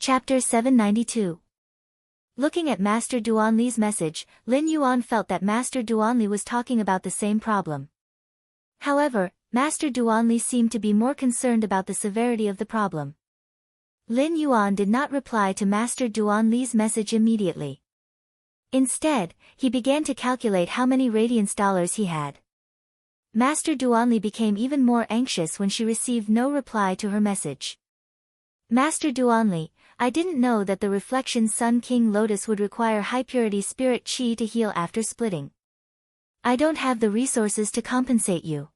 Chapter 792. Looking at Master Duanli's message, Lin Yuan felt that Master Duanli was talking about the same problem. However, Master Duanli seemed to be more concerned about the severity of the problem. Lin Yuan did not reply to Master Duanli's message immediately. Instead, he began to calculate how many radiance dollars he had. Master Duanli became even more anxious when she received no reply to her message. Master Duanli, I didn't know that the Reflection Sun King Lotus would require high-purity spirit chi to heal after splitting. I don't have the resources to compensate you.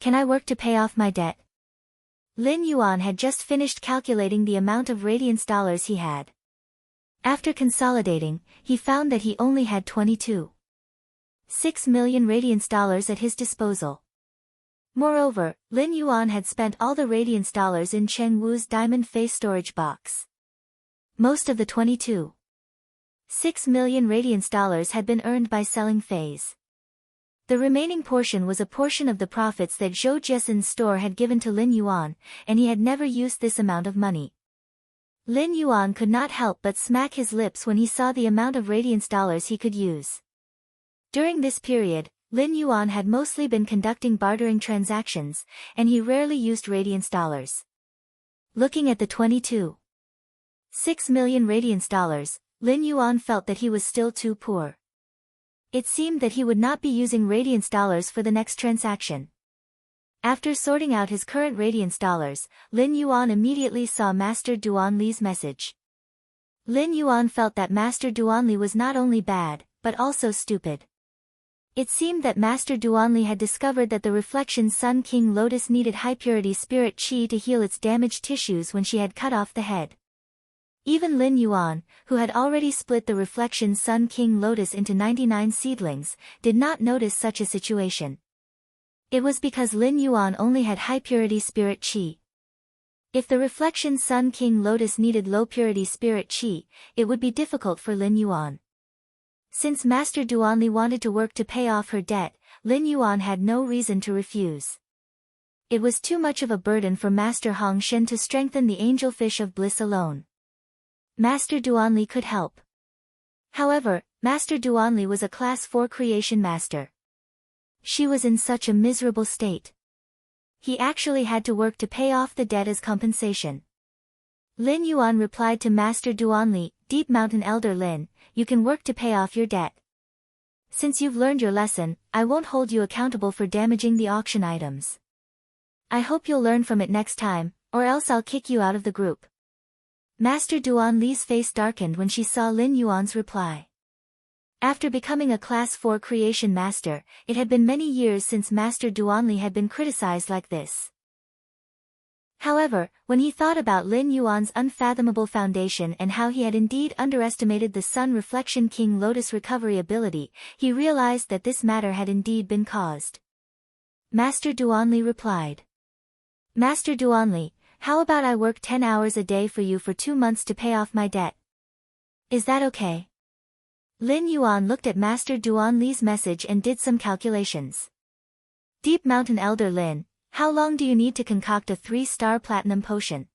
Can I work to pay off my debt? Lin Yuan had just finished calculating the amount of radiance dollars he had. After consolidating, he found that he only had 22.6 million radiance dollars at his disposal. Moreover, Lin Yuan had spent all the radiance dollars in Cheng Wu's diamond face storage box. Most of the 22.6 million radiance dollars had been earned by selling phase. The remaining portion was a portion of the profits that Zhou Jiesen's store had given to Lin Yuan, and he had never used this amount of money. Lin Yuan could not help but smack his lips when he saw the amount of radiance dollars he could use. During this period, Lin Yuan had mostly been conducting bartering transactions, and he rarely used radiance dollars. Looking at the 22.6 million radiance dollars, Lin Yuan felt that he was still too poor. It seemed that he would not be using radiance dollars for the next transaction. After sorting out his current radiance dollars, Lin Yuan immediately saw Master Duanli's message. Lin Yuan felt that Master Duanli was not only bad, but also stupid. It seemed that Master Duanli had discovered that the Reflection Sun King Lotus needed high-purity spirit chi to heal its damaged tissues when she had cut off the head. Even Lin Yuan, who had already split the Reflection Sun King Lotus into 99 seedlings, did not notice such a situation. It was because Lin Yuan only had high-purity spirit chi. If the Reflection Sun King Lotus needed low-purity spirit chi, it would be difficult for Lin Yuan. Since Master Duanli wanted to work to pay off her debt, Lin Yuan had no reason to refuse. It was too much of a burden for Master Hong Shen to strengthen the Angelfish of Bliss alone. Master Duanli could help. However, Master Duanli was a Class 4 creation master. She was in such a miserable state. He actually had to work to pay off the debt as compensation. Lin Yuan replied to Master Duanli, Deep Mountain Elder Lin, you can work to pay off your debt. Since you've learned your lesson, I won't hold you accountable for damaging the auction items. I hope you'll learn from it next time, or else I'll kick you out of the group. Master Duanli's face darkened when she saw Lin Yuan's reply. After becoming a Class 4 creation master, it had been many years since Master Duanli had been criticized like this. However, when he thought about Lin Yuan's unfathomable foundation and how he had indeed underestimated the Sun Reflection King Lotus recovery ability, he realized that this matter had indeed been caused. Master Duanli replied. Master Duanli, how about I work 10 hours a day for you for 2 months to pay off my debt? Is that okay? Lin Yuan looked at Master Duanli's message and did some calculations. Deep Mountain Elder Lin, how long do you need to concoct a 3-star platinum potion?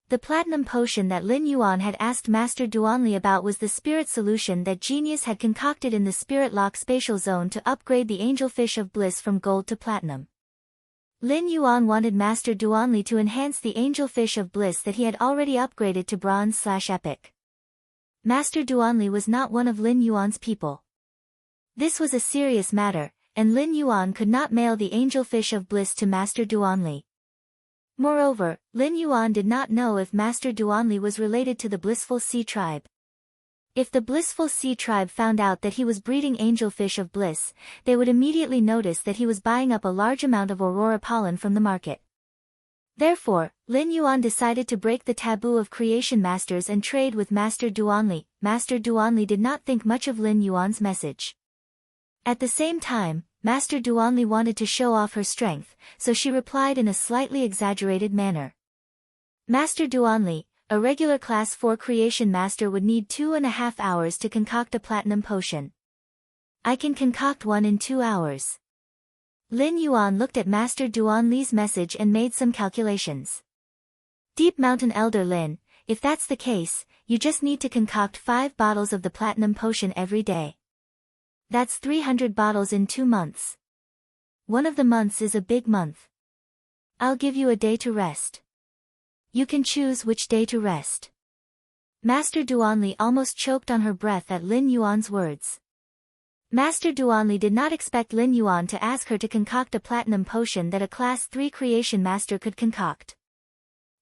The platinum potion that Lin Yuan had asked Master Duanli about was the spirit solution that Genius had concocted in the Spirit Lock Spatial Zone to upgrade the Angelfish of Bliss from gold to platinum. Lin Yuan wanted Master Duanli to enhance the Angelfish of Bliss that he had already upgraded to bronze/epic. Master Duanli was not one of Lin Yuan's people. This was a serious matter, and Lin Yuan could not mail the Angelfish of Bliss to Master Duanli. Moreover, Lin Yuan did not know if Master Duanli was related to the Blissful Sea Tribe. If the Blissful Sea Tribe found out that he was breeding Angelfish of Bliss, they would immediately notice that he was buying up a large amount of Aurora pollen from the market. Therefore, Lin Yuan decided to break the taboo of creation masters and trade with Master Duanli. Master Duanli did not think much of Lin Yuan's message. At the same time, Master Duanli wanted to show off her strength, so she replied in a slightly exaggerated manner. Master Duanli, a regular Class 4 creation master would need 2.5 hours to concoct a platinum potion. I can concoct one in 2 hours. Lin Yuan looked at Master Duanli's message and made some calculations. Deep Mountain Elder Lin, if that's the case, you just need to concoct 5 bottles of the platinum potion every day. That's 300 bottles in 2 months. One of the months is a big month. I'll give you a day to rest. You can choose which day to rest. Master Duanli almost choked on her breath at Lin Yuan's words. Master Duanli did not expect Lin Yuan to ask her to concoct a platinum potion that a Class 3 creation master could concoct.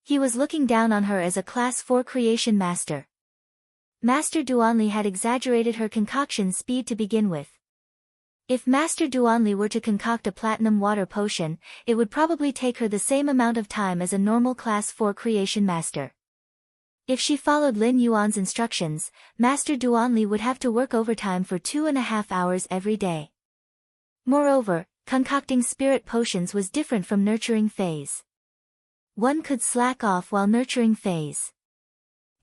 He was looking down on her as a Class 4 creation master. Master Duanli had exaggerated her concoction speed to begin with. If Master Duanli were to concoct a platinum water potion, it would probably take her the same amount of time as a normal Class 4 creation master. If she followed Lin Yuan's instructions, Master Duanli would have to work overtime for 2.5 hours every day. Moreover, concocting spirit potions was different from nurturing phase. One could slack off while nurturing phase.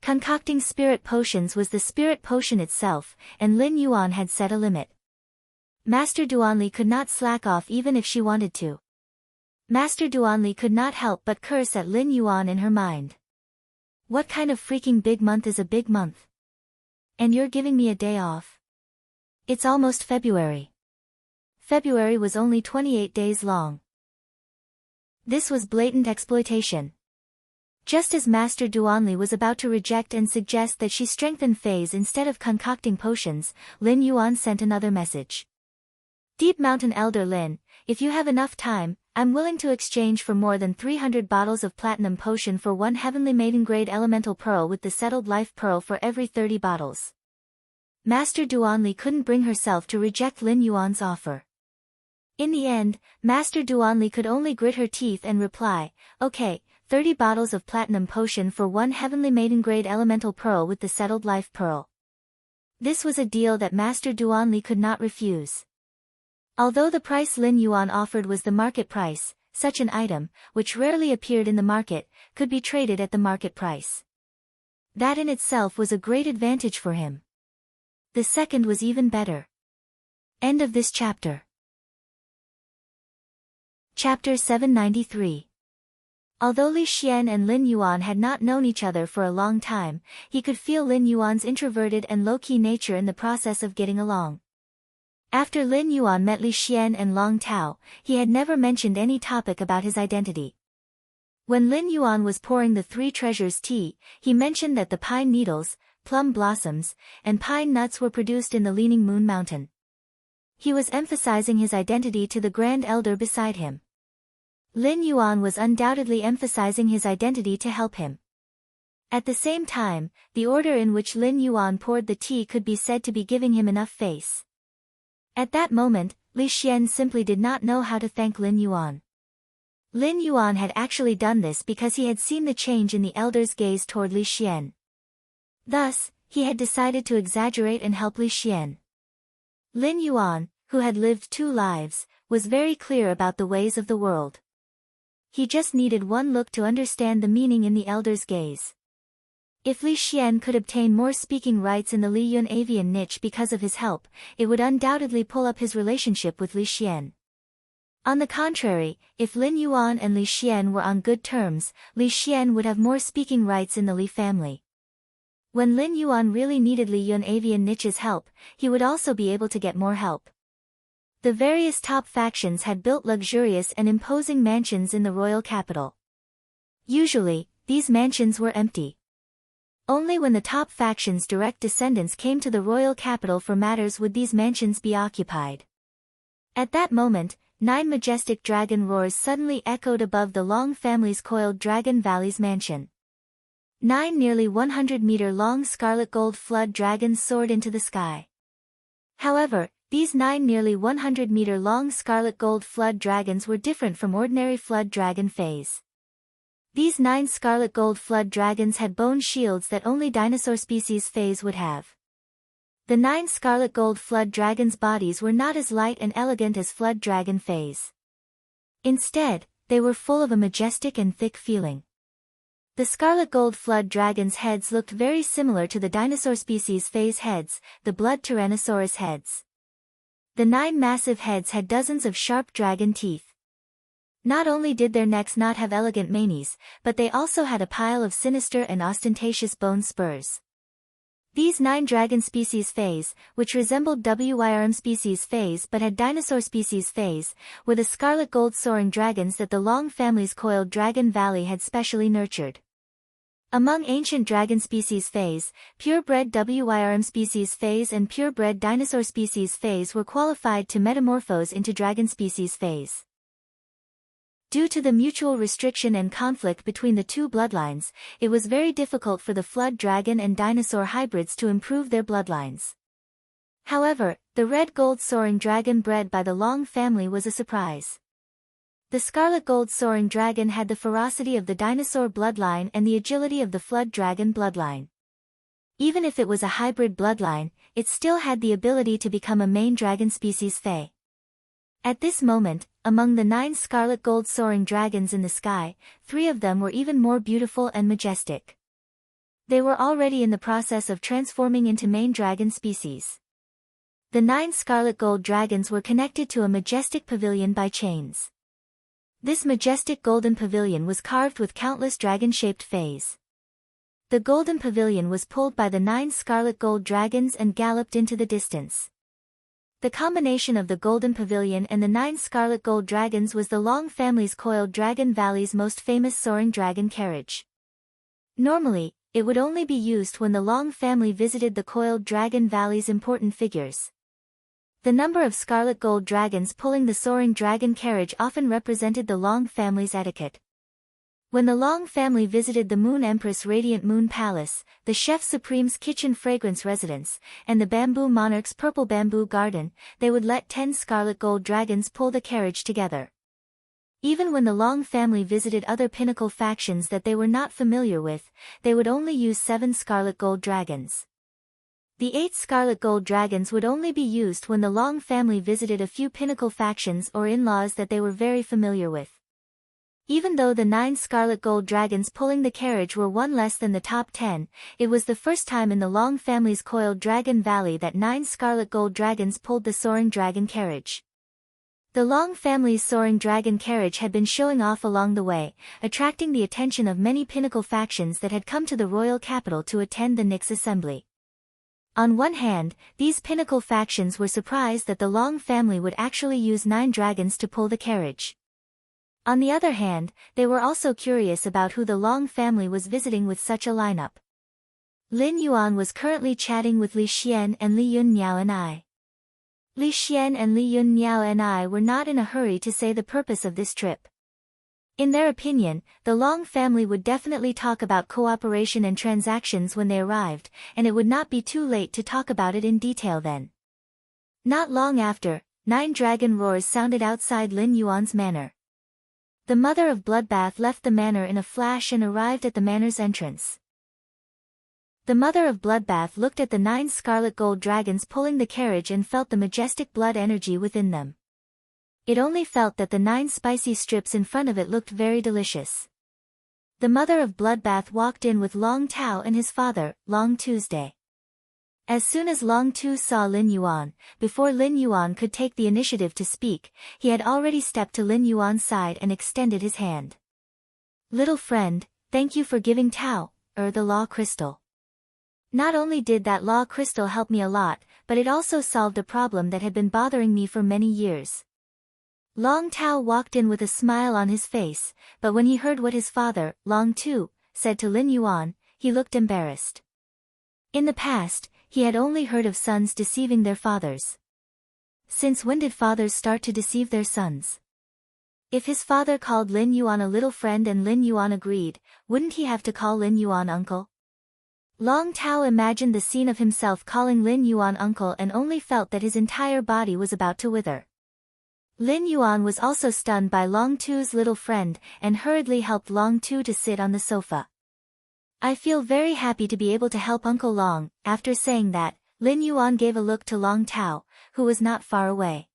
Concocting spirit potions was the spirit potion itself, and Lin Yuan had set a limit. Master Duanli could not slack off even if she wanted to. Master Duanli could not help but curse at Lin Yuan in her mind. What kind of freaking big month is a big month? And you're giving me a day off? It's almost February. February was only 28 days long. This was blatant exploitation. Just as Master Duanli was about to reject and suggest that she strengthen phase instead of concocting potions, Lin Yuan sent another message. Deep Mountain Elder Lin, if you have enough time, I'm willing to exchange for more than 300 bottles of platinum potion for 1 heavenly maiden grade elemental pearl with the settled life pearl for every 30 bottles. Master Duanli couldn't bring herself to reject Lin Yuan's offer. In the end, Master Duanli could only grit her teeth and reply, okay, 30 bottles of platinum potion for 1 heavenly maiden grade elemental pearl with the settled life pearl. This was a deal that Master Duanli could not refuse. Although the price Lin Yuan offered was the market price, such an item, which rarely appeared in the market, could be traded at the market price. That in itself was a great advantage for him. The second was even better. End of this chapter. Chapter 793. Although Li Xian and Lin Yuan had not known each other for a long time, he could feel Lin Yuan's introverted and low-key nature in the process of getting along. After Lin Yuan met Li Xian and Long Tao, he had never mentioned any topic about his identity. When Lin Yuan was pouring the 3 treasures tea, he mentioned that the pine needles, plum blossoms, and pine nuts were produced in the Leaning Moon Mountain. He was emphasizing his identity to the Grand Elder beside him. Lin Yuan was undoubtedly emphasizing his identity to help him. At the same time, the order in which Lin Yuan poured the tea could be said to be giving him enough face. At that moment, Li Xian simply did not know how to thank Lin Yuan. Lin Yuan had actually done this because he had seen the change in the elder's gaze toward Li Xian. Thus, he had decided to exaggerate and help Li Xian. Lin Yuan, who had lived 2 lives, was very clear about the ways of the world. He just needed one look to understand the meaning in the elder's gaze. If Li Xian could obtain more speaking rights in the Li Yun avian niche because of his help, it would undoubtedly pull up his relationship with Li Xian. On the contrary, if Lin Yuan and Li Xian were on good terms, Li Xian would have more speaking rights in the Li family. When Lin Yuan really needed Li Yun avian niche's help, he would also be able to get more help. The various top factions had built luxurious and imposing mansions in the royal capital. Usually, these mansions were empty. Only when the top faction's direct descendants came to the royal capital for matters would these mansions be occupied. At that moment, 9 majestic dragon roars suddenly echoed above the Long family's coiled Dragon Valley's mansion. 9 nearly 100-meter-long scarlet gold flood dragons soared into the sky. However, these 9 nearly 100-meter-long scarlet gold flood dragons were different from ordinary flood dragon phase. These 9 scarlet gold flood dragons had bone shields that only dinosaur species phase would have. The 9 scarlet gold flood dragons' bodies were not as light and elegant as flood dragon phase. Instead, they were full of a majestic and thick feeling. The scarlet gold flood dragons' heads looked very similar to the dinosaur species phase heads, the blood Tyrannosaurus heads. The 9 massive heads had dozens of sharp dragon teeth. Not only did their necks not have elegant manes, but they also had a pile of sinister and ostentatious bone spurs. These 9 dragon species fays, which resembled Wyrm species fays but had dinosaur species fays, were the scarlet gold soaring dragons that the Long family's coiled dragon valley had specially nurtured. Among ancient dragon species fays, purebred Wyrm species fays and purebred dinosaur species fays were qualified to metamorphose into dragon species fays. Due to the mutual restriction and conflict between the two bloodlines, it was very difficult for the flood dragon and dinosaur hybrids to improve their bloodlines. However, the red gold soaring dragon bred by the Long family was a surprise. The scarlet gold soaring dragon had the ferocity of the dinosaur bloodline and the agility of the flood dragon bloodline. Even if it was a hybrid bloodline, it still had the ability to become a main dragon species fae. At this moment, among the 9 scarlet gold soaring dragons in the sky, 3 of them were even more beautiful and majestic. They were already in the process of transforming into main dragon species. The 9 scarlet gold dragons were connected to a majestic pavilion by chains. This majestic golden pavilion was carved with countless dragon-shaped fays. The golden pavilion was pulled by the 9 scarlet gold dragons and galloped into the distance. The combination of the golden pavilion and the 9 scarlet gold dragons was the Long family's coiled dragon valley's most famous soaring dragon carriage. Normally, it would only be used when the Long family visited the coiled dragon valley's important figures. The number of scarlet gold dragons pulling the soaring dragon carriage often represented the Long family's etiquette. When the Long family visited the Moon Empress Radiant Moon Palace, the Chef Supreme's Kitchen Fragrance Residence, and the Bamboo Monarch's Purple Bamboo Garden, they would let 10 scarlet gold dragons pull the carriage together. Even when the Long family visited other pinnacle factions that they were not familiar with, they would only use 7 scarlet gold dragons. The 8 scarlet gold dragons would only be used when the Long family visited a few pinnacle factions or in-laws that they were very familiar with. Even though the 9 scarlet gold dragons pulling the carriage were one less than the top 10, it was the first time in the Long family's coiled dragon valley that 9 scarlet gold dragons pulled the soaring dragon carriage. The Long family's soaring dragon carriage had been showing off along the way, attracting the attention of many pinnacle factions that had come to the royal capital to attend the Nyx assembly. On one hand, these pinnacle factions were surprised that the Long family would actually use 9 dragons to pull the carriage. On the other hand, they were also curious about who the Long family was visiting with such a lineup. Lin Yuan was currently chatting with Li Xian and Li Yun Niao and I. Li Xian and Li Yun Niao and I were not in a hurry to say the purpose of this trip. In their opinion, the Long family would definitely talk about cooperation and transactions when they arrived, and it would not be too late to talk about it in detail then. Not long after, 9 dragon roars sounded outside Lin Yuan's manor. The mother of Bloodbath left the manor in a flash and arrived at the manor's entrance. The mother of Bloodbath looked at the 9 scarlet gold dragons pulling the carriage and felt the majestic blood energy within them. It only felt that the 9 spicy strips in front of it looked very delicious. The mother of Bloodbath walked in with Long Tao and his father, Long Tuesday. As soon as Long Tu saw Lin Yuan, before Lin Yuan could take the initiative to speak, he had already stepped to Lin Yuan's side and extended his hand. "Little friend, thank you for giving Tao, the law crystal. Not only did that law crystal help me a lot, but it also solved a problem that had been bothering me for many years." Long Tao walked in with a smile on his face, but when he heard what his father, Long Tu, said to Lin Yuan, he looked embarrassed. In the past, he had only heard of sons deceiving their fathers. Since when did fathers start to deceive their sons? If his father called Lin Yuan a little friend and Lin Yuan agreed, wouldn't he have to call Lin Yuan uncle? Long Tao imagined the scene of himself calling Lin Yuan uncle and only felt that his entire body was about to wither. Lin Yuan was also stunned by Long Tu's little friend and hurriedly helped Long Tu to sit on the sofa. "I feel very happy to be able to help Uncle Long." After saying that, Lin Yuan gave a look to Long Tao, who was not far away.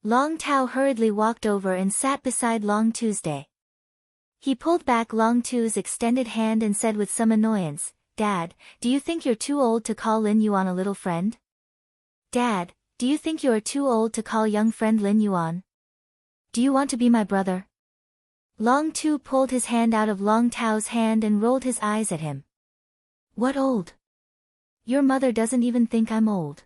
Long Tao hurriedly walked over and sat beside Long Tuesday. He pulled back Long Tu's extended hand and said with some annoyance, "Dad, do you think you're too old to call Lin Yuan a little friend? Dad, do you think you are too old to call young friend Lin Yuan? Do you want to be my brother?" Long Tu pulled his hand out of Long Tao's hand and rolled his eyes at him. What old? Your mother doesn't even think I'm old.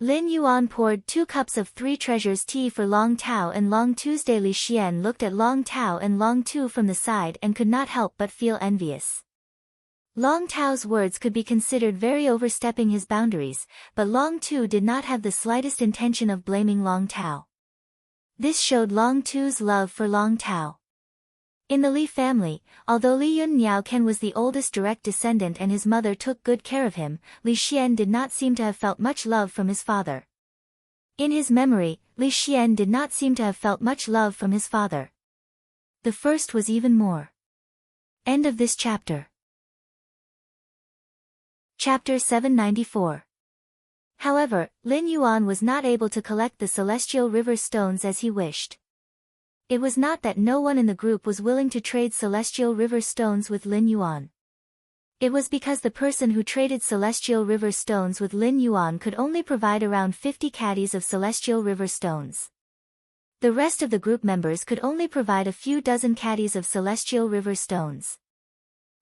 Lin Yuan poured 2 cups of 3 treasures tea for Long Tao and Long Tu's. Li Xian looked at Long Tao and Long Tu from the side and could not help but feel envious. Long Tao's words could be considered very overstepping his boundaries, but Long Tu did not have the slightest intention of blaming Long Tao. This showed Long Tu's love for Long Tao. In the Li family, although Li Yun Niao Ken was the oldest direct descendant and his mother took good care of him, Li Xian did not seem to have felt much love from his father. In his memory, Li Xian did not seem to have felt much love from his father. The first was even more. End of this chapter. Chapter 794. However, Lin Yuan was not able to collect the celestial river stones as he wished. It was not that no one in the group was willing to trade celestial river stones with Lin Yuan. It was because the person who traded celestial river stones with Lin Yuan could only provide around 50 caddies of celestial river stones. The rest of the group members could only provide a few dozen caddies of celestial river stones.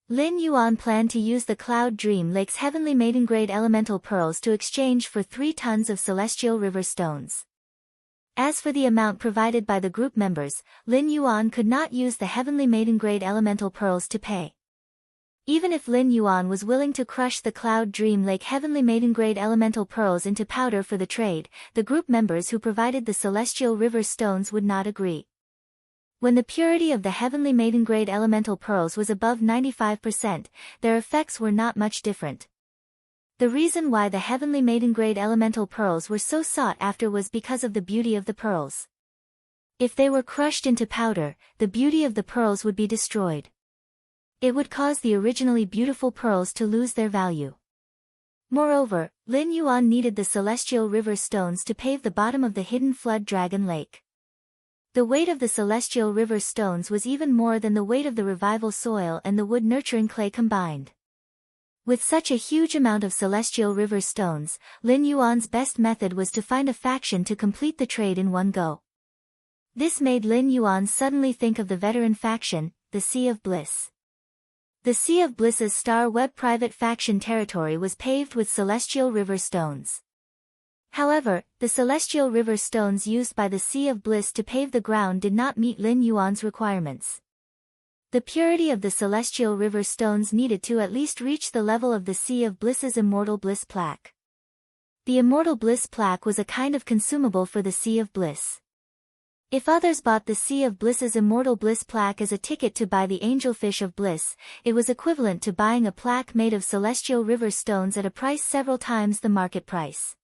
Lin Yuan planned to use the Cloud Dream Lake's heavenly maiden-grade elemental pearls to exchange for 3 tons of celestial river stones. As for the amount provided by the group members, Lin Yuan could not use the heavenly maiden-grade elemental pearls to pay. Even if Lin Yuan was willing to crush the Cloud Dream Lake heavenly maiden-grade elemental pearls into powder for the trade, the group members who provided the celestial river stones would not agree. When the purity of the heavenly maiden-grade elemental pearls was above 95%, their effects were not much different. The reason why the heavenly maiden-grade elemental pearls were so sought after was because of the beauty of the pearls. If they were crushed into powder, the beauty of the pearls would be destroyed. It would cause the originally beautiful pearls to lose their value. Moreover, Lin Yuan needed the celestial river stones to pave the bottom of the hidden flood dragon lake. The weight of the celestial river stones was even more than the weight of the revival soil and the wood nurturing clay combined. With such a huge amount of celestial river stones, Lin Yuan's best method was to find a faction to complete the trade in one go. This made Lin Yuan suddenly think of the veteran faction, the Sea of Bliss. The Sea of Bliss's Star Web private faction territory was paved with celestial river stones. However, the celestial river stones used by the Sea of Bliss to pave the ground did not meet Lin Yuan's requirements. The purity of the celestial river stones needed to at least reach the level of the Sea of Bliss's Immortal Bliss plaque. The Immortal Bliss plaque was a kind of consumable for the Sea of Bliss. If others bought the Sea of Bliss's Immortal Bliss plaque as a ticket to buy the Angelfish of Bliss, it was equivalent to buying a plaque made of celestial river stones at a price several times the market price.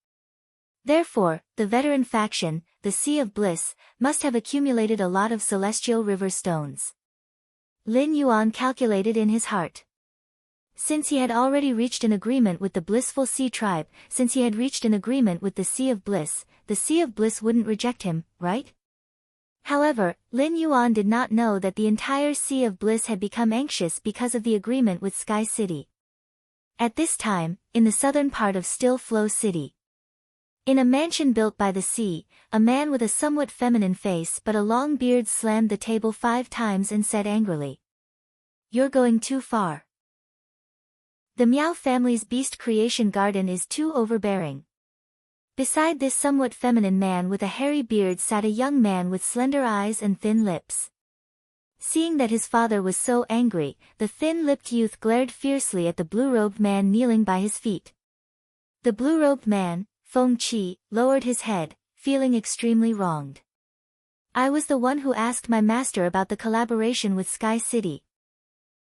Therefore, the veteran faction, the Sea of Bliss, must have accumulated a lot of celestial river stones. Lin Yuan calculated in his heart. Since he had already reached an agreement with the Blissful Sea tribe, since he had reached an agreement with the Sea of Bliss, the Sea of Bliss wouldn't reject him, right? However, Lin Yuan did not know that the entire Sea of Bliss had become anxious because of the agreement with Sky City. At this time, in the southern part of Still Flow City, in a mansion built by the sea, a man with a somewhat feminine face but a long beard slammed the table 5 times and said angrily, "You're going too far. The Miao family's beast creation garden is too overbearing." Beside this somewhat feminine man with a hairy beard sat a young man with slender eyes and thin lips. Seeing that his father was so angry, the thin-lipped youth glared fiercely at the blue-robed man kneeling by his feet. The blue-robed man, Feng Qi, lowered his head, feeling extremely wronged. "I was the one who asked my master about the collaboration with Sky City.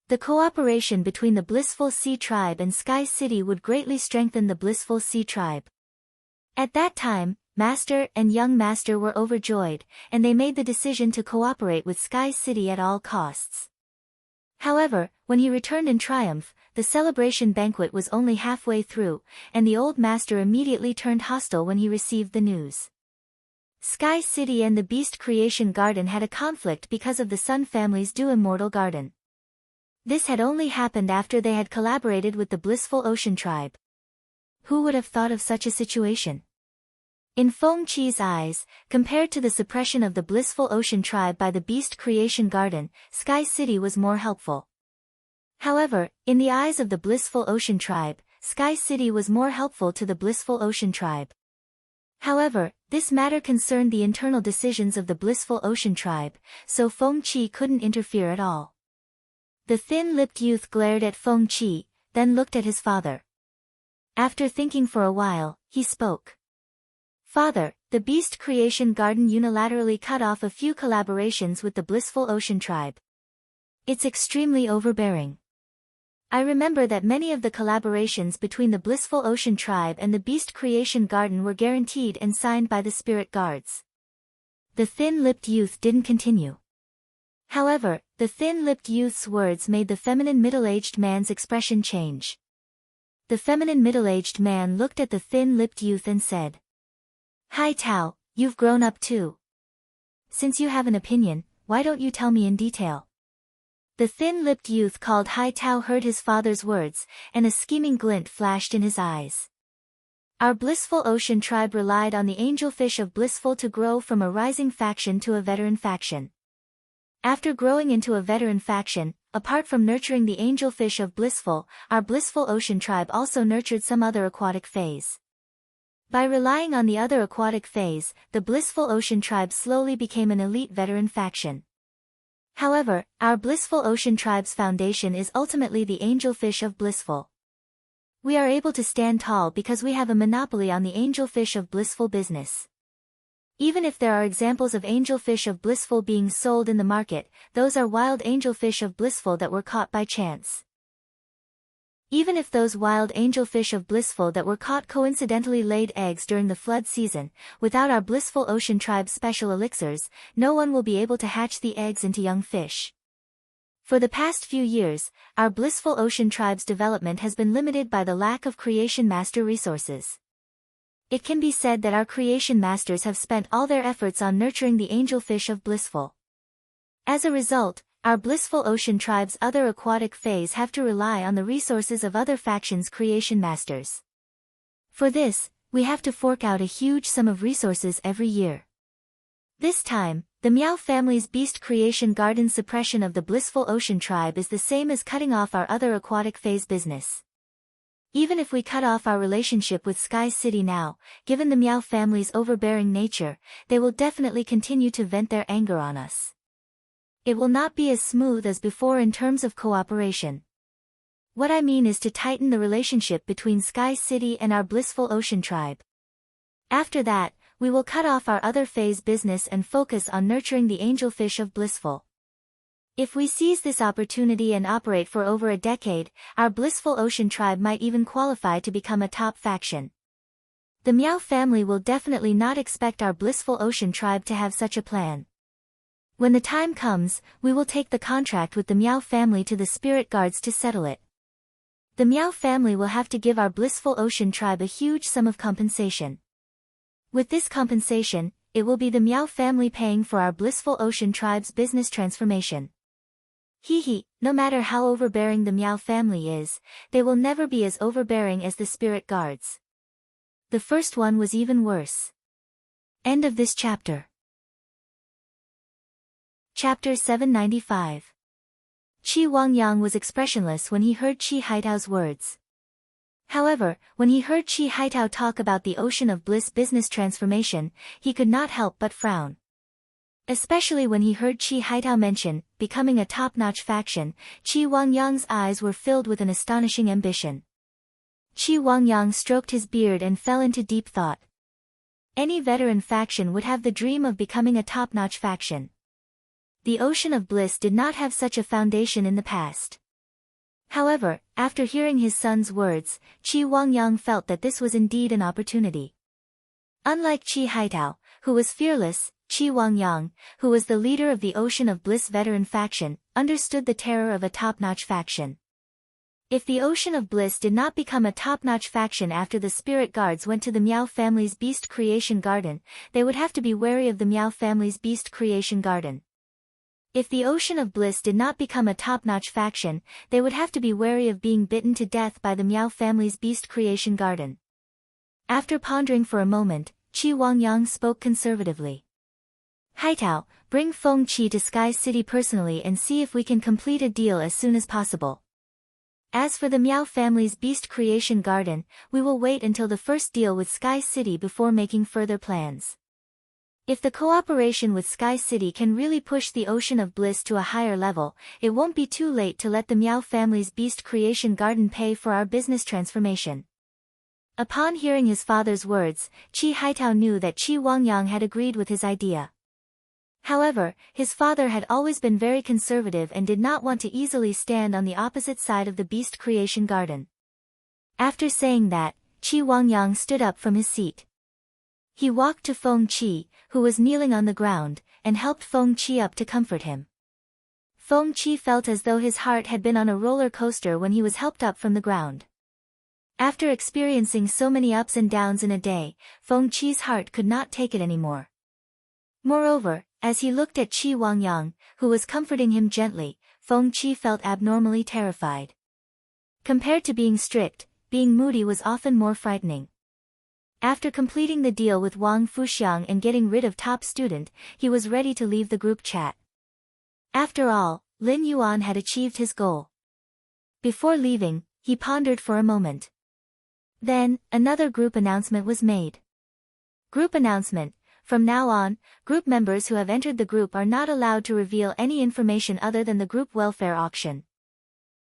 The cooperation between the Blissful Sea tribe and Sky City would greatly strengthen the Blissful Sea tribe." At that time, Master and Young Master were overjoyed, and they made the decision to cooperate with Sky City at all costs. However, when he returned in triumph, the celebration banquet was only halfway through, and the old master immediately turned hostile when he received the news. Sky City and the Beast Creation Garden had a conflict because of the Sun family's Do Immortal Garden. This had only happened after they had collaborated with the Blissful Ocean tribe. Who would have thought of such a situation? In Feng Qi's eyes, compared to the suppression of the Blissful Ocean Tribe by the Beast Creation Garden, Sky City was more helpful. However, in the eyes of the Blissful Ocean Tribe, Sky City was more helpful to the Blissful Ocean Tribe. However, this matter concerned the internal decisions of the Blissful Ocean Tribe, so Feng Qi couldn't interfere at all. The thin-lipped youth glared at Feng Qi, then looked at his father. After thinking for a while, he spoke. Father, the Beast Creation Garden unilaterally cut off a few collaborations with the Blissful Ocean Tribe. It's extremely overbearing. I remember that many of the collaborations between the Blissful Ocean Tribe and the Beast Creation Garden were guaranteed and signed by the spirit guards. The thin-lipped youth didn't continue. However, the thin-lipped youth's words made the feminine middle-aged man's expression change. The feminine middle-aged man looked at the thin-lipped youth and said, "Hi Tao, you've grown up too. Since you have an opinion, why don't you tell me in detail?" The thin-lipped youth called Hai Tao heard his father's words, and a scheming glint flashed in his eyes. Our Blissful Ocean Tribe relied on the angelfish of Blissful to grow from a rising faction to a veteran faction. After growing into a veteran faction, apart from nurturing the angelfish of Blissful, our Blissful Ocean Tribe also nurtured some other aquatic phase. By relying on the other aquatic phase, the Blissful Ocean Tribe slowly became an elite veteran faction. However, our Blissful Ocean Tribe's foundation is ultimately the angelfish of Blissful. We are able to stand tall because we have a monopoly on the angelfish of Blissful business. Even if there are examples of angelfish of Blissful being sold in the market, those are wild angelfish of Blissful that were caught by chance. Even if those wild angelfish of Blissful that were caught coincidentally laid eggs during the flood season, without our Blissful Ocean Tribe's special elixirs, no one will be able to hatch the eggs into young fish. For the past few years, our Blissful Ocean Tribe's development has been limited by the lack of Creation Master resources. It can be said that our Creation Masters have spent all their efforts on nurturing the angelfish of Blissful. As a result, our Blissful Ocean Tribe's other aquatic phase have to rely on the resources of other factions' Creation Masters. For this, we have to fork out a huge sum of resources every year. This time, the Meow family's Beast Creation Garden suppression of the Blissful Ocean Tribe is the same as cutting off our other aquatic phase business. Even if we cut off our relationship with Sky City now, given the Meow family's overbearing nature, they will definitely continue to vent their anger on us. It will not be as smooth as before in terms of cooperation. What I mean is to tighten the relationship between Sky City and our Blissful Ocean Tribe. After that, we will cut off our other phase business and focus on nurturing the angelfish of Blissful. If we seize this opportunity and operate for over a decade, our Blissful Ocean Tribe might even qualify to become a top faction. The Meow family will definitely not expect our Blissful Ocean Tribe to have such a plan. When the time comes, we will take the contract with the Meow family to the spirit guards to settle it. The Meow family will have to give our Blissful Ocean Tribe a huge sum of compensation. With this compensation, it will be the Meow family paying for our Blissful Ocean Tribe's business transformation. No matter how overbearing the Meow family is, they will never be as overbearing as the spirit guards. The first one was even worse. End of this chapter. Chapter 795. Qi Wangyang was expressionless when he heard Qi Haitao's words. However, when he heard Qi Haitao talk about the Ocean of Bliss business transformation, he could not help but frown. Especially when he heard Qi Haitao mention becoming a top-notch faction, Qi Wangyang's eyes were filled with an astonishing ambition. Qi Wangyang stroked his beard and fell into deep thought. Any veteran faction would have the dream of becoming a top-notch faction. The Ocean of Bliss did not have such a foundation in the past. However, after hearing his son's words, Qi Wangyang felt that this was indeed an opportunity. Unlike Qi Haitao, who was fearless, Qi Wangyang, who was the leader of the Ocean of Bliss veteran faction, understood the terror of a top-notch faction. If the Ocean of Bliss did not become a top-notch faction after the spirit guards went to the Meow family's Beast Creation Garden, they would have to be wary of the Meow family's Beast Creation Garden. If the Ocean of Bliss did not become a top-notch faction, they would have to be wary of being bitten to death by the Meow family's Beast Creation Garden. After pondering for a moment, Qi Wangyang spoke conservatively. Haitao, bring Feng Qi to Sky City personally and see if we can complete a deal as soon as possible. As for the Miao family's beast creation garden, we will wait until the first deal with Sky City before making further plans. If the cooperation with Sky City can really push the Ocean of Bliss to a higher level, it won't be too late to let the Miao family's beast creation garden pay for our business transformation. Upon hearing his father's words, Qi Haitao knew that Qi Wangyang had agreed with his idea. However, his father had always been very conservative and did not want to easily stand on the opposite side of the beast creation garden. After saying that, Qi Wangyang stood up from his seat. He walked to Feng Qi, who was kneeling on the ground, and helped Feng Qi up to comfort him. Feng Qi felt as though his heart had been on a roller coaster when he was helped up from the ground. After experiencing so many ups and downs in a day, Feng Qi's heart could not take it anymore. Moreover, as he looked at Qi Wangyang, who was comforting him gently, Feng Qi felt abnormally terrified. Compared to being strict, being moody was often more frightening. After completing the deal with Wang Fuxiang and getting rid of top student, he was ready to leave the group chat. After all, Lin Yuan had achieved his goal. Before leaving, he pondered for a moment. Then, another group announcement was made. Group announcement. From now on, group members who have entered the group are not allowed to reveal any information other than the group welfare auction.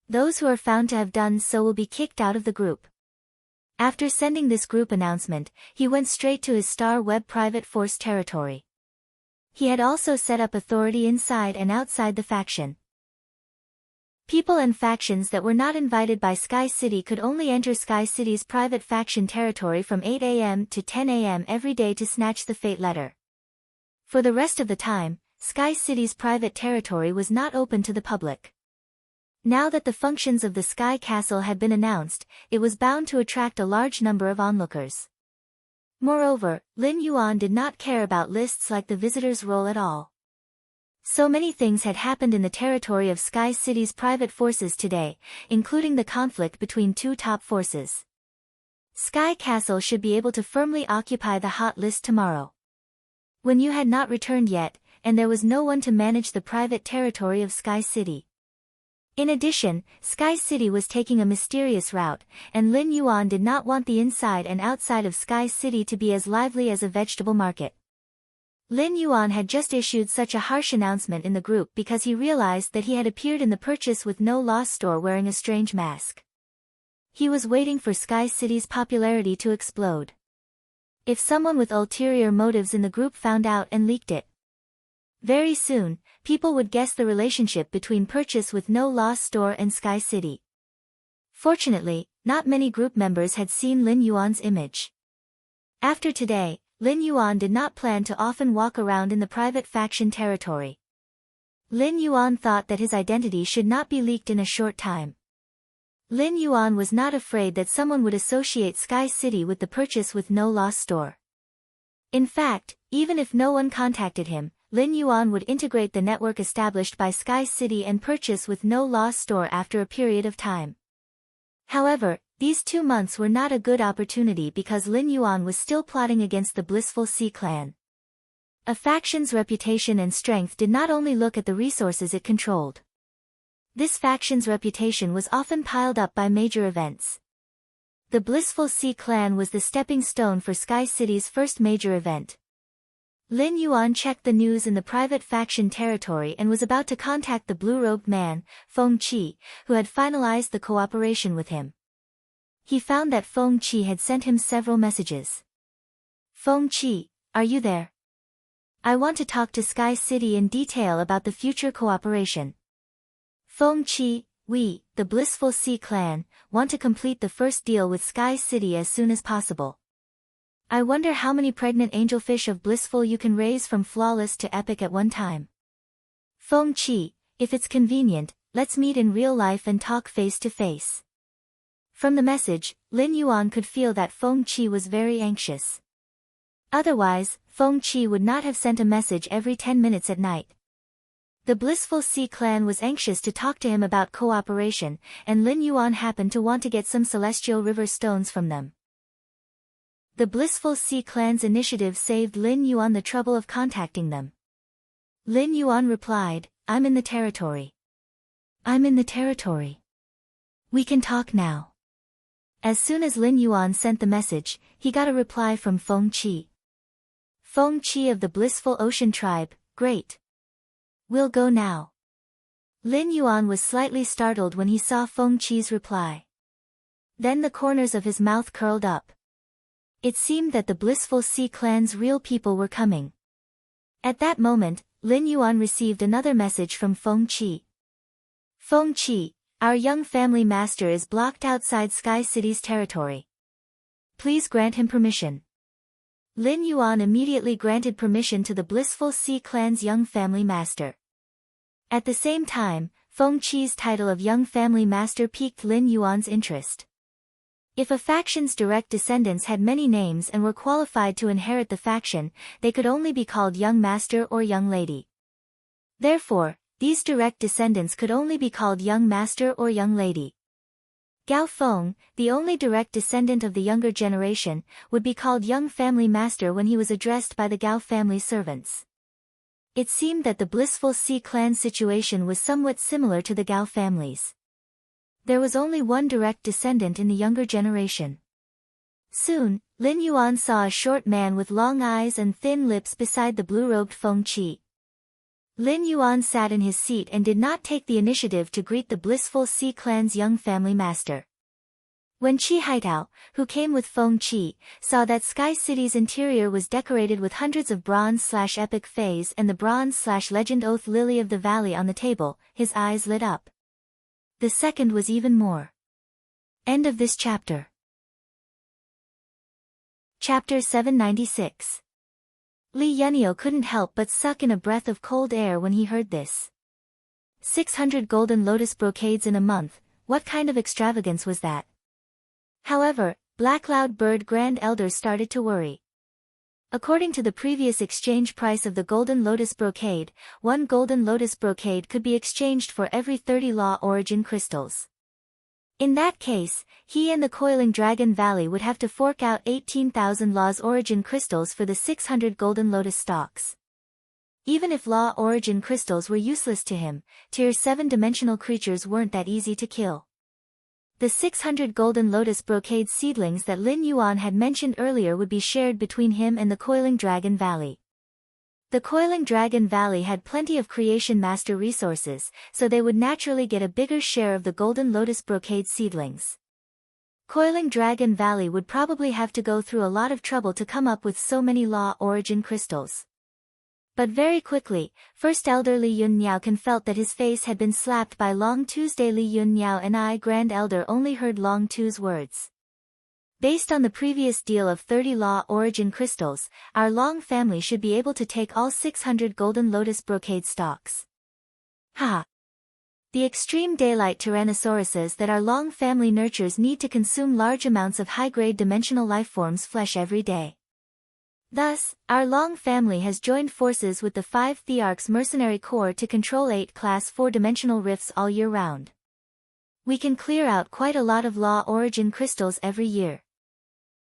Those who are found to have done so will be kicked out of the group. After sending this group announcement, he went straight to his Star Web private force territory. He had also set up authority inside and outside the faction. People and factions that were not invited by Sky City could only enter Sky City's private faction territory from 8 a.m. to 10 a.m. every day to snatch the fate letter. For the rest of the time, Sky City's private territory was not open to the public. Now that the functions of the Sky Castle had been announced, it was bound to attract a large number of onlookers. Moreover, Lin Yuan did not care about lists like the visitor's roll at all. So many things had happened in the territory of Sky City's private forces today, including the conflict between two top forces. Sky Castle should be able to firmly occupy the hot list tomorrow. When you had not returned yet, and there was no one to manage the private territory of Sky City. In addition, Sky City was taking a mysterious route, and Lin Yuan did not want the inside and outside of Sky City to be as lively as a vegetable market. Lin Yuan had just issued such a harsh announcement in the group because he realized that he had appeared in the Purchase with No Loss store wearing a strange mask. He was waiting for Sky City's popularity to explode. If someone with ulterior motives in the group found out and leaked it, very soon, people would guess the relationship between Purchase with No Loss store and Sky City. Fortunately, not many group members had seen Lin Yuan's image. After today, Lin Yuan did not plan to often walk around in the private faction territory. Lin Yuan thought that his identity should not be leaked in a short time. Lin Yuan was not afraid that someone would associate Sky City with the Purchase with No Loss store. In fact, even if no one contacted him, Lin Yuan would integrate the network established by Sky City and Purchase with No Loss store after a period of time. However, these 2 months were not a good opportunity because Lin Yuan was still plotting against the Blissful Sea clan. A faction's reputation and strength did not only look at the resources it controlled. This faction's reputation was often piled up by major events. The Blissful Sea clan was the stepping stone for Sky City's first major event. Lin Yuan checked the news in the private faction territory and was about to contact the blue-robed man, Feng Qi, who had finalized the cooperation with him. He found that Feng Qi had sent him several messages. Feng Qi, are you there? I want to talk to Sky City in detail about the future cooperation. Feng Qi, we, the Blissful Sea clan, want to complete the first deal with Sky City as soon as possible. I wonder how many pregnant angelfish of Blissful you can raise from flawless to epic at one time. Feng Qi, if it's convenient, let's meet in real life and talk face to face. From the message, Lin Yuan could feel that Feng Qi was very anxious. Otherwise, Feng Qi would not have sent a message every 10 minutes at night. The Blissful Sea clan was anxious to talk to him about cooperation, and Lin Yuan happened to want to get some celestial river stones from them. The Blissful Sea Clan's initiative saved Lin Yuan the trouble of contacting them. Lin Yuan replied, "I'm in the territory. I'm in the territory. We can talk now." As soon as Lin Yuan sent the message, he got a reply from Feng Qi. Feng Qi of the Blissful Ocean Tribe, "Great. We'll go now." Lin Yuan was slightly startled when he saw Feng Qi's reply. Then the corners of his mouth curled up. It seemed that the Blissful Sea Clan's real people were coming. At that moment, Lin Yuan received another message from Feng Qi. "Feng Qi, our young family master is blocked outside Sky City's territory. Please grant him permission." Lin Yuan immediately granted permission to the Blissful Sea Clan's young family master. At the same time, Feng Qi's title of young family master piqued Lin Yuan's interest. If a faction's direct descendants had many names and were qualified to inherit the faction, they could only be called young master or young lady. Therefore, these direct descendants could only be called young master or young lady. Gao Feng, the only direct descendant of the younger generation, would be called young family master when he was addressed by the Gao family servants. It seemed that the Blissful Sea Clan's situation was somewhat similar to the Gao family's. There was only one direct descendant in the younger generation. Soon, Lin Yuan saw a short man with long eyes and thin lips beside the blue-robed Feng Qi. Lin Yuan sat in his seat and did not take the initiative to greet the Blissful Sea Clan's young family master. When Qi Haitao, who came with Feng Qi, saw that Sky City's interior was decorated with hundreds of bronze/epic fays and the bronze/legend oath lily of the valley on the table, his eyes lit up. The second was even more. End of this chapter. Chapter 796. Li Yunniu couldn't help but suck in a breath of cold air when he heard this. 600 golden lotus brocades in a month, what kind of extravagance was that? However, Black Cloud Bird Grand Elder started to worry. According to the previous exchange price of the golden lotus brocade, one golden lotus brocade could be exchanged for every 30 law origin crystals. In that case, he and the Coiling Dragon Valley would have to fork out 18,000 law's origin crystals for the 600 golden lotus stalks. Even if law origin crystals were useless to him, tier 7 dimensional creatures weren't that easy to kill. The 600 golden lotus brocade seedlings that Lin Yuan had mentioned earlier would be shared between him and the Coiling Dragon Valley. The Coiling Dragon Valley had plenty of creation master resources, so they would naturally get a bigger share of the golden lotus brocade seedlings. Coiling Dragon Valley would probably have to go through a lot of trouble to come up with so many law origin crystals. But very quickly, First Elder Li Yunniao felt that his face had been slapped by Long Tuesday. Li Yunniao and I Grand Elder only heard Long Tu's words. Based on the previous deal of 30 law origin crystals, our Long family should be able to take all 600 golden lotus brocade stalks. Ha! The extreme daylight tyrannosauruses that our Long family nurtures need to consume large amounts of high-grade dimensional lifeforms' flesh every day. Thus, our Long family has joined forces with the 5 Thearch's mercenary corps to control 8 Class 4-dimensional rifts all year round. We can clear out quite a lot of law origin crystals every year.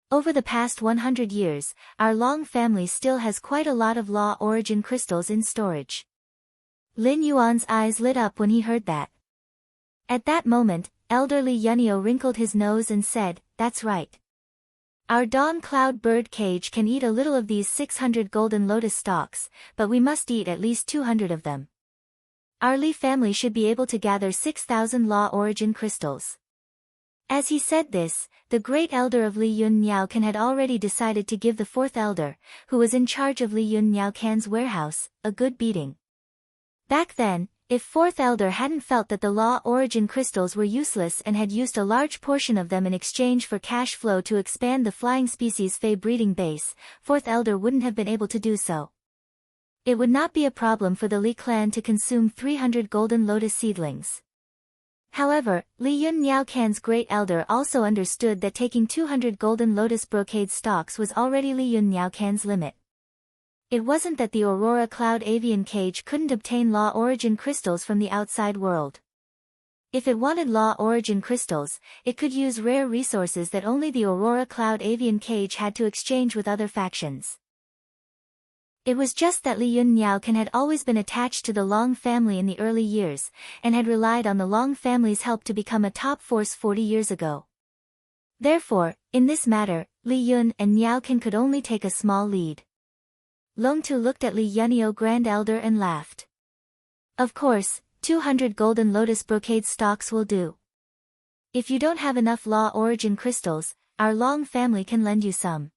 Over the past 100 years, our Long family still has quite a lot of law origin crystals in storage. Lin Yuan's eyes lit up when he heard that. At that moment, Elder Li Yunniu wrinkled his nose and said, "That's right. Our Dawn Cloud Bird Cage can eat a little of these 600 golden lotus stalks, but we must eat at least 200 of them. Our Li family should be able to gather 6,000 law origin crystals." As he said this, the great elder of Li Yunniao had already decided to give the 4th elder, who was in charge of Li Yunniao warehouse, a good beating. Back then, if 4th elder hadn't felt that the law origin crystals were useless and had used a large portion of them in exchange for cash flow to expand the flying species Fey breeding base, 4th elder wouldn't have been able to do so. It would not be a problem for the Li clan to consume 300 golden lotus seedlings. However, Li Yunniao's great elder also understood that taking 200 golden lotus brocade stalks was already Li Yunniao's limit. It wasn't that the Aurora Cloud Avian Cage couldn't obtain law origin crystals from the outside world. If it wanted law origin crystals, it could use rare resources that only the Aurora Cloud Avian Cage had to exchange with other factions. It was just that Li Yun Niaocan had always been attached to the Long family in the early years, and had relied on the Long family's help to become a top force 40 years ago. Therefore, in this matter, Li Yun and Niaocan could only take a small lead. Long Tu looked at Li Yunniao Grand Elder and laughed. Of course, 200 golden lotus brocade stalks will do. If you don't have enough law origin crystals, our Long family can lend you some.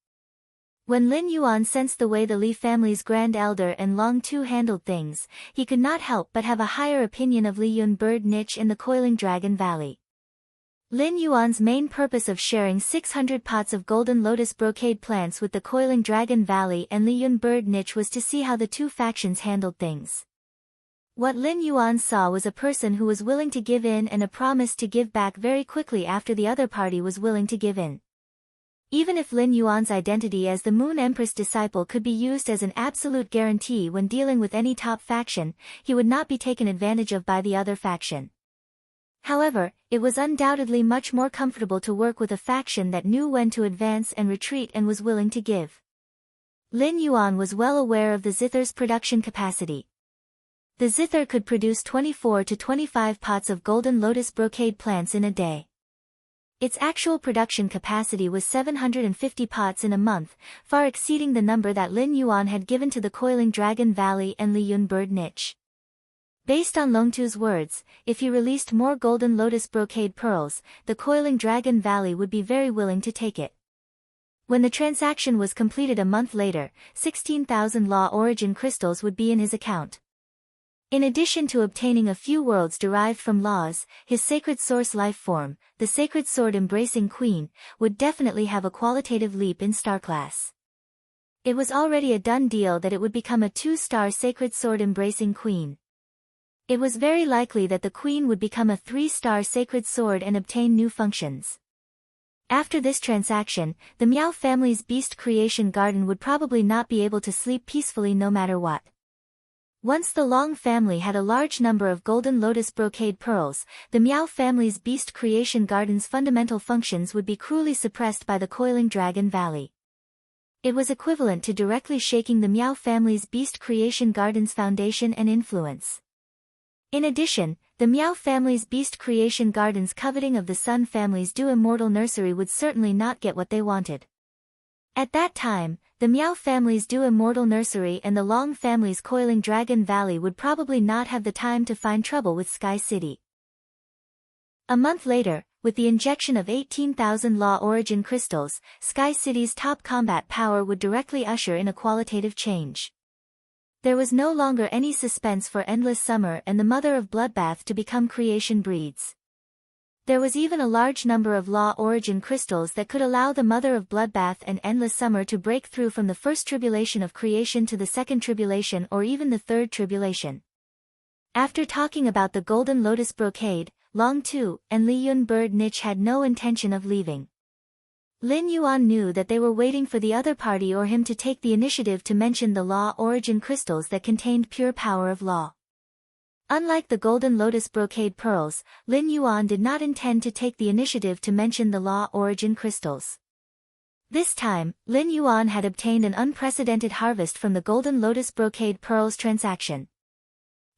When Lin Yuan sensed the way the Li family's Grand Elder and Long Tu handled things, he could not help but have a higher opinion of Li Yun bird niche in the Coiling Dragon Valley. Lin Yuan's main purpose of sharing 600 pots of golden lotus brocade plants with the Coiling Dragon Valley and Li Yun bird niche was to see how the two factions handled things. What Lin Yuan saw was a person who was willing to give in and a promise to give back very quickly after the other party was willing to give in. Even if Lin Yuan's identity as the Moon Empress disciple could be used as an absolute guarantee when dealing with any top faction, he would not be taken advantage of by the other faction. However, it was undoubtedly much more comfortable to work with a faction that knew when to advance and retreat and was willing to give. Lin Yuan was well aware of the zither's production capacity. The zither could produce 24 to 25 pots of golden lotus brocade plants in a day. Its actual production capacity was 750 pots in a month, far exceeding the number that Lin Yuan had given to the Coiling Dragon Valley and Li Yun bird niche. Based on Long Tu's words, if he released more golden lotus brocade pearls, the Coiling Dragon Valley would be very willing to take it. When the transaction was completed a month later, 16,000 law origin crystals would be in his account. In addition to obtaining a few worlds derived from laws, his sacred source life form, the sacred sword embracing queen, would definitely have a qualitative leap in star class. It was already a done deal that it would become a 2-star sacred sword embracing queen. It was very likely that the queen would become a 3-star sacred sword and obtain new functions. After this transaction, the Miao family's beast creation garden would probably not be able to sleep peacefully no matter what. Once the Long family had a large number of golden lotus brocade pearls, the Miao family's beast creation garden's fundamental functions would be cruelly suppressed by the Coiling Dragon Valley. It was equivalent to directly shaking the Miao family's beast creation garden's foundation and influence. In addition, the Miao family's beast creation garden's coveting of the Sun family's Do Immortal nursery would certainly not get what they wanted. At that time, the Miao family's Do Immortal nursery and the Long family's Coiling Dragon Valley would probably not have the time to find trouble with Sky City. A month later, with the injection of 18,000 law origin crystals, Sky City's top combat power would directly usher in a qualitative change. There was no longer any suspense for Endless Summer and the Mother of Bloodbath to become creation breeds. There was even a large number of law origin crystals that could allow the Mother of Bloodbath and Endless Summer to break through from the first tribulation of creation to the second tribulation or even the third tribulation. After talking about the Golden Lotus Brocade, Long Tu and Li Yun bird niche had no intention of leaving. Lin Yuan knew that they were waiting for the other party or him to take the initiative to mention the law origin crystals that contained pure power of law. Unlike the Golden Lotus Brocade pearls, Lin Yuan did not intend to take the initiative to mention the law origin crystals. This time, Lin Yuan had obtained an unprecedented harvest from the Golden Lotus Brocade pearls transaction.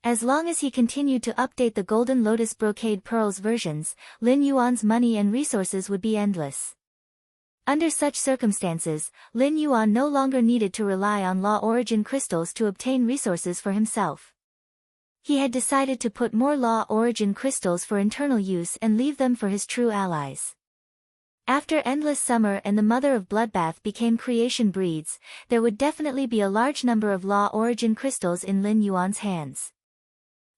As long as he continued to update the Golden Lotus Brocade pearls versions, Lin Yuan's money and resources would be endless. Under such circumstances, Lin Yuan no longer needed to rely on law origin crystals to obtain resources for himself. He had decided to put more law origin crystals for internal use and leave them for his true allies. After Endless Summer and the Mother of Bloodbath became creation breeds, there would definitely be a large number of law origin crystals in Lin Yuan's hands.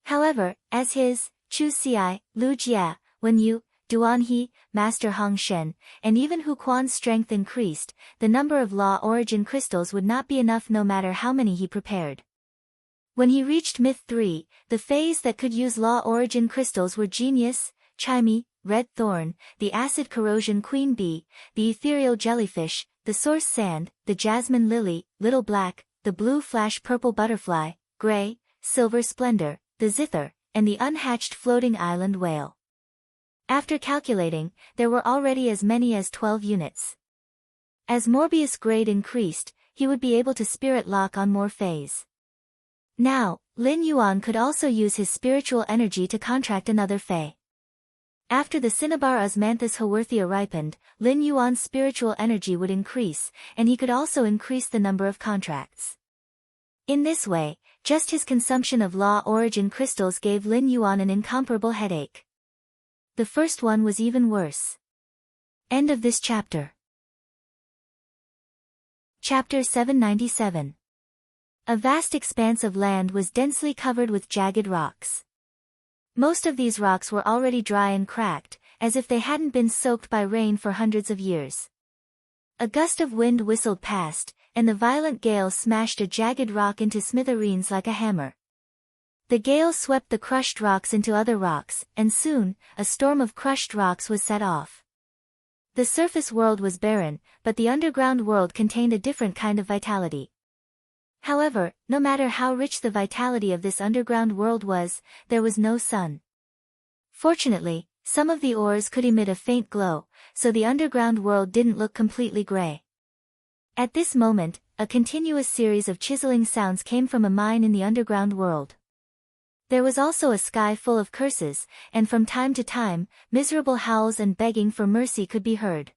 However, as his, Chu Xi, Lu Jia, Wen Yu, Duan He, Master Hong Shen, and even Hu Quan's strength increased, the number of law origin crystals would not be enough no matter how many he prepared. When he reached Myth 3, the phase that could use law origin crystals were Genius, Chimey, Red Thorn, the Acid Corrosion Queen Bee, the Ethereal Jellyfish, the Source Sand, the Jasmine Lily, Little Black, the Blue Flash Purple Butterfly, Gray, Silver Splendor, the Zither, and the Unhatched Floating Island Whale. After calculating, there were already as many as 12 units. As Morbius' grade increased, he would be able to spirit lock on more phase. Now, Lin Yuan could also use his spiritual energy to contract another Fae. After the Cinnabar Osmanthus Haworthia ripened, Lin Yuan's spiritual energy would increase, and he could also increase the number of contracts. In this way, just his consumption of Law Origin crystals gave Lin Yuan an incomparable headache. The first one was even worse. End of this chapter. Chapter 797. A vast expanse of land was densely covered with jagged rocks. Most of these rocks were already dry and cracked, as if they hadn't been soaked by rain for hundreds of years. A gust of wind whistled past, and the violent gale smashed a jagged rock into smithereens like a hammer. The gale swept the crushed rocks into other rocks, and soon, a storm of crushed rocks was set off. The surface world was barren, but the underground world contained a different kind of vitality. However, no matter how rich the vitality of this underground world was, there was no sun. Fortunately, some of the ores could emit a faint glow, so the underground world didn't look completely gray. At this moment, a continuous series of chiseling sounds came from a mine in the underground world. There was also a sky full of curses, and from time to time, miserable howls and begging for mercy could be heard.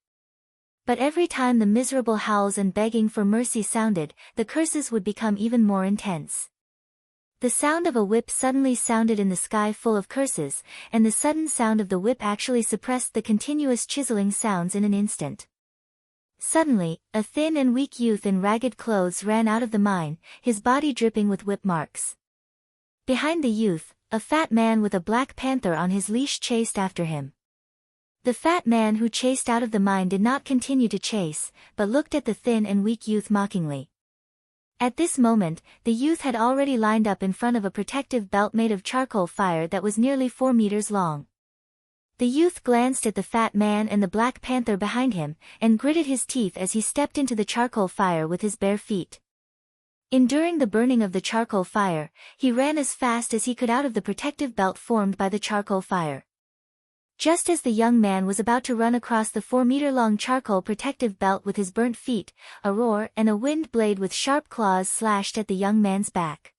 But every time the miserable howls and begging for mercy sounded, the curses would become even more intense. The sound of a whip suddenly sounded in the sky full of curses, and the sudden sound of the whip actually suppressed the continuous chiseling sounds in an instant. Suddenly, a thin and weak youth in ragged clothes ran out of the mine, his body dripping with whip marks. Behind the youth, a fat man with a black panther on his leash chased after him. The fat man who chased out of the mine did not continue to chase, but looked at the thin and weak youth mockingly. At this moment, the youth had already lined up in front of a protective belt made of charcoal fire that was nearly 4 meters long. The youth glanced at the fat man and the black panther behind him, and gritted his teeth as he stepped into the charcoal fire with his bare feet. Enduring the burning of the charcoal fire, he ran as fast as he could out of the protective belt formed by the charcoal fire. Just as the young man was about to run across the 4-meter-long charcoal protective belt with his burnt feet, a roar and a wind blade with sharp claws slashed at the young man's back.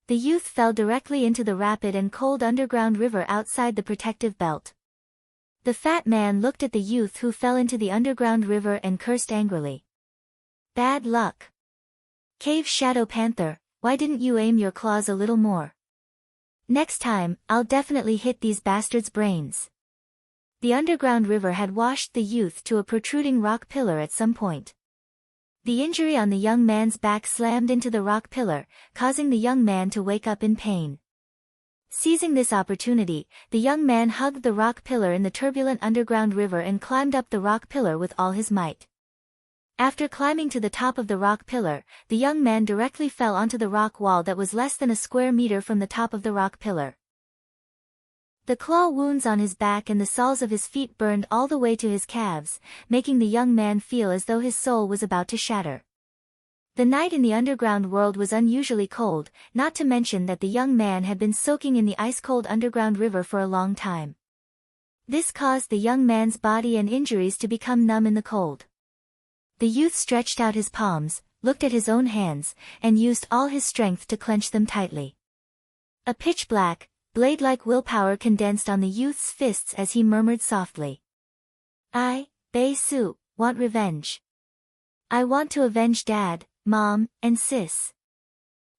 The youth fell directly into the rapid and cold underground river outside the protective belt. The fat man looked at the youth who fell into the underground river and cursed angrily. Bad luck. Cave Shadow Panther, why didn't you aim your claws a little more? Next time, I'll definitely hit these bastards' brains. The underground river had washed the youth to a protruding rock pillar at some point. The injury on the young man's back slammed into the rock pillar, causing the young man to wake up in pain. Seizing this opportunity, the young man hugged the rock pillar in the turbulent underground river and climbed up the rock pillar with all his might. After climbing to the top of the rock pillar, the young man directly fell onto the rock wall that was less than a square meter from the top of the rock pillar. The claw wounds on his back and the soles of his feet burned all the way to his calves, making the young man feel as though his soul was about to shatter. The night in the underground world was unusually cold, not to mention that the young man had been soaking in the ice-cold underground river for a long time. This caused the young man's body and injuries to become numb in the cold. The youth stretched out his palms, looked at his own hands, and used all his strength to clench them tightly. A pitch-black, blade-like willpower condensed on the youth's fists as he murmured softly. I, Bei Su, want revenge. I want to avenge Dad, Mom, and Sis.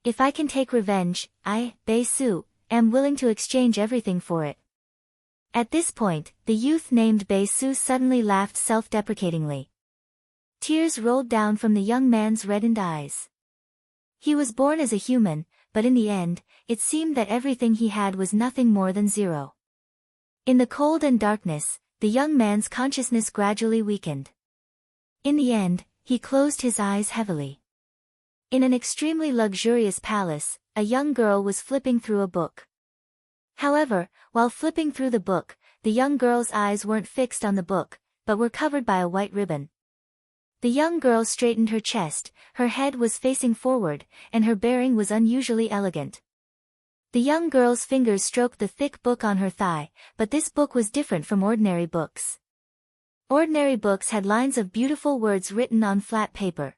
If I can take revenge, I, Bei Su, am willing to exchange everything for it. At this point, the youth named Bei Su suddenly laughed self-deprecatingly. Tears rolled down from the young man's reddened eyes. He was born as a human, but in the end, it seemed that everything he had was nothing more than zero. In the cold and darkness, the young man's consciousness gradually weakened. In the end, he closed his eyes heavily. In an extremely luxurious palace, a young girl was flipping through a book. However, while flipping through the book, the young girl's eyes weren't fixed on the book, but were covered by a white ribbon. The young girl straightened her chest, her head was facing forward, and her bearing was unusually elegant. The young girl's fingers stroked the thick book on her thigh, but this book was different from ordinary books. Ordinary books had lines of beautiful words written on flat paper.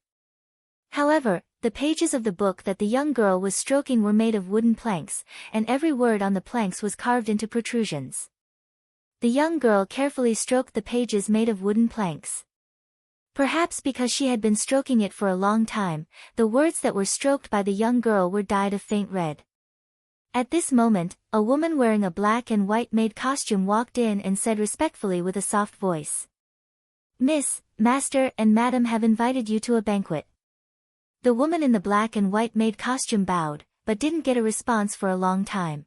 However, the pages of the book that the young girl was stroking were made of wooden planks, and every word on the planks was carved into protrusions. The young girl carefully stroked the pages made of wooden planks. Perhaps because she had been stroking it for a long time, the words that were stroked by the young girl were dyed a faint red. At this moment, a woman wearing a black and white maid costume walked in and said respectfully with a soft voice, "Miss, Master and Madam have invited you to a banquet." The woman in the black and white maid costume bowed, but didn't get a response for a long time.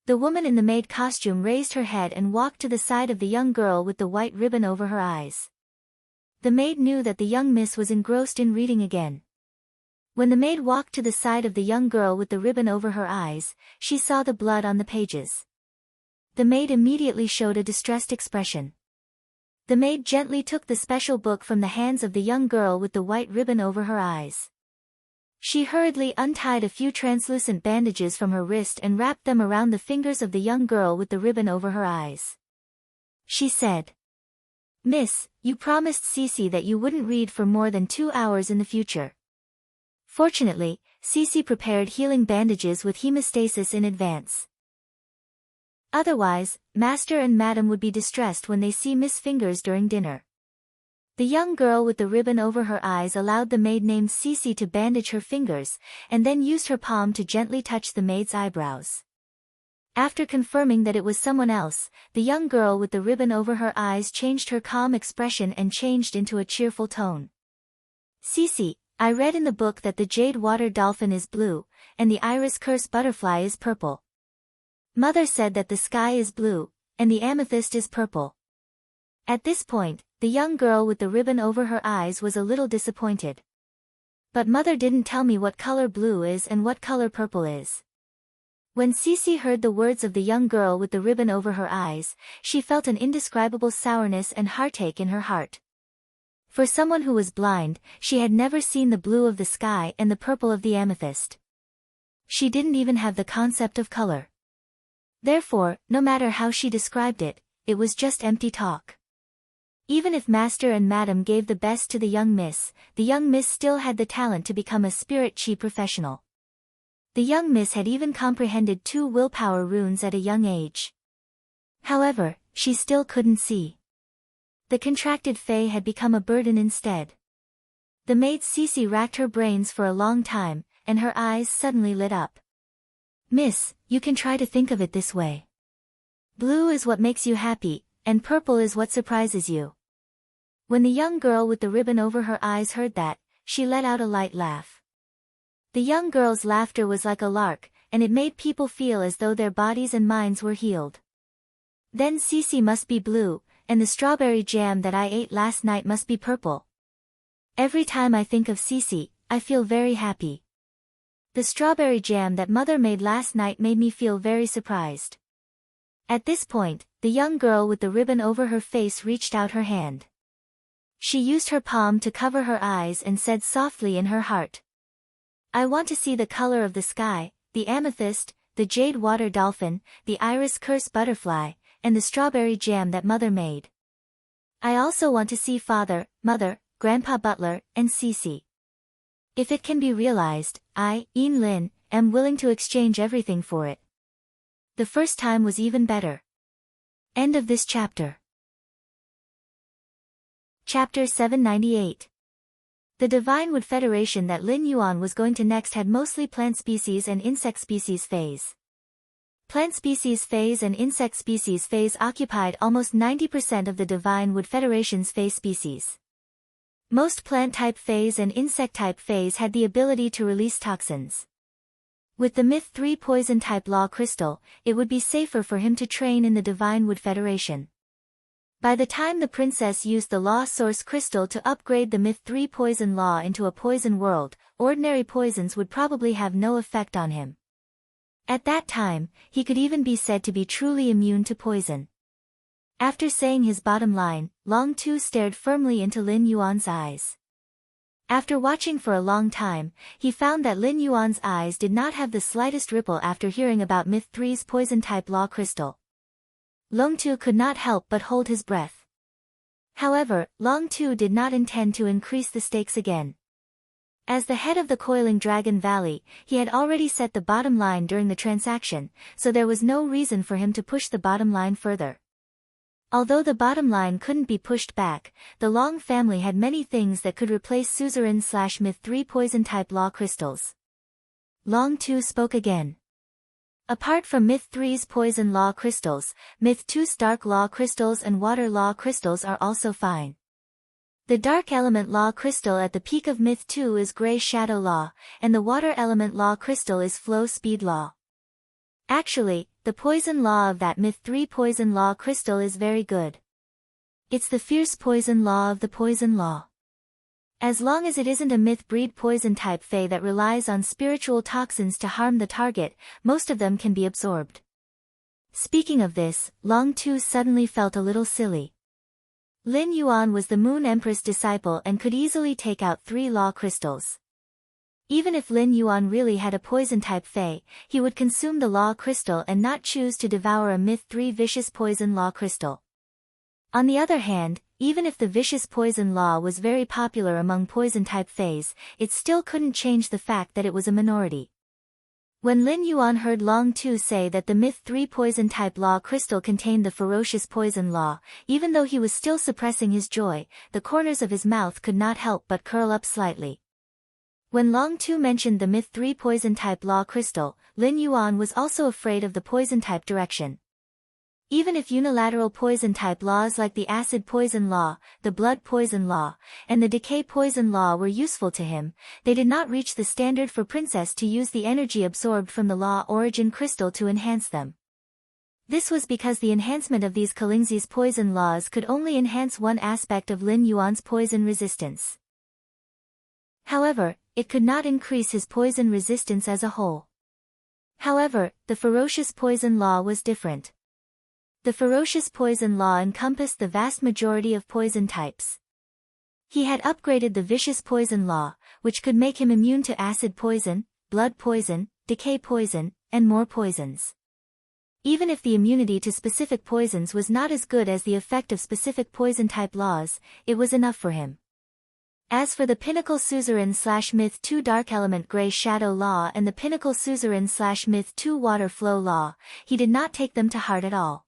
The woman in the maid costume raised her head and walked to the side of the young girl with the white ribbon over her eyes. The maid knew that the young miss was engrossed in reading again. When the maid walked to the side of the young girl with the ribbon over her eyes, she saw the blood on the pages. The maid immediately showed a distressed expression. The maid gently took the special book from the hands of the young girl with the white ribbon over her eyes. She hurriedly untied a few translucent bandages from her wrist and wrapped them around the fingers of the young girl with the ribbon over her eyes. She said, "Miss, you promised Cece that you wouldn't read for more than 2 hours in the future." Fortunately, Cece prepared healing bandages with hemostasis in advance. Otherwise, Master and Madam would be distressed when they see Miss Fingers during dinner. The young girl with the ribbon over her eyes allowed the maid named Cece to bandage her fingers, and then used her palm to gently touch the maid's eyebrows. After confirming that it was someone else, the young girl with the ribbon over her eyes changed her calm expression and changed into a cheerful tone. "Cece, I read in the book that the jade water dolphin is blue, and the iris curse butterfly is purple. Mother said that the sky is blue, and the amethyst is purple." At this point, the young girl with the ribbon over her eyes was a little disappointed. "But Mother didn't tell me what color blue is and what color purple is." When Cece heard the words of the young girl with the ribbon over her eyes, she felt an indescribable sourness and heartache in her heart. For someone who was blind, she had never seen the blue of the sky and the purple of the amethyst. She didn't even have the concept of color. Therefore, no matter how she described it, it was just empty talk. Even if Master and Madam gave the best to the young miss still had the talent to become a spirit chi professional. The young miss had even comprehended 2 willpower runes at a young age. However, she still couldn't see. The contracted Fae had become a burden instead. The maid Cece racked her brains for a long time, and her eyes suddenly lit up. "Miss, you can try to think of it this way. Blue is what makes you happy, and purple is what surprises you." When the young girl with the ribbon over her eyes heard that, she let out a light laugh. The young girl's laughter was like a lark, and it made people feel as though their bodies and minds were healed. "Then Cece must be blue, and the strawberry jam that I ate last night must be purple. Every time I think of Cece, I feel very happy. The strawberry jam that Mother made last night made me feel very surprised." At this point, the young girl with the ribbon over her face reached out her hand. She used her palm to cover her eyes and said softly in her heart, "I want to see the color of the sky, the amethyst, the jade water dolphin, the iris curse butterfly, and the strawberry jam that Mother made. I also want to see Father, Mother, Grandpa Butler, and Cece. If it can be realized, I, Ian Lin, am willing to exchange everything for it." The first time was even better. End of this chapter. Chapter 798. The Divine Wood Federation that Lin Yuan was going to next had mostly plant species and insect species phase. Plant species phase and insect species phase occupied almost 90% of the Divine Wood Federation's phase species. Most plant type phase and insect type phase had the ability to release toxins. With the Myth 3 poison type law crystal, it would be safer for him to train in the Divine Wood Federation. By the time the princess used the law source crystal to upgrade the Myth 3 poison law into a poison world, ordinary poisons would probably have no effect on him. At that time, he could even be said to be truly immune to poison. After saying his bottom line, Long Tu stared firmly into Lin Yuan's eyes. After watching for a long time, he found that Lin Yuan's eyes did not have the slightest ripple after hearing about Myth 3's poison-type law crystal. Long Tu could not help but hold his breath. However, Long Tu did not intend to increase the stakes again. As the head of the Coiling Dragon Valley, he had already set the bottom line during the transaction, so there was no reason for him to push the bottom line further. Although the bottom line couldn't be pushed back, the Long family had many things that could replace Suzerain/Myth 3 poison-type law crystals. Long Tu spoke again. Apart from Myth 3's poison law crystals, Myth 2's dark law crystals and water law crystals are also fine. The dark element law crystal at the peak of Myth 2 is Gray Shadow Law, and the water element law crystal is Flow Speed Law. Actually, the poison law of that Myth 3 poison law crystal is very good. It's the fierce poison law of the poison law. As long as it isn't a myth breed poison type Fae that relies on spiritual toxins to harm the target, most of them can be absorbed. Speaking of this, Long Tu suddenly felt a little silly. Lin Yuan was the Moon Empress disciple and could easily take out 3 law crystals. Even if Lin Yuan really had a poison-type Fae, he would consume the law crystal and not choose to devour a Myth 3 vicious poison law crystal. On the other hand, even if the vicious poison law was very popular among poison-type Faes, it still couldn't change the fact that it was a minority. When Lin Yuan heard Long Tu say that the Myth 3 poison-type law crystal contained the ferocious poison law, even though he was still suppressing his joy, the corners of his mouth could not help but curl up slightly. When Long Tu mentioned the Myth 3 poison-type law crystal, Lin Yuan was also afraid of the poison-type direction. Even if unilateral poison-type laws like the acid poison law, the blood poison law, and the decay poison law were useful to him, they did not reach the standard for Princess to use the energy absorbed from the law origin crystal to enhance them. This was because the enhancement of these Kalingzi's poison laws could only enhance one aspect of Lin Yuan's poison resistance. However, it could not increase his poison resistance as a whole. However, the ferocious poison law was different. The ferocious poison law encompassed the vast majority of poison types. He had upgraded the vicious poison law, which could make him immune to acid poison, blood poison, decay poison, and more poisons. Even if the immunity to specific poisons was not as good as the effect of specific poison-type laws, it was enough for him. As for the Pinnacle Suzerain/Myth 2 Dark Element Gray Shadow Law and the Pinnacle Suzerain/Myth 2 Water Flow Law, he did not take them to heart at all.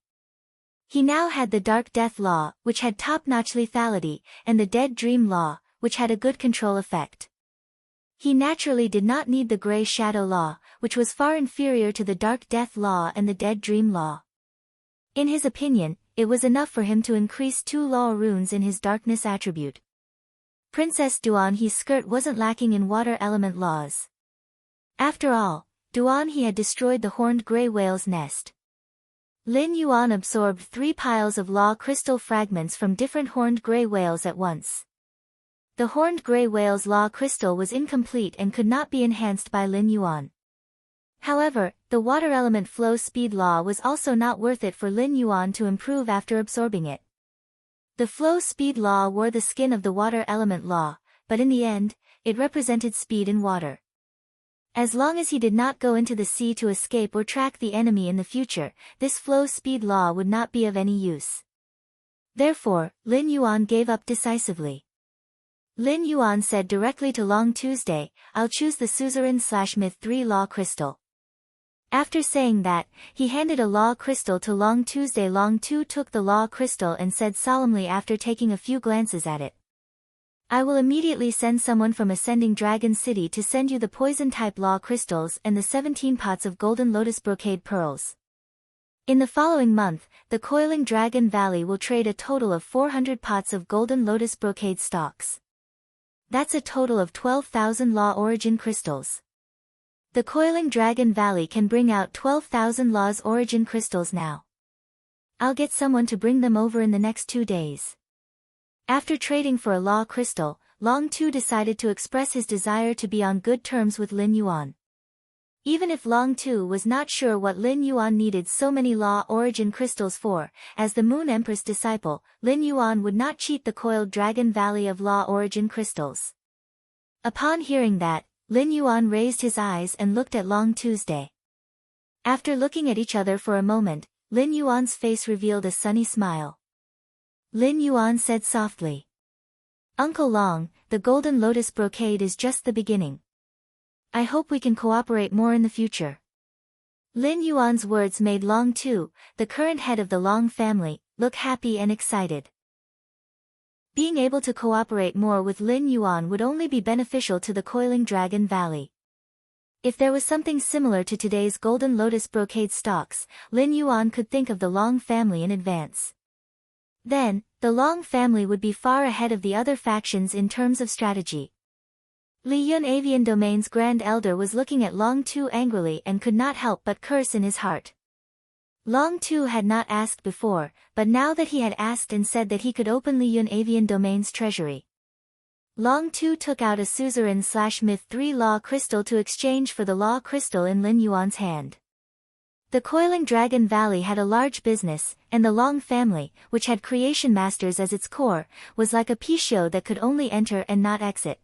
He now had the Dark Death Law, which had top-notch lethality, and the Dead Dream Law, which had a good control effect. He naturally did not need the Gray Shadow Law, which was far inferior to the Dark Death Law and the Dead Dream Law. In his opinion, it was enough for him to increase 2 law runes in his darkness attribute. Princess Duanhe's skirt wasn't lacking in water element laws. After all, Duanhe had destroyed the horned gray whale's nest. Lin Yuan absorbed 3 piles of law crystal fragments from different horned gray whales at once. The horned gray whale's law crystal was incomplete and could not be enhanced by Lin Yuan. However, the water element flow speed law was also not worth it for Lin Yuan to improve after absorbing it. The flow speed law wore the skin of the water element law, but in the end, it represented speed in water. As long as he did not go into the sea to escape or track the enemy in the future, this flow speed law would not be of any use. Therefore, Lin Yuan gave up decisively. Lin Yuan said directly to Long Tuesday, "I'll choose the Suzerain/Myth 3 law crystal." After saying that, he handed a law crystal to Long Tuesday. Long Tu took the law crystal and said solemnly after taking a few glances at it, "I will immediately send someone from Ascending Dragon City to send you the poison-type law crystals and the 17 pots of golden lotus brocade pearls. In the following month, the Coiling Dragon Valley will trade a total of 400 pots of golden lotus brocade stalks. That's a total of 12,000 law origin crystals. The Coiling Dragon Valley can bring out 12,000 Law's origin crystals now. I'll get someone to bring them over in the next 2 days." After trading for a law crystal, Long Tu decided to express his desire to be on good terms with Lin Yuan. Even if Long Tu was not sure what Lin Yuan needed so many law origin crystals for, as the Moon Empress disciple, Lin Yuan would not cheat the Coiled Dragon Valley of law origin crystals. Upon hearing that, Lin Yuan raised his eyes and looked at Long Tuesday. After looking at each other for a moment, Lin Yuan's face revealed a sunny smile. Lin Yuan said softly, "Uncle Long, the golden lotus brocade is just the beginning. I hope we can cooperate more in the future." Lin Yuan's words made Long Tu, the current head of the Long family, look happy and excited. Being able to cooperate more with Lin Yuan would only be beneficial to the Coiling Dragon Valley. If there was something similar to today's golden lotus brocade stocks, Lin Yuan could think of the Long family in advance. Then, the Long family would be far ahead of the other factions in terms of strategy. Li Yun Avian Domain's Grand Elder was looking at Long Tu angrily and could not help but curse in his heart. Long Tu had not asked before, but now that he had asked and said that he could open Li Yun Avian Domain's treasury. Long Tu took out a Suzerain/Myth 3 Law Crystal to exchange for the Law Crystal in Lin Yuan's hand. The Coiling Dragon Valley had a large business, and the Long family, which had creation masters as its core, was like a Pishio that could only enter and not exit.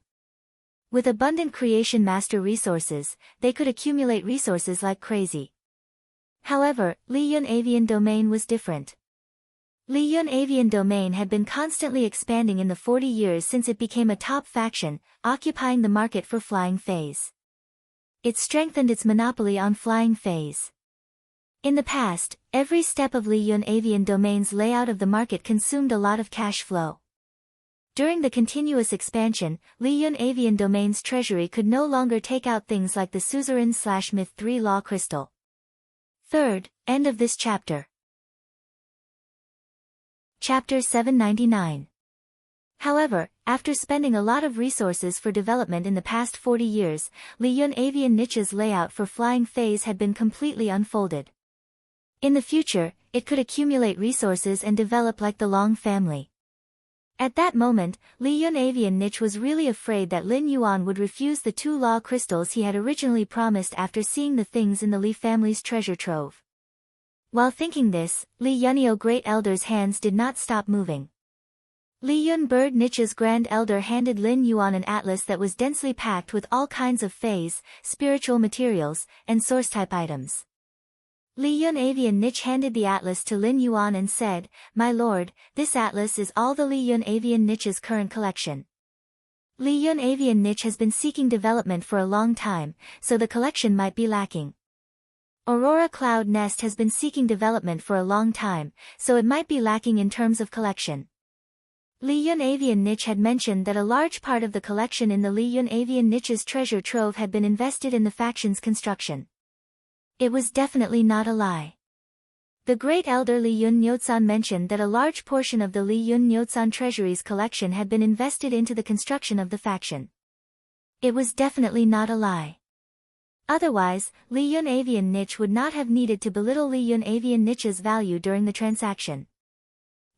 With abundant creation master resources, they could accumulate resources like crazy. However, Li Yun Avian Domain was different. Li Yun Avian Domain had been constantly expanding in the 40 years since it became a top faction, occupying the market for flying phase. It strengthened its monopoly on flying phase. In the past, every step of Li Yun Avian Domain's layout of the market consumed a lot of cash flow. During the continuous expansion, Li Yun Avian Domain's treasury could no longer take out things like the Suzerain/Myth 3 Law Crystal. Third, end of this chapter. Chapter 799. However, after spending a lot of resources for development in the past 40 years, Li Yun Avian Niche's layout for flying phase had been completely unfolded. In the future, it could accumulate resources and develop like the Long family. At that moment, Li Yun Avian Niche was really afraid that Lin Yuan would refuse the 2 law crystals he had originally promised after seeing the things in the Li family's treasure trove. While thinking this, Li Yunio Great Elder's hands did not stop moving. Li Yun Bird Niche's Grand Elder handed Lin Yuan an atlas that was densely packed with all kinds of phase, spiritual materials, and source-type items. Li Yun Avian Niche handed the atlas to Lin Yuan and said, "My lord, this atlas is all the Li Yun Avian Niche's current collection. Li Yun Avian Niche has been seeking development for a long time, so the collection might be lacking. Aurora Cloud Nest has been seeking development for a long time, so it might be lacking in terms of collection." Li Yun Avian Niche had mentioned that a large part of the collection in the Li Yun Avian Niche's treasure trove had been invested in the faction's construction. It was definitely not a lie. The Great Elder Li Yun Nyotsan mentioned that a large portion of the Li Yun Nyotsan treasury's collection had been invested into the construction of the faction. It was definitely not a lie. Otherwise, Li Yun Avian Niche would not have needed to belittle Li Yun Avian Niche's value during the transaction.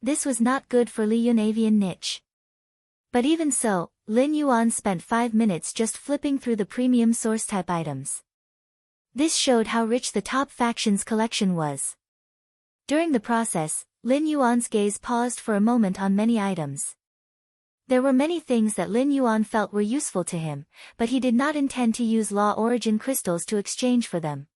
This was not good for Li Yun Avian Niche. But even so, Lin Yuan spent 5 minutes just flipping through the premium source-type items. This showed how rich the top faction's collection was. During the process, Lin Yuan's gaze paused for a moment on many items. There were many things that Lin Yuan felt were useful to him, but he did not intend to use Law Origin crystals to exchange for them.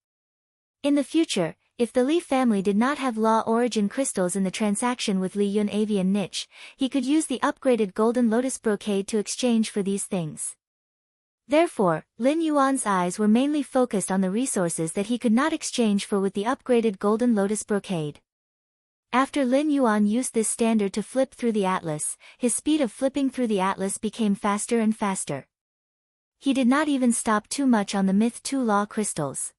In the future, if the Li family did not have Law Origin crystals in the transaction with Li Yun Avian Niche, he could use the upgraded Golden Lotus brocade to exchange for these things. Therefore, Lin Yuan's eyes were mainly focused on the resources that he could not exchange for with the upgraded Golden Lotus brocade. After Lin Yuan used this standard to flip through the atlas, his speed of flipping through the atlas became faster and faster. He did not even stop too much on the Myth 2 Law crystals.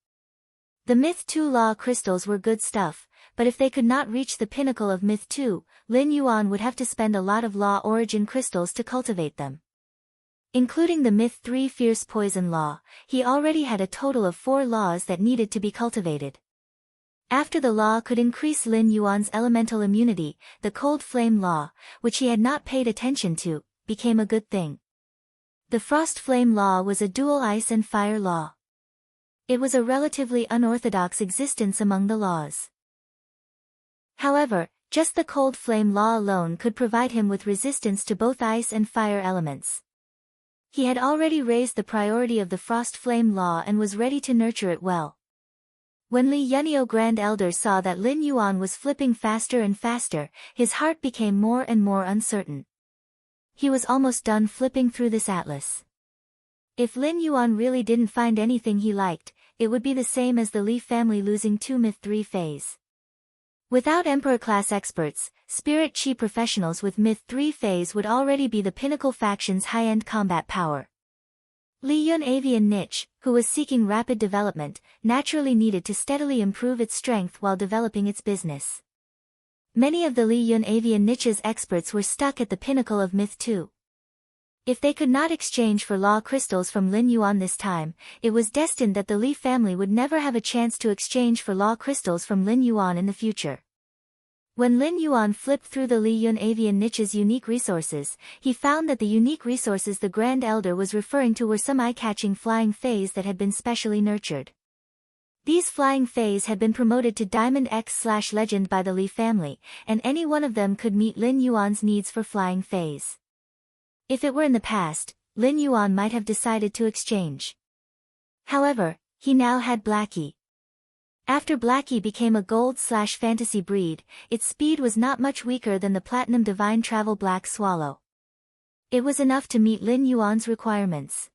The Myth 2 Law crystals were good stuff, but if they could not reach the pinnacle of Myth 2, Lin Yuan would have to spend a lot of Law Origin crystals to cultivate them. Including the Myth 3 Fierce Poison Law, he already had a total of 4 laws that needed to be cultivated. After the law could increase Lin Yuan's elemental immunity, the Cold Flame Law, which he had not paid attention to, became a good thing. The Frost Flame Law was a dual ice and fire law. It was a relatively unorthodox existence among the laws. However, just the Cold Flame Law alone could provide him with resistance to both ice and fire elements. He had already raised the priority of the Frost Flame Law and was ready to nurture it well. When Li Yunyo Grand Elder saw that Lin Yuan was flipping faster and faster, his heart became more and more uncertain. He was almost done flipping through this atlas. If Lin Yuan really didn't find anything he liked, it would be the same as the Li family losing 2 Myth 3 phase. Without Emperor-class experts, Spirit Chi professionals with Myth 3 phase would already be the pinnacle faction's high-end combat power. Li Yun Avian Niche, who was seeking rapid development, naturally needed to steadily improve its strength while developing its business. Many of the Li Yun Avian Niche's experts were stuck at the pinnacle of Myth 2. If they could not exchange for law crystals from Lin Yuan this time, it was destined that the Li family would never have a chance to exchange for law crystals from Lin Yuan in the future. When Lin Yuan flipped through the Li Yun Avian Niche's unique resources, he found that the unique resources the Grand Elder was referring to were some eye-catching flying fays that had been specially nurtured. These flying fays had been promoted to Diamond X/Legend by the Li family, and any one of them could meet Lin Yuan's needs for flying fays. If it were in the past, Lin Yuan might have decided to exchange. However, he now had Blackie. After Blackie became a gold/fantasy breed, its speed was not much weaker than the Platinum Divine Travel Black Swallow. It was enough to meet Lin Yuan's requirements.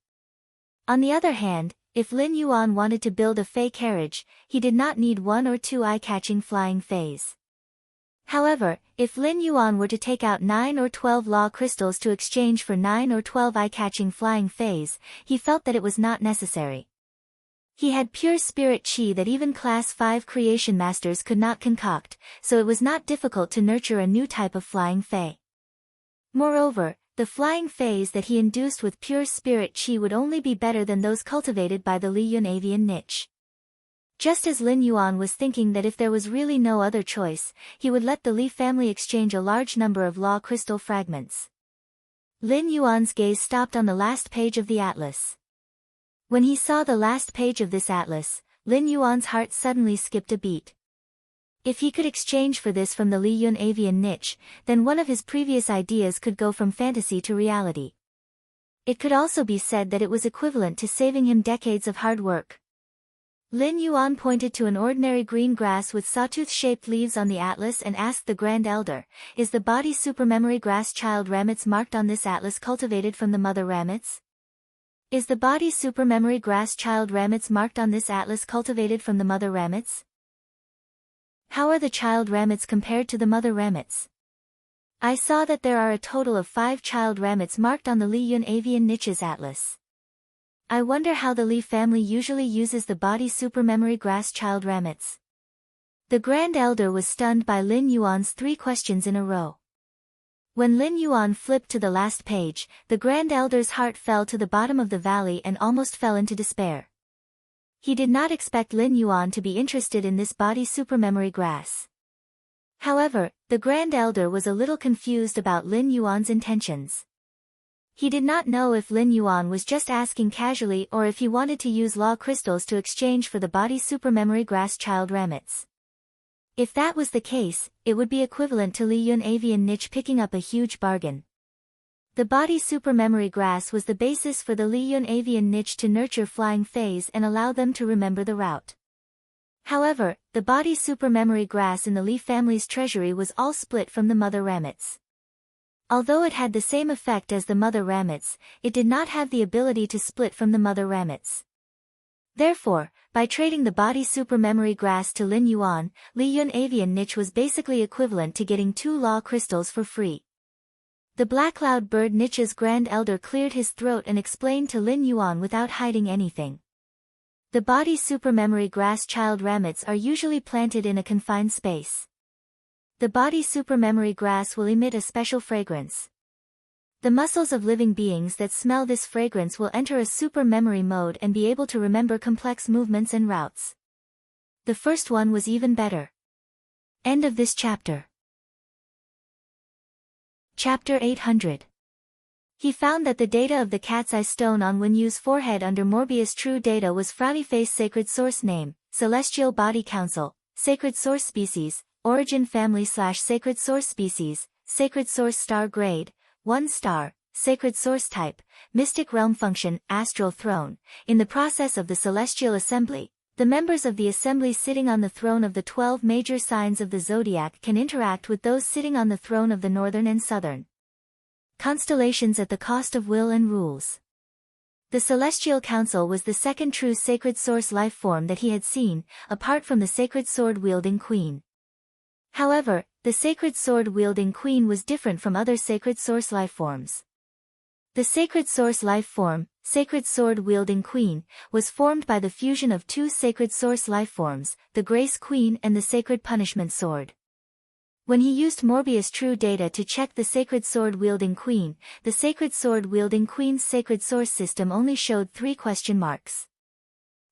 On the other hand, if Lin Yuan wanted to build a Fey carriage, he did not need 1 or 2 eye-catching flying fays. However, if Lin Yuan were to take out 9 or 12 law crystals to exchange for 9 or 12 eye-catching flying fays, he felt that it was not necessary. He had pure spirit chi that even Class 5 creation masters could not concoct, so it was not difficult to nurture a new type of flying fey. Moreover, the flying fays that he induced with pure spirit chi would only be better than those cultivated by the Li Yun Avian Niche. Just as Lin Yuan was thinking that if there was really no other choice, he would let the Li family exchange a large number of law crystal fragments. Lin Yuan's gaze stopped on the last page of the atlas. When he saw the last page of this atlas, Lin Yuan's heart suddenly skipped a beat. If he could exchange for this from the Li Yun Avian Niche, then one of his previous ideas could go from fantasy to reality. It could also be said that it was equivalent to saving him decades of hard work. Lin Yuan pointed to an ordinary green grass with sawtooth-shaped leaves on the atlas and asked the Grand Elder, "Is the body supermemory grass child ramets marked on this atlas cultivated from the mother ramets? Is the body supermemory grass child ramets marked on this atlas cultivated from the mother ramets? How are the child ramets compared to the mother ramets? I saw that there are a total of 5 child ramets marked on the Li Yun Avian Niche's atlas. I wonder how the Li family usually uses the body supermemory grass child ramets." The Grand Elder was stunned by Lin Yuan's 3 questions in a row. When Lin Yuan flipped to the last page, the Grand Elder's heart fell to the bottom of the valley and almost fell into despair. He did not expect Lin Yuan to be interested in this body supermemory grass. However, the Grand Elder was a little confused about Lin Yuan's intentions. He did not know if Lin Yuan was just asking casually or if he wanted to use law crystals to exchange for the body supermemory grass child ramets. If that was the case, it would be equivalent to Li Yun Avian Niche picking up a huge bargain. The body supermemory grass was the basis for the Li Yun Avian Niche to nurture flying fays and allow them to remember the route. However, the body supermemory grass in the Li family's treasury was all split from the mother ramets. Although it had the same effect as the mother ramets, it did not have the ability to split from the mother ramets. Therefore, by trading the body supermemory grass to Lin Yuan, Li Yun Avian Niche was basically equivalent to getting 2 law crystals for free. The black-cloud bird Niche's Grand Elder cleared his throat and explained to Lin Yuan without hiding anything. The body supermemory grass child ramets are usually planted in a confined space. The body supermemory grass will emit a special fragrance. The muscles of living beings that smell this fragrance will enter a super memory mode and be able to remember complex movements and routes. The first one was even better. End of this chapter. Chapter 800. He found that the data of the cat's eye stone on Wenyu's forehead under Morbius' true data was Frowny Face Sacred Source Name, Celestial Body Council, Sacred Source Species, Origin Family / Sacred Source Species, Sacred Source Star Grade, 1 star, sacred source type, mystic realm function, astral throne. In the process of the celestial assembly, the members of the assembly sitting on the throne of the 12 major signs of the zodiac can interact with those sitting on the throne of the northern and southern constellations at the cost of will and rules. The Celestial Council was the second true sacred source life form that he had seen, apart from the sacred sword-wielding queen. However, the sacred sword-wielding queen was different from other sacred source life forms. The sacred source life form, sacred sword-wielding queen, was formed by the fusion of two sacred source life forms, the Grace Queen and the sacred punishment sword. When he used Morbius True Data to check the sacred sword-wielding queen, the sacred sword-wielding queen's sacred source system only showed 3 question marks.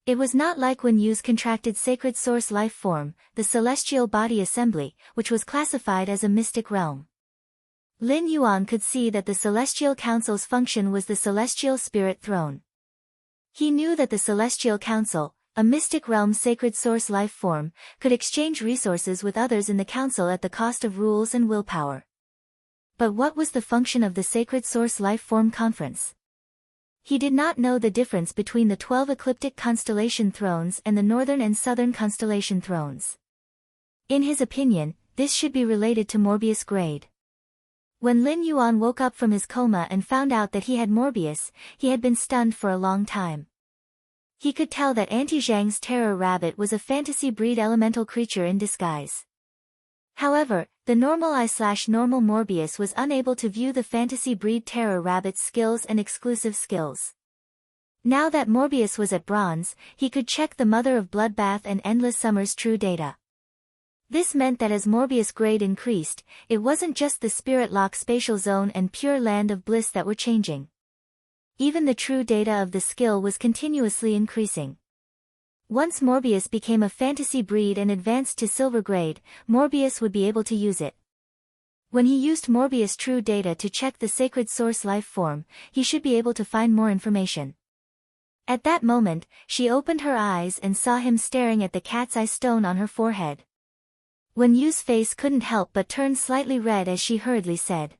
It was not like when Yu's contracted sacred source life form, the celestial body assembly, which was classified as a mystic realm. Lin Yuan could see that the Celestial Council's function was the Celestial Spirit Throne. He knew that the Celestial Council, a mystic realm sacred source life form, could exchange resources with others in the council at the cost of rules and willpower. But what was the function of the Sacred Source Life Form Conference? He did not know the difference between the 12 ecliptic constellation thrones and the northern and southern constellation thrones. In his opinion, this should be related to Morbius grade. When Lin Yuan woke up from his coma and found out that he had Morbius, he had been stunned for a long time. He could tell that Auntie Zhang's terror rabbit was a fantasy breed elemental creature in disguise. However, the normal Morbius was unable to view the fantasy breed terror rabbit's skills and exclusive skills. Now that Morbius was at bronze, he could check the Mother of Bloodbath and Endless Summer's true data. This meant that as Morbius' grade increased, it wasn't just the Spirit Lock Spatial Zone and Pure Land of Bliss that were changing. Even the true data of the skill was continuously increasing. Once Morbius became a fantasy breed and advanced to silver grade, Morbius would be able to use it. When he used Morbius' true data to check the sacred source life form, he should be able to find more information. At that moment, she opened her eyes and saw him staring at the cat's eye stone on her forehead. When Yu's face couldn't help but turn slightly red as she hurriedly said,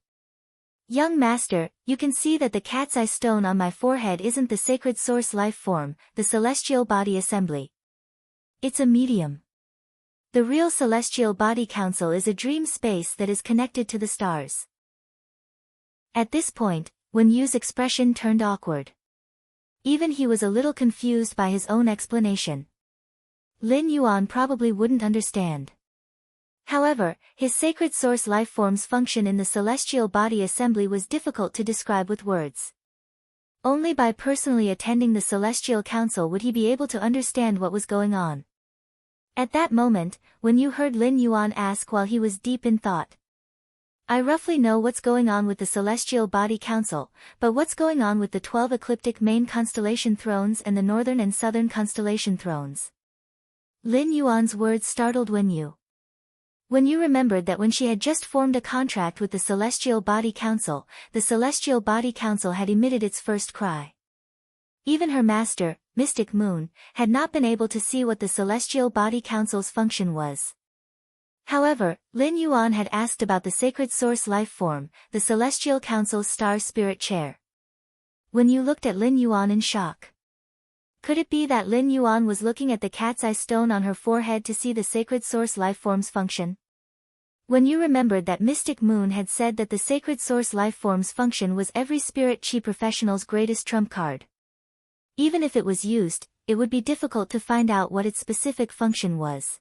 "Young master, you can see that the cat's eye stone on my forehead isn't the sacred source life form, the celestial body assembly. It's a medium. The real celestial body council is a dream space that is connected to the stars." At this point, Wen Yu's expression turned awkward. Even he was a little confused by his own explanation. Lin Yuan probably wouldn't understand. However, his sacred source life form's function in the celestial body assembly was difficult to describe with words. Only by personally attending the celestial council would he be able to understand what was going on. At that moment, when Yu heard Lin Yuan ask while he was deep in thought, "I roughly know what's going on with the celestial body council, but what's going on with the 12 ecliptic main constellation thrones and the northern and southern constellation thrones?" Lin Yuan's words startled Wen Yu. When Yu remembered that when she had just formed a contract with the Celestial Body Council, the Celestial Body Council had emitted its first cry. Even her master, Mystic Moon, had not been able to see what the Celestial Body Council's function was. However, Lin Yuan had asked about the Sacred Source Life Form, the Celestial Council's Star Spirit Chair. When Yu looked at Lin Yuan in shock. Could it be that Lin Yuan was looking at the cat's eye stone on her forehead to see the sacred source life form's function? When Yu remembered that Mystic Moon had said that the sacred source life form's function was every spirit chi professional's greatest trump card. Even if it was used, it would be difficult to find out what its specific function was.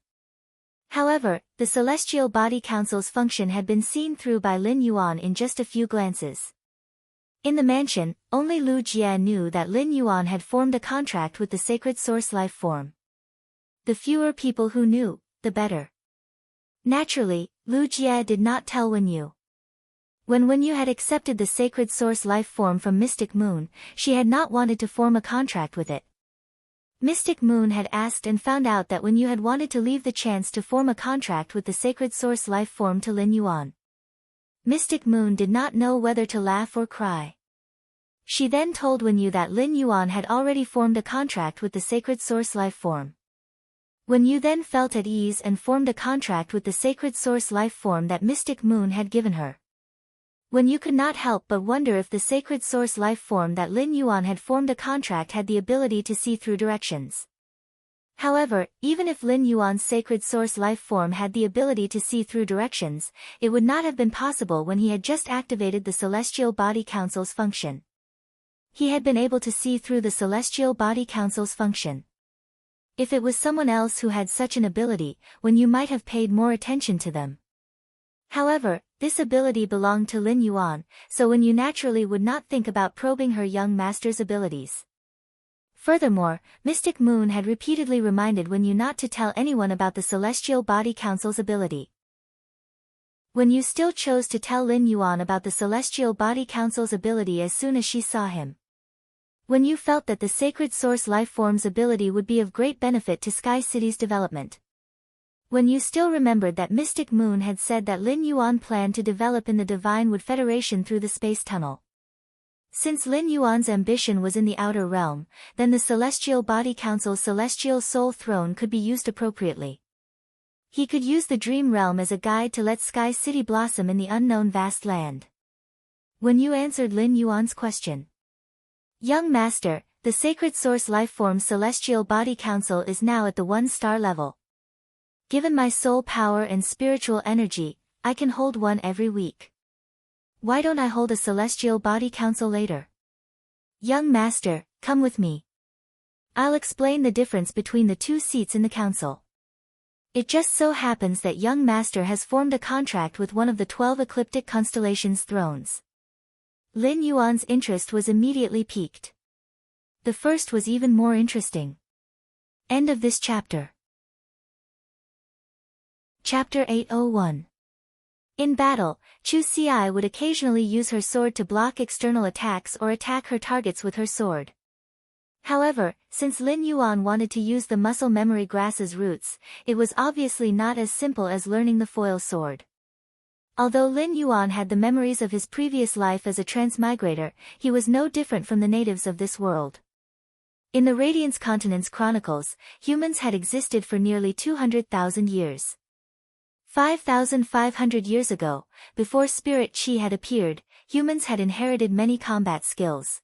However, the Celestial Body Council's function had been seen through by Lin Yuan in just a few glances. In the mansion, only Lu Jie knew that Lin Yuan had formed a contract with the sacred source life form. The fewer people who knew, the better. Naturally, Lu Jie did not tell Wen Yu. When Wen Yu had accepted the sacred source life form from Mystic Moon, she had not wanted to form a contract with it. Mystic Moon had asked and found out that Wen Yu had wanted to leave the chance to form a contract with the sacred source life form to Lin Yuan. Mystic Moon did not know whether to laugh or cry. She then told Wen Yu that Lin Yuan had already formed a contract with the sacred source life form. Wen Yu then felt at ease and formed a contract with the sacred source life form that Mystic Moon had given her. When you could not help but wonder if the sacred source life form that Lin Yuan had formed a contract had the ability to see through directions. However, even if Lin Yuan's sacred source life form had the ability to see through directions, it would not have been possible when he had just activated the Celestial Body Council's function. He had been able to see through the Celestial Body Council's function. If it was someone else who had such an ability, when you might have paid more attention to them. However, this ability belonged to Lin Yuan, so when you naturally would not think about probing her young master's abilities. Furthermore, Mystic Moon had repeatedly reminded Wen Yu not to tell anyone about the Celestial Body Council's ability. Wen Yu still chose to tell Lin Yuan about the Celestial Body Council's ability as soon as she saw him. Wen Yu felt that the Sacred Source Lifeform's ability would be of great benefit to Sky City's development. Wen Yu still remembered that Mystic Moon had said that Lin Yuan planned to develop in the Divine Wood Federation through the space tunnel. Since Lin Yuan's ambition was in the outer realm, then the Celestial Body Council's Celestial Soul Throne could be used appropriately. He could use the Dream Realm as a guide to let Sky City blossom in the unknown vast land. Wen Yu answered Lin Yuan's question. Young Master, the Sacred Source Lifeform Celestial Body Council is now at the 1-star level. Given my soul power and spiritual energy, I can hold one every week. Why don't I hold a Celestial Body Council later? Young Master, come with me. I'll explain the difference between the 2 seats in the council. It just so happens that Young Master has formed a contract with one of the 12 ecliptic constellations' thrones. Lin Yuan's interest was immediately piqued. The first was even more interesting. End of this chapter. Chapter 801. In battle, Chu Xi would occasionally use her sword to block external attacks or attack her targets with her sword. However, since Lin Yuan wanted to use the muscle memory grass's roots, it was obviously not as simple as learning the foil sword. Although Lin Yuan had the memories of his previous life as a transmigrator, he was no different from the natives of this world. In the Radiance Continent's Chronicles, humans had existed for nearly 200,000 years. 5,500 years ago, before Spirit Chi had appeared, humans had inherited many combat skills.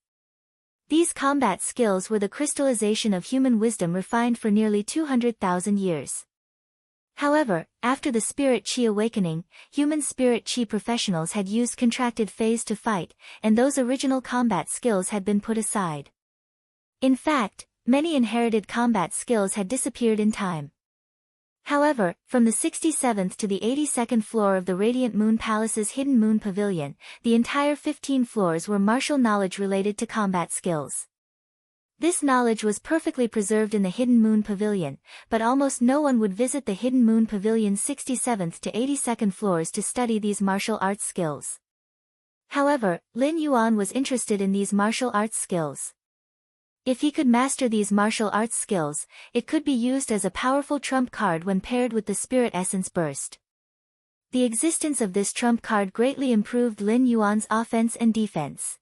These combat skills were the crystallization of human wisdom refined for nearly 200,000 years. However, after the Spirit Chi awakening, human Spirit Chi professionals had used contracted phase to fight, and those original combat skills had been put aside. In fact, many inherited combat skills had disappeared in time. However, from the 67th to the 82nd floor of the Radiant Moon Palace's Hidden Moon Pavilion, the entire 15 floors were martial knowledge related to combat skills. This knowledge was perfectly preserved in the Hidden Moon Pavilion, but almost no one would visit the Hidden Moon Pavilion's 67th to 82nd floors to study these martial arts skills. However, Lin Yuan was interested in these martial arts skills. If he could master these martial arts skills, it could be used as a powerful trump card when paired with the Spirit Essence Burst. The existence of this trump card greatly improved Lin Yuan's offense and defense.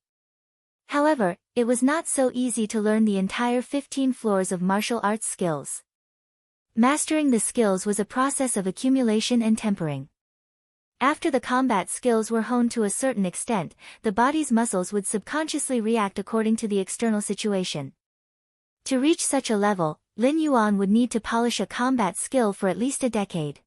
However, it was not so easy to learn the entire 15 floors of martial arts skills. Mastering the skills was a process of accumulation and tempering. After the combat skills were honed to a certain extent, the body's muscles would subconsciously react according to the external situation. To reach such a level, Lin Yuan would need to polish a combat skill for at least a decade.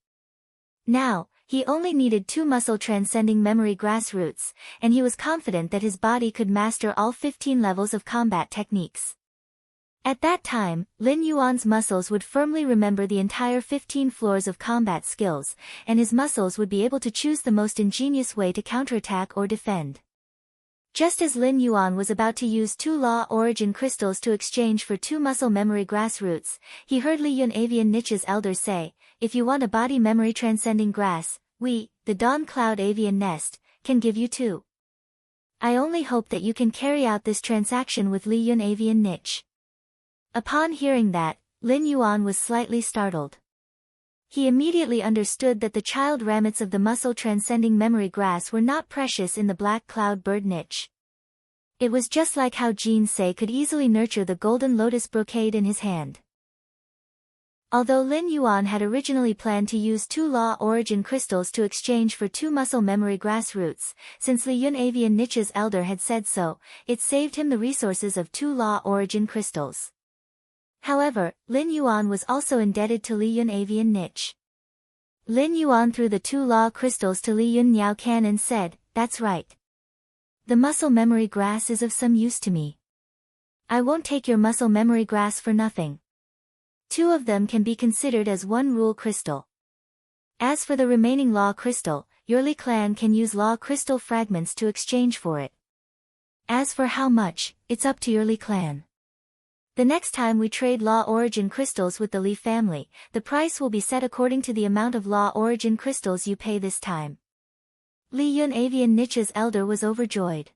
Now, he only needed 2 muscle transcending memory grassroots, and he was confident that his body could master all 15 levels of combat techniques. At that time, Lin Yuan's muscles would firmly remember the entire 15 floors of combat skills, and his muscles would be able to choose the most ingenious way to counterattack or defend. Just as Lin Yuan was about to use 2 Law Origin crystals to exchange for 2 muscle memory grassroots, he heard Li Yun Avian Niche's elders say, "If you want a body memory transcending grass, we, the Dawn Cloud Avian Nest, can give you 2. I only hope that you can carry out this transaction with Li Yun Avian Niche." Upon hearing that, Lin Yuan was slightly startled. He immediately understood that the child ramets of the muscle transcending memory grass were not precious in the black cloud bird niche. It was just like how Jin Se could easily nurture the golden lotus brocade in his hand. Although Lin Yuan had originally planned to use 2 law origin crystals to exchange for 2 muscle memory grass roots, since Li Yun Avian Niche's elder had said so, it saved him the resources of 2 law origin crystals. However, Lin Yuan was also indebted to Li Yun Avian Niche. Lin Yuan threw the 2 law crystals to Li Yun Niao Can and said, "That's right. The muscle memory grass is of some use to me. I won't take your muscle memory grass for nothing. 2 of them can be considered as 1 rule crystal. As for the remaining law crystal, your Li clan can use law crystal fragments to exchange for it. As for how much, it's up to your Li clan. The next time we trade law origin crystals with the Li family, the price will be set according to the amount of law origin crystals you pay this time." Li Yun Avian Niche's elder was overjoyed.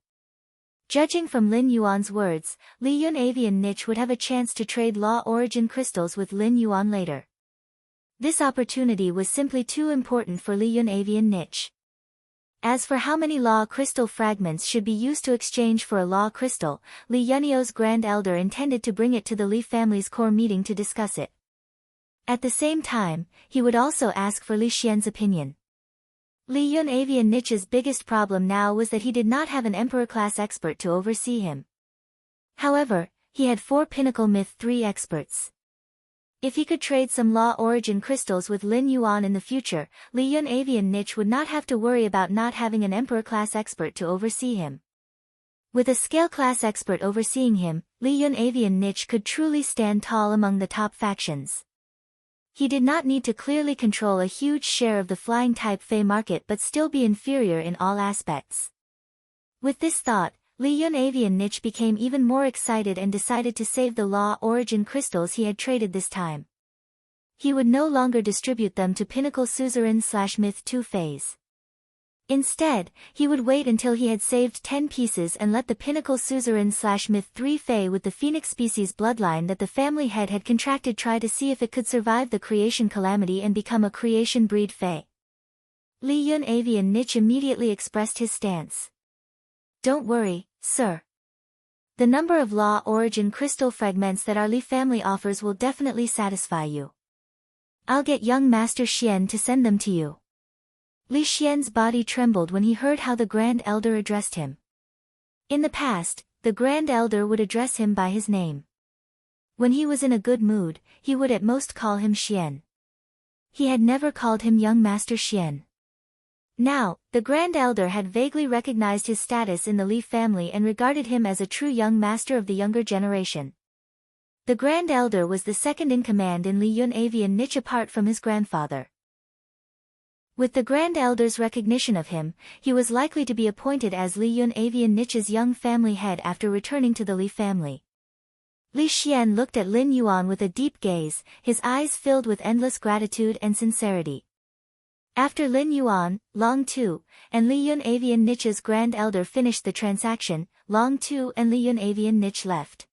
Judging from Lin Yuan's words, Li Yun Avian Niche would have a chance to trade law origin crystals with Lin Yuan later. This opportunity was simply too important for Li Yun Avian Niche. As for how many law crystal fragments should be used to exchange for a law crystal, Li Yunio's grand elder intended to bring it to the Li family's core meeting to discuss it. At the same time, he would also ask for Li Xian's opinion. Li Yun Avian Niche's biggest problem now was that he did not have an Emperor-class expert to oversee him. However, he had 4 Pinnacle Myth 3 experts. If he could trade some law origin crystals with Lin Yuan in the future, Li Yun Avian Niche would not have to worry about not having an Emperor-class expert to oversee him. With a Scale-class expert overseeing him, Li Yun Avian Niche could truly stand tall among the top factions. He did not need to clearly control a huge share of the flying-type Fey market but still be inferior in all aspects. With this thought, Li Yun Avian Niche became even more excited and decided to save the law origin crystals he had traded this time. He would no longer distribute them to Pinnacle Suzerain/Myth 2 Feys. Instead, he would wait until he had saved 10 pieces and let the Pinnacle Suzerain/Myth 3 Fey with the Phoenix species bloodline that the family head had contracted try to see if it could survive the creation calamity and become a creation breed Fey. Li Yun Avian Niche immediately expressed his stance. "Don't worry, sir. The number of law origin crystal fragments that our Li family offers will definitely satisfy you. I'll get young Master Xian to send them to you." Li Xian's body trembled when he heard how the Grand Elder addressed him. In the past, the Grand Elder would address him by his name. When he was in a good mood, he would at most call him Xian. He had never called him young Master Xian. Now, the Grand Elder had vaguely recognized his status in the Li family and regarded him as a true young master of the younger generation. The Grand Elder was the second in command in Li Yun Avian Niche apart from his grandfather. With the Grand Elder's recognition of him, he was likely to be appointed as Li Yun Avian Niche's young family head after returning to the Li family. Li Xian looked at Lin Yuan with a deep gaze, his eyes filled with endless gratitude and sincerity. After Lin Yuan, Long Tu, and Li Yun Avian Niche's Grand Elder finished the transaction, Long Tu and Li Yun Avian Niche left.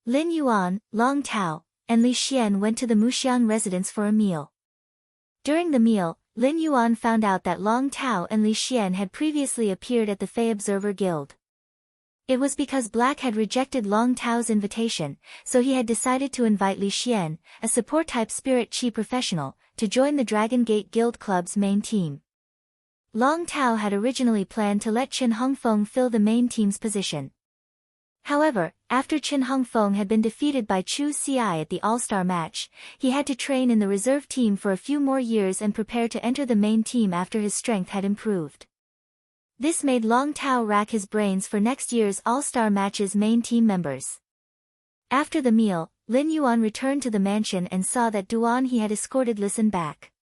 Lin Yuan, Long Tao, and Li Xian went to the Muxiang residence for a meal. During the meal, Lin Yuan found out that Long Tao and Li Xian had previously appeared at the Fey Observer Guild. It was because Black had rejected Long Tao's invitation, so he had decided to invite Li Xian, a support-type spirit chi professional, to join the Dragon Gate Guild Club's main team. Long Tao had originally planned to let Qin Hongfeng fill the main team's position. However, after Qin Hongfeng had been defeated by Chu Ci at the All-Star match, he had to train in the reserve team for a few more years and prepare to enter the main team after his strength had improved. This made Long Tao rack his brains for next year's All-Star match's main team members. After the meal, Lin Yuan returned to the mansion and saw that Duan he had escorted Listen back.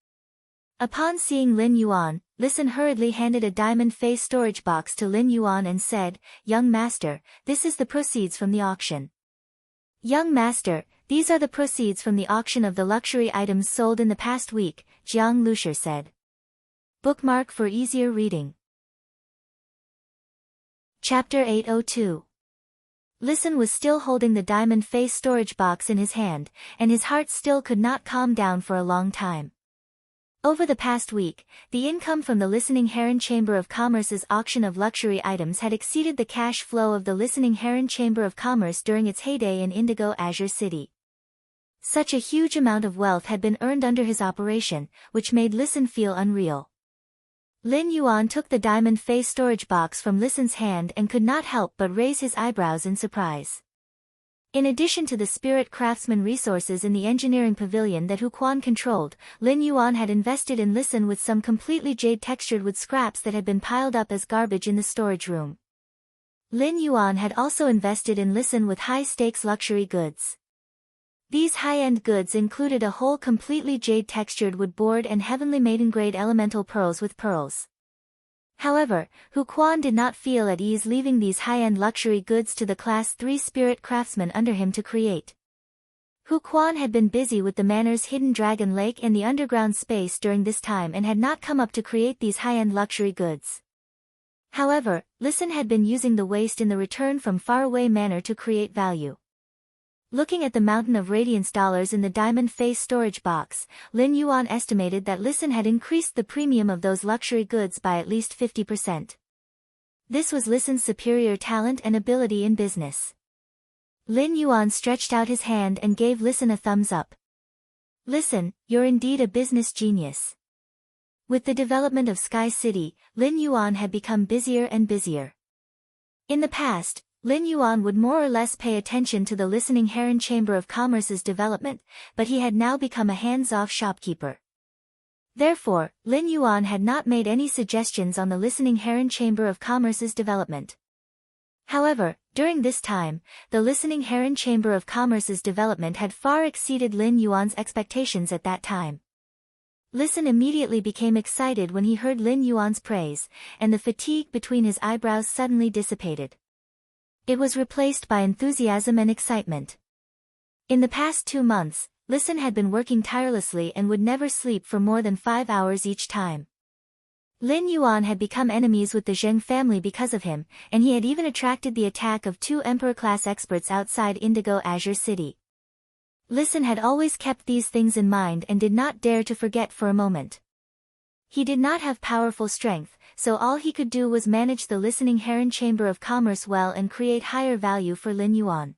Upon seeing Lin Yuan, Listen hurriedly handed a diamond face storage box to Lin Yuan and said, "Young master, this is the proceeds from the auction." "Young master, these are the proceeds from the auction of the luxury items sold in the past week," Jiang Lushir said. Bookmark for easier reading. Chapter 802. Listen was still holding the diamond face storage box in his hand, and his heart still could not calm down for a long time. Over the past week, the income from the Listening Heron Chamber of Commerce's auction of luxury items had exceeded the cash flow of the Listening Heron Chamber of Commerce during its heyday in Indigo Azure City. Such a huge amount of wealth had been earned under his operation, which made Listen feel unreal. Lin Yuan took the diamond face storage box from Listen's hand and could not help but raise his eyebrows in surprise. In addition to the spirit craftsman resources in the engineering pavilion that Hu Quan controlled, Lin Yuan had invested in Listen with some completely jade-textured wood scraps that had been piled up as garbage in the storage room. Lin Yuan had also invested in Listen with high-stakes luxury goods. These high-end goods included a whole completely jade-textured wood board and heavenly maiden-grade elemental pearls with pearls. However, Hu Quan did not feel at ease leaving these high-end luxury goods to the Class 3 spirit craftsmen under him to create. Hu Quan had been busy with the manor's hidden dragon lake and the underground space during this time and had not come up to create these high-end luxury goods. However, Listen had been using the waste in the return from faraway manor to create value. Looking at the mountain of radiance dollars in the diamond face storage box, Lin Yuan estimated that Listen had increased the premium of those luxury goods by at least 50%. This was Listen's superior talent and ability in business. Lin Yuan stretched out his hand and gave Listen a thumbs up. Listen, you're indeed a business genius. With the development of Sky City, Lin Yuan had become busier and busier. In the past, Lin Yuan would more or less pay attention to the Listening Heron Chamber of Commerce's development, but he had now become a hands-off shopkeeper. Therefore, Lin Yuan had not made any suggestions on the Listening Heron Chamber of Commerce's development. However, during this time, the Listening Heron Chamber of Commerce's development had far exceeded Lin Yuan's expectations at that time. Listen immediately became excited when he heard Lin Yuan's praise, and the fatigue between his eyebrows suddenly dissipated. It was replaced by enthusiasm and excitement. In the past 2 months, Listen had been working tirelessly and would never sleep for more than 5 hours each time. Lin Yuan had become enemies with the Zheng family because of him, and he had even attracted the attack of 2 Emperor-class experts outside Indigo Azure City. Listen had always kept these things in mind and did not dare to forget for a moment. He did not have powerful strength, so all he could do was manage the Listening Heron Chamber of Commerce well and create higher value for Lin Yuan.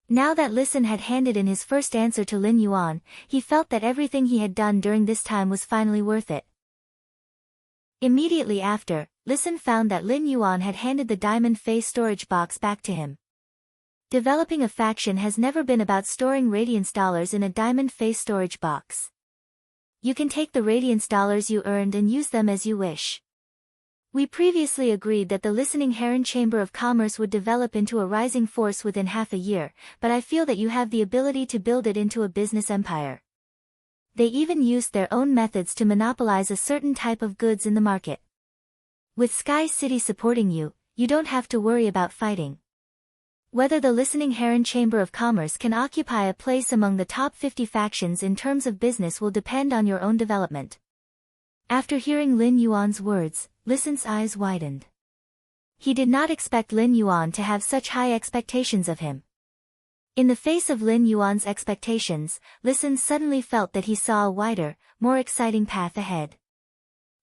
Now that Listen had handed in his first answer to Lin Yuan, he felt that everything he had done during this time was finally worth it. Immediately after, Listen found that Lin Yuan had handed the diamond face storage box back to him. Developing a faction has never been about storing radiance dollars in a diamond face storage box. You can take the radiance dollars you earned and use them as you wish. We previously agreed that the Listening Heron Chamber of Commerce would develop into a rising force within half a year, but I feel that you have the ability to build it into a business empire. They even used their own methods to monopolize a certain type of goods in the market. With Sky City supporting you, you don't have to worry about fighting. Whether the Listening Heron Chamber of Commerce can occupy a place among the top 50 factions in terms of business will depend on your own development. After hearing Lin Yuan's words, Listen's eyes widened. He did not expect Lin Yuan to have such high expectations of him. In the face of Lin Yuan's expectations, Listen suddenly felt that he saw a wider, more exciting path ahead.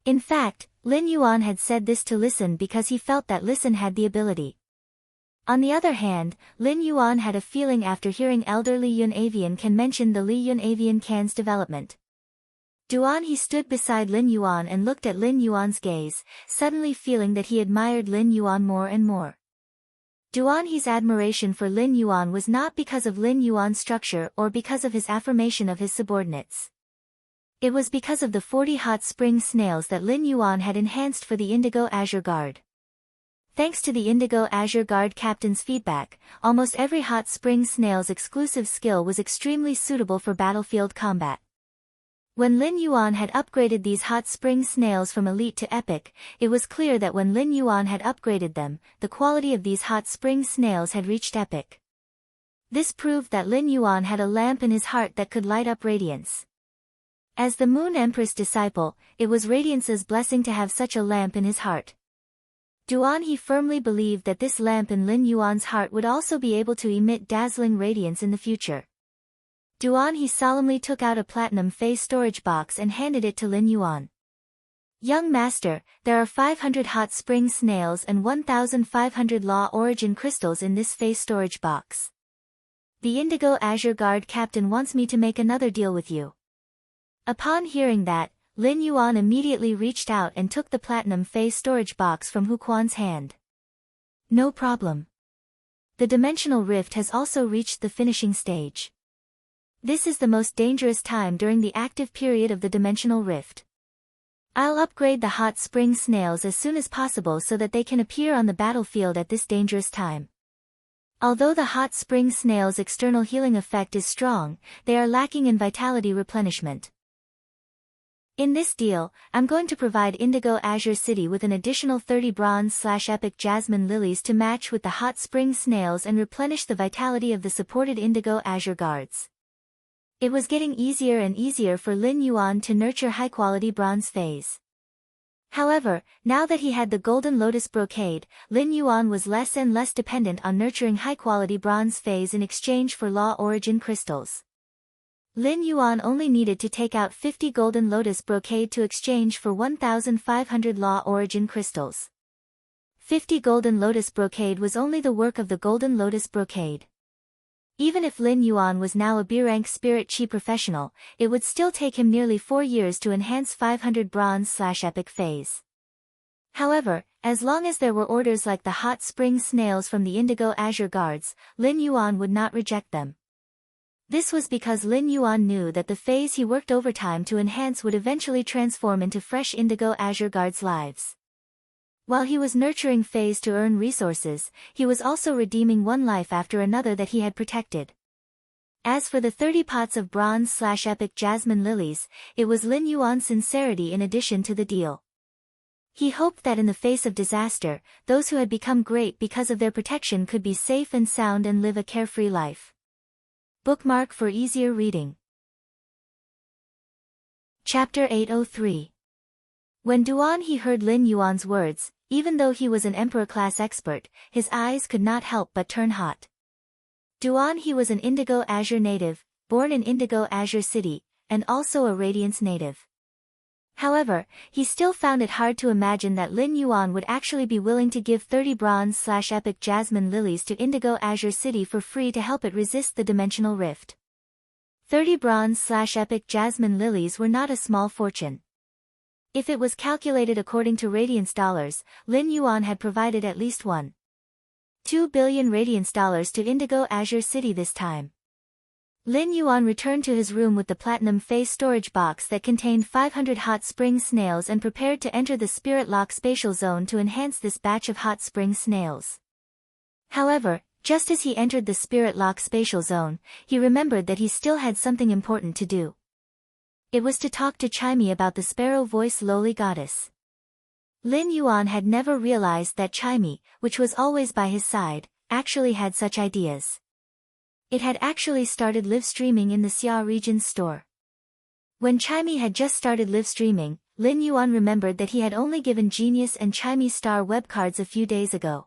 In fact, Lin Yuan had said this to Listen because he felt that Listen had the ability. On the other hand, Lin Yuan had a feeling after hearing Elder Li Yun Avian Can mention the Li Yun Avian Can's development. Duan he stood beside Lin Yuan and looked at Lin Yuan's gaze, suddenly feeling that he admired Lin Yuan more and more. Duan he's admiration for Lin Yuan was not because of Lin Yuan's structure or because of his affirmation of his subordinates. It was because of the 40 hot spring snails that Lin Yuan had enhanced for the Indigo Azure Guard. Thanks to the Indigo Azure Guard captain's feedback, almost every hot spring snail's exclusive skill was extremely suitable for battlefield combat. When Lin Yuan had upgraded these hot spring snails from elite to epic, it was clear that when Lin Yuan had upgraded them, the quality of these hot spring snails had reached epic. This proved that Lin Yuan had a lamp in his heart that could light up radiance. As the Moon Empress disciple, it was Radiance's blessing to have such a lamp in his heart. Duan he firmly believed that this lamp in Lin Yuan's heart would also be able to emit dazzling radiance in the future. Duan he solemnly took out a platinum face storage box and handed it to Lin Yuan. Young master, there are 500 hot spring snails and 1,500 law origin crystals in this face storage box. The Indigo Azure Guard captain wants me to make another deal with you. Upon hearing that, Lin Yuan immediately reached out and took the platinum phase storage box from Hu Quan's hand. No problem. The dimensional rift has also reached the finishing stage. This is the most dangerous time during the active period of the dimensional rift. I'll upgrade the hot spring snails as soon as possible so that they can appear on the battlefield at this dangerous time. Although the hot spring snail's external healing effect is strong, they are lacking in vitality replenishment. In this deal, I'm going to provide Indigo Azure City with an additional 30 bronze/epic jasmine lilies to match with the hot spring snails and replenish the vitality of the supported Indigo Azure Guards. It was getting easier and easier for Lin Yuan to nurture high-quality bronze phase. However, now that he had the Golden Lotus Brocade, Lin Yuan was less and less dependent on nurturing high-quality bronze phase in exchange for Law Origin crystals. Lin Yuan only needed to take out 50 Golden Lotus Brocade to exchange for 1,500 Law Origin crystals. 50 Golden Lotus Brocade was only the work of the Golden Lotus Brocade. Even if Lin Yuan was now a B-rank Spirit Chi professional, it would still take him nearly 4 years to enhance 500 bronze/epic phase. However, as long as there were orders like the hot spring snails from the Indigo Azure Guards, Lin Yuan would not reject them. This was because Lin Yuan knew that the phase he worked overtime to enhance would eventually transform into fresh Indigo Azure Guards' lives. While he was nurturing phase to earn resources, he was also redeeming one life after another that he had protected. As for the 30 pots of bronze/epic jasmine lilies, it was Lin Yuan's sincerity in addition to the deal. He hoped that in the face of disaster, those who had become great because of their protection could be safe and sound and live a carefree life. Bookmark for easier reading. Chapter 803. When Duan He heard Lin Yuan's words, even though he was an Emperor-class expert, his eyes could not help but turn hot. Duan He was an Indigo Azure native, born in Indigo Azure City, and also a Radiance native. However, he still found it hard to imagine that Lin Yuan would actually be willing to give 30 bronze/epic jasmine lilies to Indigo Azure City for free to help it resist the dimensional rift. 30 bronze/epic jasmine lilies were not a small fortune. If it was calculated according to Radiance dollars, Lin Yuan had provided at least 1.2 billion Radiance dollars to Indigo Azure City this time. Lin Yuan returned to his room with the platinum phase storage box that contained 500 hot spring snails and prepared to enter the Spirit Lock spatial zone to enhance this batch of hot spring snails. However, just as he entered the Spirit Lock spatial zone, he remembered that he still had something important to do. It was to talk to Chimey about the sparrow-voiced lowly goddess. Lin Yuan had never realized that Chimey, which was always by his side, actually had such ideas. It had actually started live streaming in the Xia region's store. When Chimey had just started live streaming, Lin Yuan remembered that he had only given Genius and Chimey Star web cards a few days ago.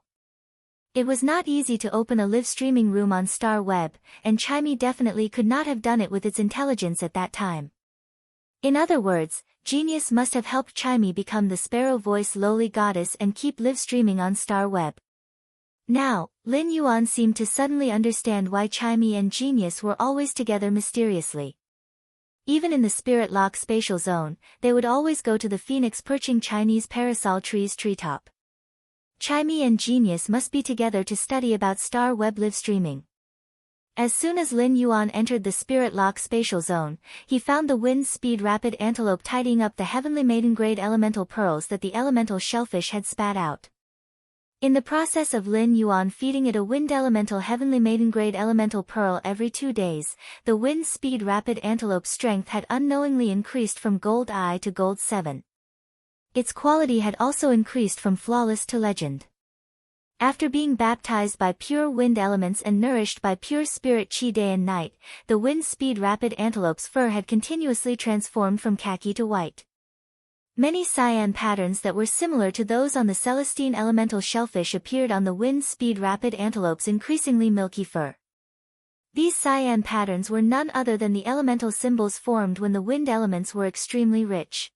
It was not easy to open a live streaming room on Star Web, and Chimey definitely could not have done it with its intelligence at that time. In other words, Genius must have helped Chimey become the sparrow-voiced lowly goddess and keep live streaming on Star Web. Now, Lin Yuan seemed to suddenly understand why Chimey and Genius were always together mysteriously. Even in the Spirit Lock spatial zone, they would always go to the phoenix perching Chinese parasol tree's treetop. Chimey and Genius must be together to study about Star Web live streaming. As soon as Lin Yuan entered the Spirit Lock spatial zone, he found the wind speed rapid antelope tidying up the heavenly maiden grade elemental pearls that the elemental shellfish had spat out. In the process of Lin Yuan feeding it a wind elemental heavenly maiden grade elemental pearl every 2 days, the wind speed rapid antelope strength had unknowingly increased from gold I to gold 7. Its quality had also increased from flawless to legend. After being baptized by pure wind elements and nourished by pure spirit chi day and night, the wind speed rapid antelope's fur had continuously transformed from khaki to white. Many cyan patterns that were similar to those on the Celestine elemental shellfish appeared on the wind speed rapid antelope's increasingly milky fur. These cyan patterns were none other than the elemental symbols formed when the wind elements were extremely rich.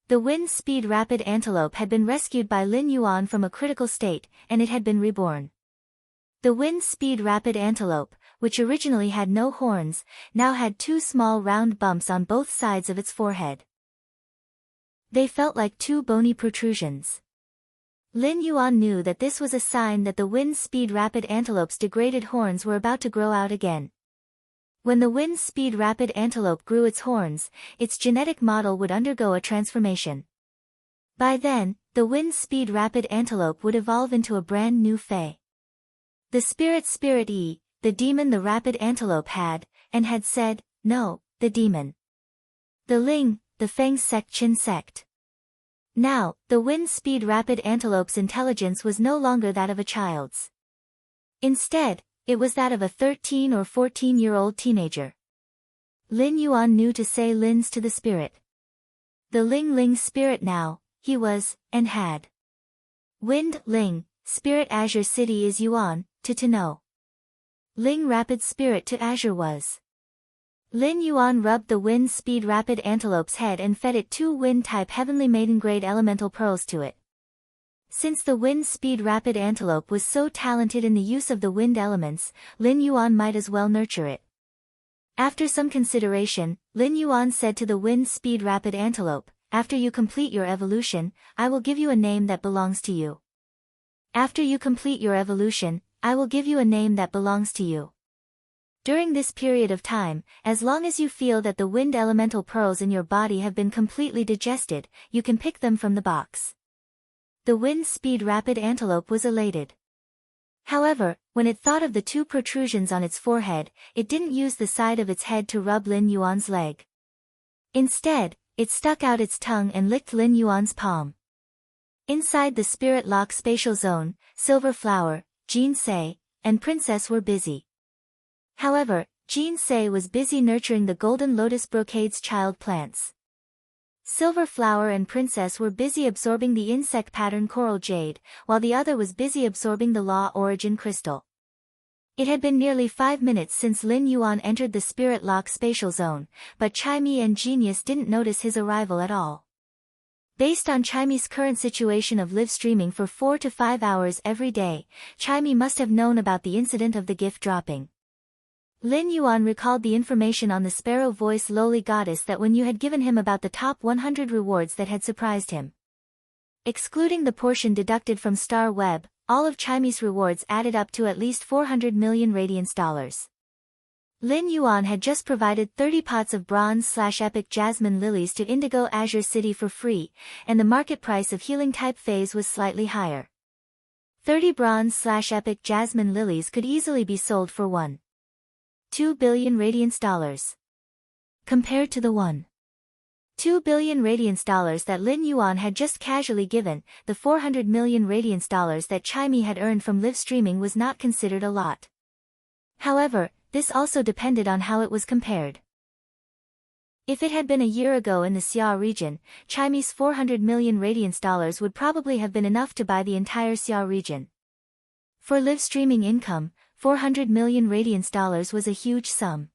The wind speed rapid antelope had been rescued by Lin Yuan from a critical state, and it had been reborn. The wind speed rapid antelope, which originally had no horns, now had two small round bumps on both sides of its forehead. They felt like two bony protrusions. Lin Yuan knew that this was a sign that the wind-speed rapid antelope's degraded horns were about to grow out again. When the wind-speed rapid antelope grew its horns, its genetic model would undergo a transformation. By then, the wind-speed rapid antelope would evolve into a brand new fae. The Spirit E, the demon the rapid antelope had said, no, the demon. The Ling, the Feng sect Qin sect. Now, the wind-speed rapid antelope's intelligence was no longer that of a child's. Instead, it was that of a 13 or 14-year-old teenager. Lin Yuan knew to say Lins to the spirit. The Ling spirit now, he was, and had. Wind, Ling, spirit Azure City is Yuan, to know. Ling rapid spirit to Azure was. Lin Yuan rubbed the wind-speed rapid antelope's head and fed it 2 wind-type heavenly maiden-grade elemental pearls to it. Since the wind-speed rapid antelope was so talented in the use of the wind elements, Lin Yuan might as well nurture it. After some consideration, Lin Yuan said to the wind-speed rapid antelope, after you complete your evolution, I will give you a name that belongs to you. After you complete your evolution, I will give you a name that belongs to you. During this period of time, as long as you feel that the wind elemental pearls in your body have been completely digested, you can pick them from the box. The wind-speed rapid antelope was elated. However, when it thought of the 2 protrusions on its forehead, it didn't use the side of its head to rub Lin Yuan's leg. Instead, it stuck out its tongue and licked Lin Yuan's palm. Inside the spirit lock spatial zone, Silver Flower, Jean Sei, and Princess were busy. However, Jean Sei was busy nurturing the golden lotus brocade's child plants. Silver Flower and Princess were busy absorbing the insect pattern coral jade, while the other was busy absorbing the law origin crystal. It had been nearly 5 minutes since Lin Yuan entered the spirit lock spatial zone, but Chai-Mi and Genius didn't notice his arrival at all. Based on Chai-Mi's current situation of live streaming for 4 to 5 hours every day, Chai-Mi must have known about the incident of the gift dropping. Lin Yuan recalled the information on the sparrow voice lowly goddess that when you had given him about the top 100 rewards that had surprised him. Excluding the portion deducted from Star Web, all of Chai-Mi's rewards added up to at least 400 million radiance dollars. Lin Yuan had just provided 30 pots of bronze/epic jasmine lilies to Indigo Azure City for free, and the market price of healing-type phase was slightly higher. 30 bronze/epic jasmine lilies could easily be sold for 1.2 billion radiance dollars. Compared to the 1.2 billion radiance dollars that Lin Yuan had just casually given, the 400 million radiance dollars that Chai-Mi had earned from live streaming was not considered a lot. However, this also depended on how it was compared. If it had been a year ago in the Xia region, Chai-Mi's 400 million radiance dollars would probably have been enough to buy the entire Xia region. For live streaming income, 400 million radiance dollars was a huge sum.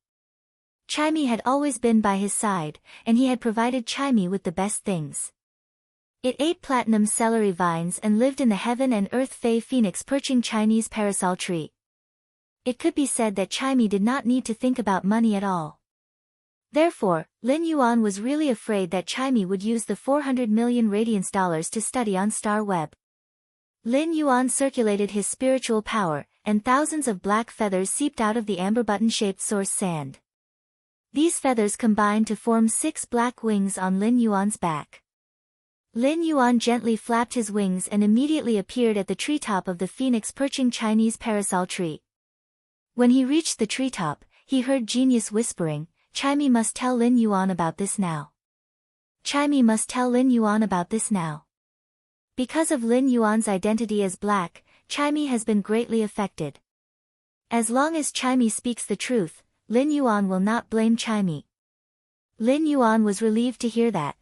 Chai-Mi had always been by his side, and he had provided Chai-Mi with the best things. It ate platinum celery vines and lived in the heaven and earth Fey Phoenix perching Chinese parasol tree. It could be said that Chai-Mi did not need to think about money at all. Therefore, Lin Yuan was really afraid that Chai-Mi would use the 400 million radiance dollars to study on Star Web. Lin Yuan circulated his spiritual power, and thousands of black feathers seeped out of the amber button-shaped source sand. These feathers combined to form 6 black wings on Lin Yuan's back. Lin Yuan gently flapped his wings and immediately appeared at the treetop of the phoenix perching Chinese parasol tree. When he reached the treetop, he heard Genius whispering, "Chai-Mi must tell Lin Yuan about this now. Chai-Mi must tell Lin Yuan about this now." Because of Lin Yuan's identity as black, Chai-Mi has been greatly affected. As long as Chai-Mi speaks the truth, Lin Yuan will not blame Chai-Mi. Lin Yuan was relieved to hear that.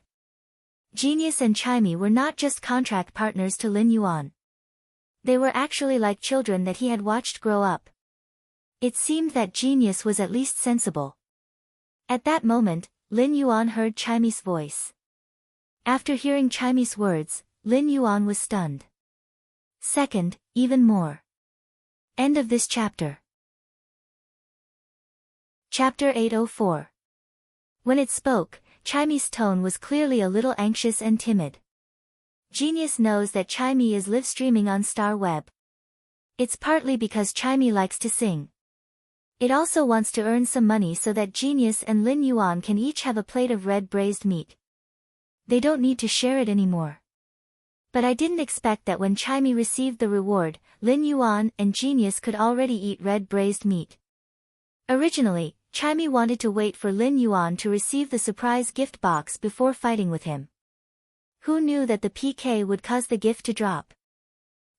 Genius and Chai-Mi were not just contract partners to Lin Yuan. They were actually like children that he had watched grow up. It seemed that Genius was at least sensible. At that moment, Lin Yuan heard Chai-Mi's voice. After hearing Chai-Mi's words, Lin Yuan was stunned. Second, even more. End of this chapter. Chapter 804. When it spoke, Chimy's tone was clearly a little anxious and timid. Genius knows that Chimy is live streaming on Star Web. It's partly because Chimy likes to sing. It also wants to earn some money so that Genius and Lin Yuan can each have a plate of red braised meat. They don't need to share it anymore. But I didn't expect that when Chimy received the reward, Lin Yuan and Genius could already eat red braised meat. Originally, Chimy wanted to wait for Lin Yuan to receive the surprise gift box before fighting with him. Who knew that the PK would cause the gift to drop?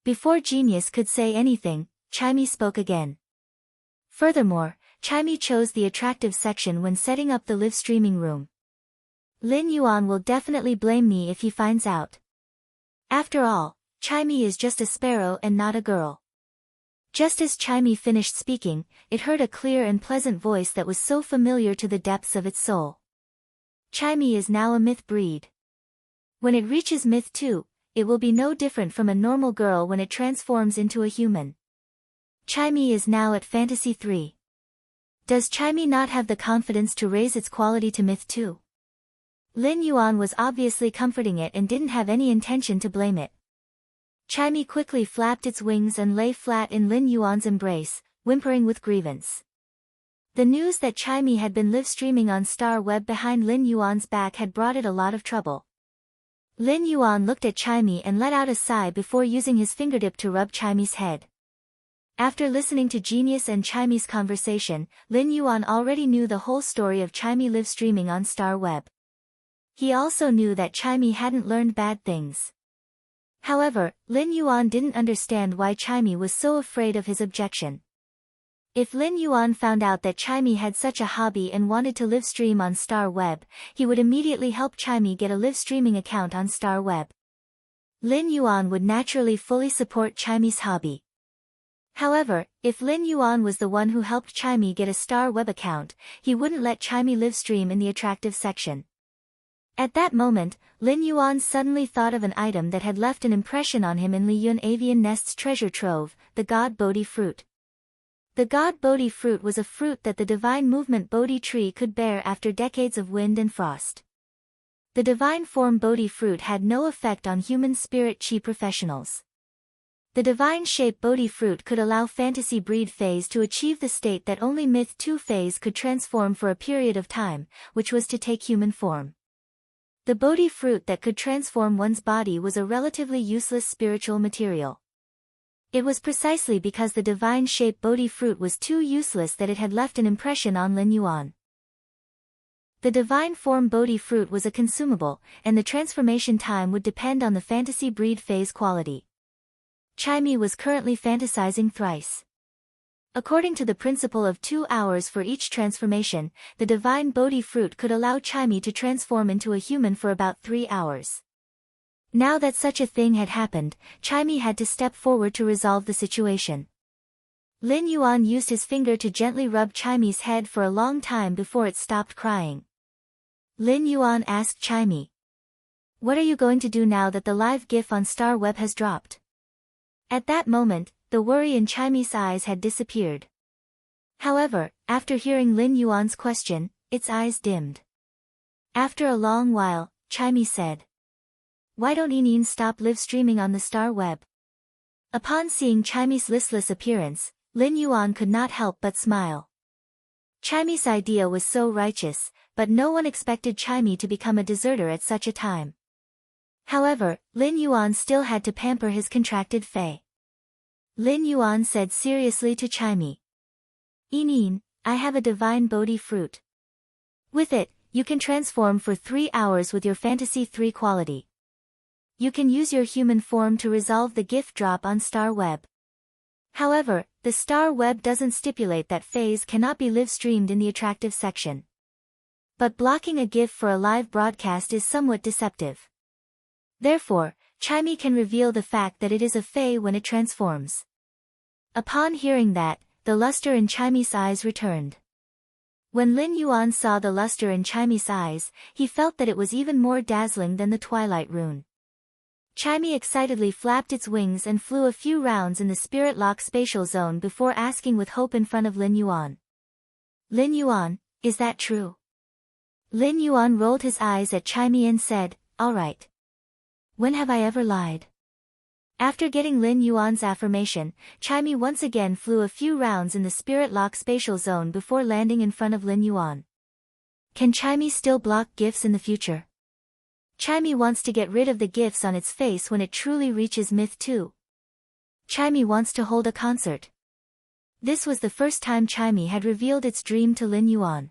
Before Genius could say anything, Chimy spoke again. Furthermore, Chimy chose the attractive section when setting up the live streaming room. Lin Yuan will definitely blame me if he finds out. After all, Chimy is just a sparrow and not a girl. Just as Chimy finished speaking, it heard a clear and pleasant voice that was so familiar to the depths of its soul. Chimy is now a myth breed. When it reaches myth 2, it will be no different from a normal girl when it transforms into a human. Chimy is now at Fantasy 3. Does Chimy not have the confidence to raise its quality to myth 2? Lin Yuan was obviously comforting it and didn't have any intention to blame it. Chimy quickly flapped its wings and lay flat in Lin Yuan's embrace, whimpering with grievance. The news that Chimy had been live streaming on Star Web behind Lin Yuan's back had brought it a lot of trouble. Lin Yuan looked at Chimy and let out a sigh before using his fingertip to rub Chimy's head. After listening to Genius and Chimy's conversation, Lin Yuan already knew the whole story of Chimy live streaming on Star Web. He also knew that Chimy hadn't learned bad things. However, Lin Yuan didn't understand why Chimy was so afraid of his objection. If Lin Yuan found out that Chimy had such a hobby and wanted to live stream on Star Web, he would immediately help Chimy get a live streaming account on Star Web. Lin Yuan would naturally fully support Chimy's hobby. However, if Lin Yuan was the one who helped Chimy get a Star Web account, he wouldn't let Chimy live stream in the attractive section. At that moment, Lin Yuan suddenly thought of an item that had left an impression on him in Li Yun Avian Nest's treasure trove, the God Bodhi fruit. The God Bodhi fruit was a fruit that the divine movement Bodhi tree could bear after decades of wind and frost. The divine form Bodhi fruit had no effect on human spirit chi professionals. The divine shape Bodhi fruit could allow fantasy breed phase to achieve the state that only myth 2 phase could transform for a period of time, which was to take human form. The Bodhi fruit that could transform one's body was a relatively useless spiritual material. It was precisely because the divine shape Bodhi fruit was too useless that it had left an impression on Lin Yuan. The divine form Bodhi fruit was a consumable, and the transformation time would depend on the fantasy breed phase quality. Chimy was currently fantasizing thrice. According to the principle of 2 hours for each transformation, the divine Bodhi fruit could allow Chimy to transform into a human for about 3 hours. Now that such a thing had happened, Chimy had to step forward to resolve the situation. Lin Yuan used his finger to gently rub Chimy's head for a long time before it stopped crying. Lin Yuan asked Chimy, "What are you going to do now that the live GIF on Star Web has dropped?" At that moment, the worry in Chimy's eyes had disappeared. However, after hearing Lin Yuan's question, its eyes dimmed. After a long while, Chimy said, "Why don't Inin stop live streaming on the Star Web?" Upon seeing Chimy's listless appearance, Lin Yuan could not help but smile. Chimy's idea was so righteous, but no one expected Chimy to become a deserter at such a time. However, Lin Yuan still had to pamper his contracted fae. Lin Yuan said seriously to Chimy, "Inin, I have a divine Bodhi fruit. With it, you can transform for 3 hours with your Fantasy 3 quality. You can use your human form to resolve the gift drop on Star Web. However, the Star Web doesn't stipulate that phase cannot be live-streamed in the attractive section. But blocking a GIF for a live broadcast is somewhat deceptive. Therefore, Chimy can reveal the fact that it is a fae when it transforms." Upon hearing that, the luster in Chimy's eyes returned. When Lin Yuan saw the luster in Chimy's eyes, he felt that it was even more dazzling than the Twilight Rune. Chimy excitedly flapped its wings and flew a few rounds in the Spirit Lock spatial zone before asking with hope in front of Lin Yuan, Lin Yuan, is that true? Lin Yuan rolled his eyes at Chimey and said, all right. When have I ever lied? After getting Lin Yuan's affirmation, Chimey once again flew a few rounds in the spirit lock spatial zone before landing in front of Lin Yuan. Can Chimey still block gifts in the future? Chimey wants to get rid of the gifts on its face when it truly reaches Myth 2. Chimey wants to hold a concert. This was the first time Chimey had revealed its dream to Lin Yuan.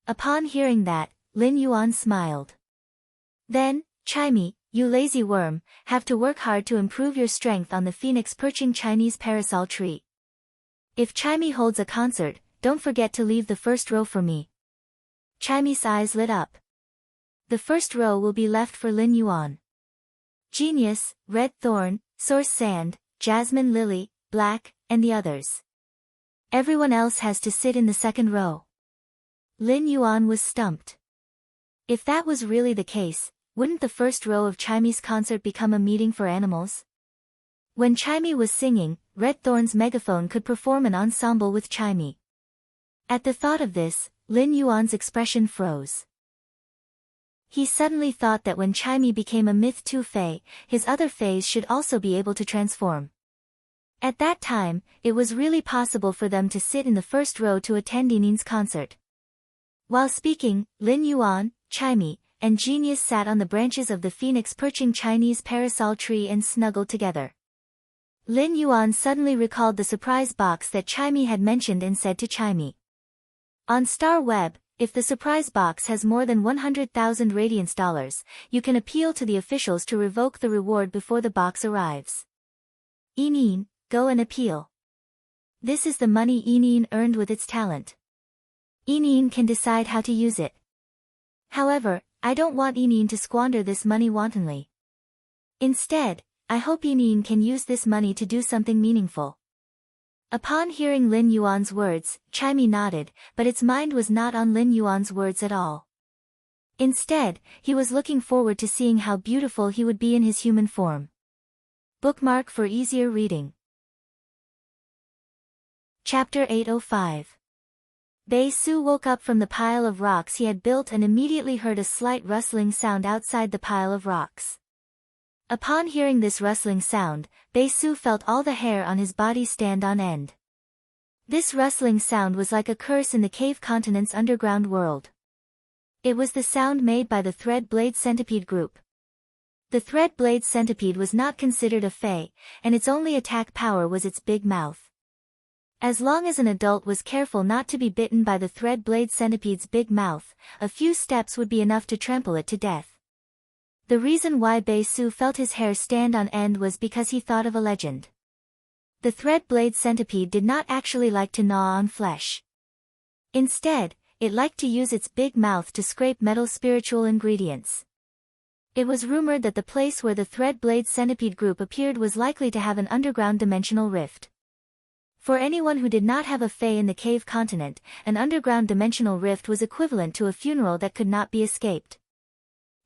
Upon hearing that, Lin Yuan smiled. Then, Chimey, you lazy worm, have to work hard to improve your strength on the phoenix perching Chinese parasol tree. If Chimey holds a concert, don't forget to leave the first row for me. Chimey's eyes lit up. The first row will be left for Lin Yuan. Genius, Red Thorn, Source Sand, Jasmine Lily, Black, and the others. Everyone else has to sit in the second row. Lin Yuan was stumped. If that was really the case, wouldn't the first row of Chimey's concert become a meeting for animals? When Chimey was singing, Red Thorn's megaphone could perform an ensemble with Chimey. At the thought of this, Lin Yuan's expression froze. He suddenly thought that when Chimey became a Myth 2 Fae, his other Faes should also be able to transform. At that time, it was really possible for them to sit in the first row to attend Yinin's concert. While speaking, Lin Yuan, Chimey, and Genius sat on the branches of the phoenix perching Chinese parasol tree and snuggled together. Lin Yuan suddenly recalled the surprise box that Chimey had mentioned and said to Chimey. On Star Web, if the surprise box has more than 100,000 Radiance dollars, you can appeal to the officials to revoke the reward before the box arrives. Yinin, go and appeal. This is the money Yinin earned with its talent. Yinin can decide how to use it. However, I don't want Yinin to squander this money wantonly. Instead, I hope Yinin can use this money to do something meaningful. Upon hearing Lin Yuan's words, Chimey nodded, but its mind was not on Lin Yuan's words at all. Instead, he was looking forward to seeing how beautiful he would be in his human form. Bookmark for easier reading. Chapter 805. Bei Su woke up from the pile of rocks he had built and immediately heard a slight rustling sound outside the pile of rocks. Upon hearing this rustling sound, Bei Su felt all the hair on his body stand on end. This rustling sound was like a curse in the cave continent's underground world. It was the sound made by the Thread Blade Centipede group. The Thread Blade Centipede was not considered a Fae, and its only attack power was its big mouth. As long as an adult was careful not to be bitten by the Thread Blade Centipede's big mouth, a few steps would be enough to trample it to death. The reason why Bei Su felt his hair stand on end was because he thought of a legend. The Thread Blade Centipede did not actually like to gnaw on flesh. Instead, it liked to use its big mouth to scrape metal spiritual ingredients. It was rumored that the place where the Thread Blade Centipede group appeared was likely to have an underground dimensional rift. For anyone who did not have a Fae in the cave continent, an underground dimensional rift was equivalent to a funeral that could not be escaped.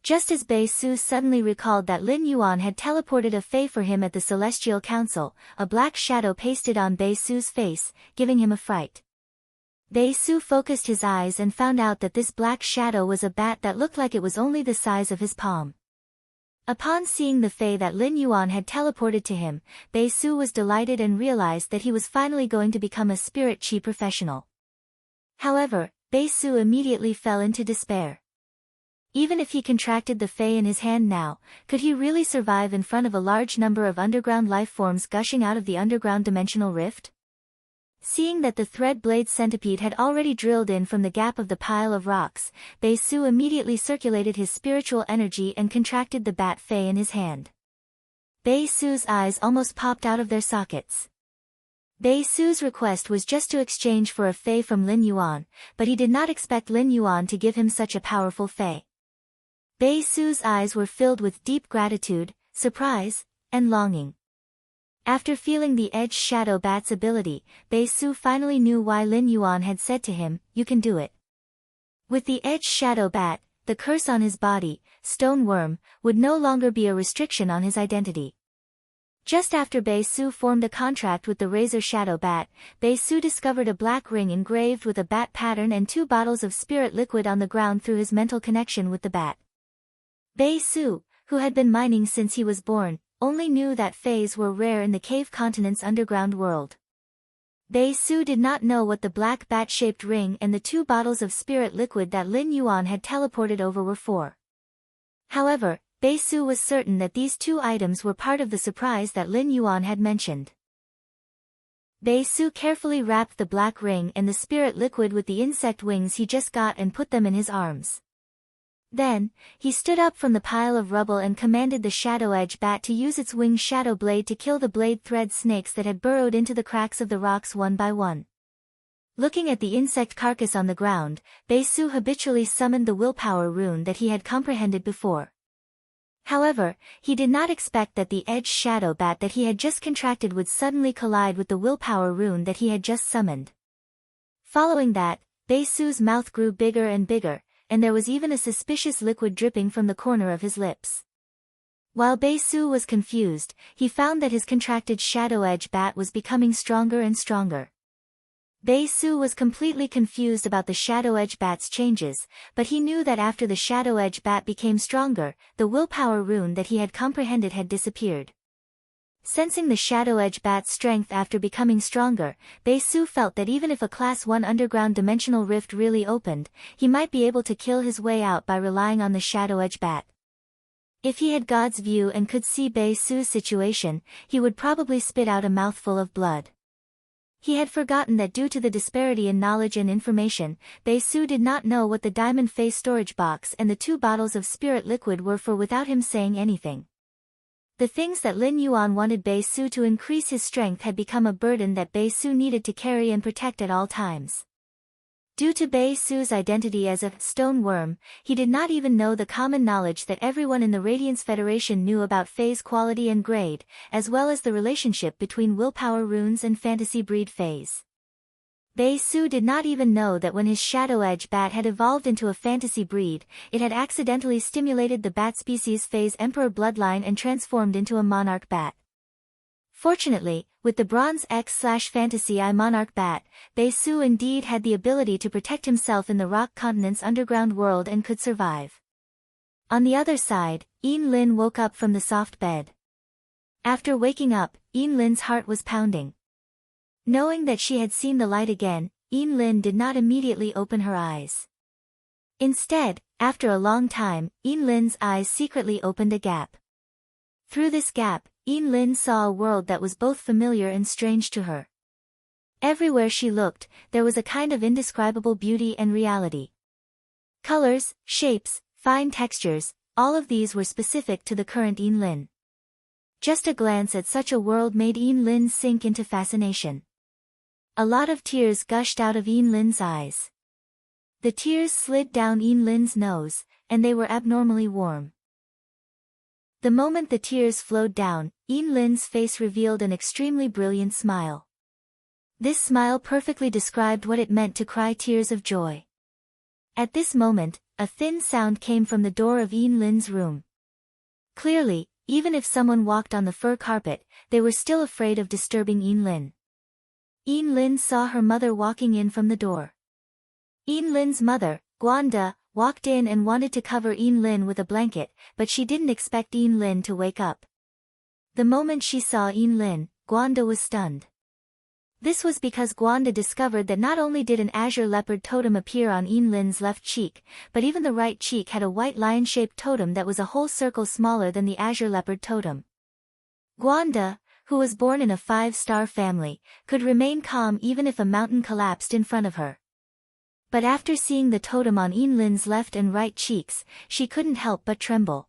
Just as Bei Su suddenly recalled that Lin Yuan had teleported a Fae for him at the Celestial Council, a black shadow pasted on Bei Su's face, giving him a fright. Bei Su focused his eyes and found out that this black shadow was a bat that looked like it was only the size of his palm. Upon seeing the Fae that Lin Yuan had teleported to him, Bei Su was delighted and realized that he was finally going to become a spirit chi professional. However, Bei Su immediately fell into despair. Even if he contracted the Fae in his hand now, could he really survive in front of a large number of underground life forms gushing out of the underground dimensional rift? Seeing that the Thread Blade Centipede had already drilled in from the gap of the pile of rocks, Bei Su immediately circulated his spiritual energy and contracted the bat Fae in his hand. Bei Su's eyes almost popped out of their sockets. Bei Su's request was just to exchange for a Fae from Lin Yuan, but he did not expect Lin Yuan to give him such a powerful Fae. Bei Su's eyes were filled with deep gratitude, surprise, and longing. After feeling the Edge Shadow Bat's ability, Bei Su finally knew why Lin Yuan had said to him, "You can do it." With the Edge Shadow Bat, the curse on his body, Stone Worm, would no longer be a restriction on his identity. Just after Bei Su formed a contract with the Razor Shadow Bat, Bei Su discovered a black ring engraved with a bat pattern and 2 bottles of spirit liquid on the ground through his mental connection with the bat. Bei Su, who had been mining since he was born, only knew that fays were rare in the cave continent's underground world. Bei Su did not know what the black bat-shaped ring and the 2 bottles of spirit liquid that Lin Yuan had teleported over were for. However, Bei Su was certain that these 2 items were part of the surprise that Lin Yuan had mentioned. Bei Su carefully wrapped the black ring and the spirit liquid with the insect wings he just got and put them in his arms. Then, he stood up from the pile of rubble and commanded the Shadow Edge Bat to use its winged shadow blade to kill the blade thread snakes that had burrowed into the cracks of the rocks one by one. Looking at the insect carcass on the ground, Bei Su habitually summoned the willpower rune that he had comprehended before. However, he did not expect that the Edge Shadow Bat that he had just contracted would suddenly collide with the willpower rune that he had just summoned. Following that, Bei Su's mouth grew bigger and bigger, and there was even a suspicious liquid dripping from the corner of his lips. While Bei Su was confused, he found that his contracted Shadow Edge Bat was becoming stronger and stronger. Bei Su was completely confused about the Shadow Edge Bat's changes, but he knew that after the Shadow Edge Bat became stronger, the willpower rune that he had comprehended had disappeared. Sensing the Shadow Edge Bat's strength after becoming stronger, Bei Su felt that even if a Class 1 underground dimensional rift really opened, he might be able to kill his way out by relying on the Shadow Edge Bat. If he had God's view and could see Bei Su's situation, he would probably spit out a mouthful of blood. He had forgotten that due to the disparity in knowledge and information, Bei Su did not know what the diamond face storage box and the 2 bottles of spirit liquid were for without him saying anything. The things that Lin Yuan wanted Bei Su to increase his strength had become a burden that Bei Su needed to carry and protect at all times. Due to Bei Su's identity as a stone worm, he did not even know the common knowledge that everyone in the Radiance Federation knew about Fae's quality and grade, as well as the relationship between willpower runes and fantasy breed Faes. Bei Su did not even know that when his Shadow Edge Bat had evolved into a fantasy breed, it had accidentally stimulated the bat species Fae's Emperor bloodline and transformed into a monarch bat. Fortunately, with the Bronze X/Fantasy I Monarch Bat, Bei Su indeed had the ability to protect himself in the rock continent's underground world and could survive. On the other side, Yin Lin woke up from the soft bed. After waking up, Yin Lin's heart was pounding. Knowing that she had seen the light again, Yin Lin did not immediately open her eyes. Instead, after a long time, Yin Lin's eyes secretly opened a gap. Through this gap, Yin Lin saw a world that was both familiar and strange to her. Everywhere she looked, there was a kind of indescribable beauty and reality. Colors, shapes, fine textures, all of these were specific to the current Yin Lin. Just a glance at such a world made Yin Lin sink into fascination. A lot of tears gushed out of Yin Lin's eyes. The tears slid down Yin Lin's nose, and they were abnormally warm. The moment the tears flowed down, Yin Lin's face revealed an extremely brilliant smile. This smile perfectly described what it meant to cry tears of joy. At this moment, a thin sound came from the door of Yin Lin's room. Clearly, even if someone walked on the fur carpet, they were still afraid of disturbing Yin Lin. Yin Lin saw her mother walking in from the door. Yin Lin's mother, Guanda, walked in and wanted to cover Yin Lin with a blanket, but she didn't expect Yin Lin to wake up. The moment she saw Yin Lin, Guanda was stunned. This was because Guanda discovered that not only did an azure leopard totem appear on Yin Lin's left cheek, but even the right cheek had a white lion-shaped totem that was a whole circle smaller than the azure leopard totem. Guanda, who was born in a 5-star family, could remain calm even if a mountain collapsed in front of her. But after seeing the totem on Yin Lin's left and right cheeks, she couldn't help but tremble.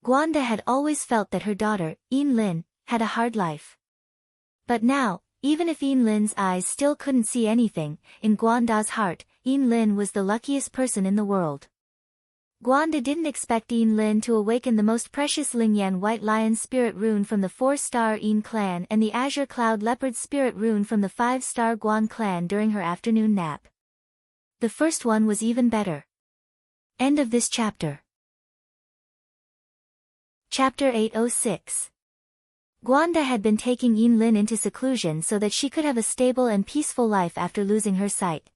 Guanda had always felt that her daughter, Yin Lin, had a hard life. But now, even if Yin Lin's eyes still couldn't see anything, in Guanda's heart, Yin Lin was the luckiest person in the world. Guanda didn't expect Yin Lin to awaken the most precious Lingyan White Lion Spirit Rune from the 4-star Yin clan and the Azure Cloud Leopard Spirit Rune from the 5-star Guan clan during her afternoon nap. The first one was even better. End of this chapter. Chapter 806. Guanda had been taking Yin Lin into seclusion so that she could have a stable and peaceful life after losing her sight.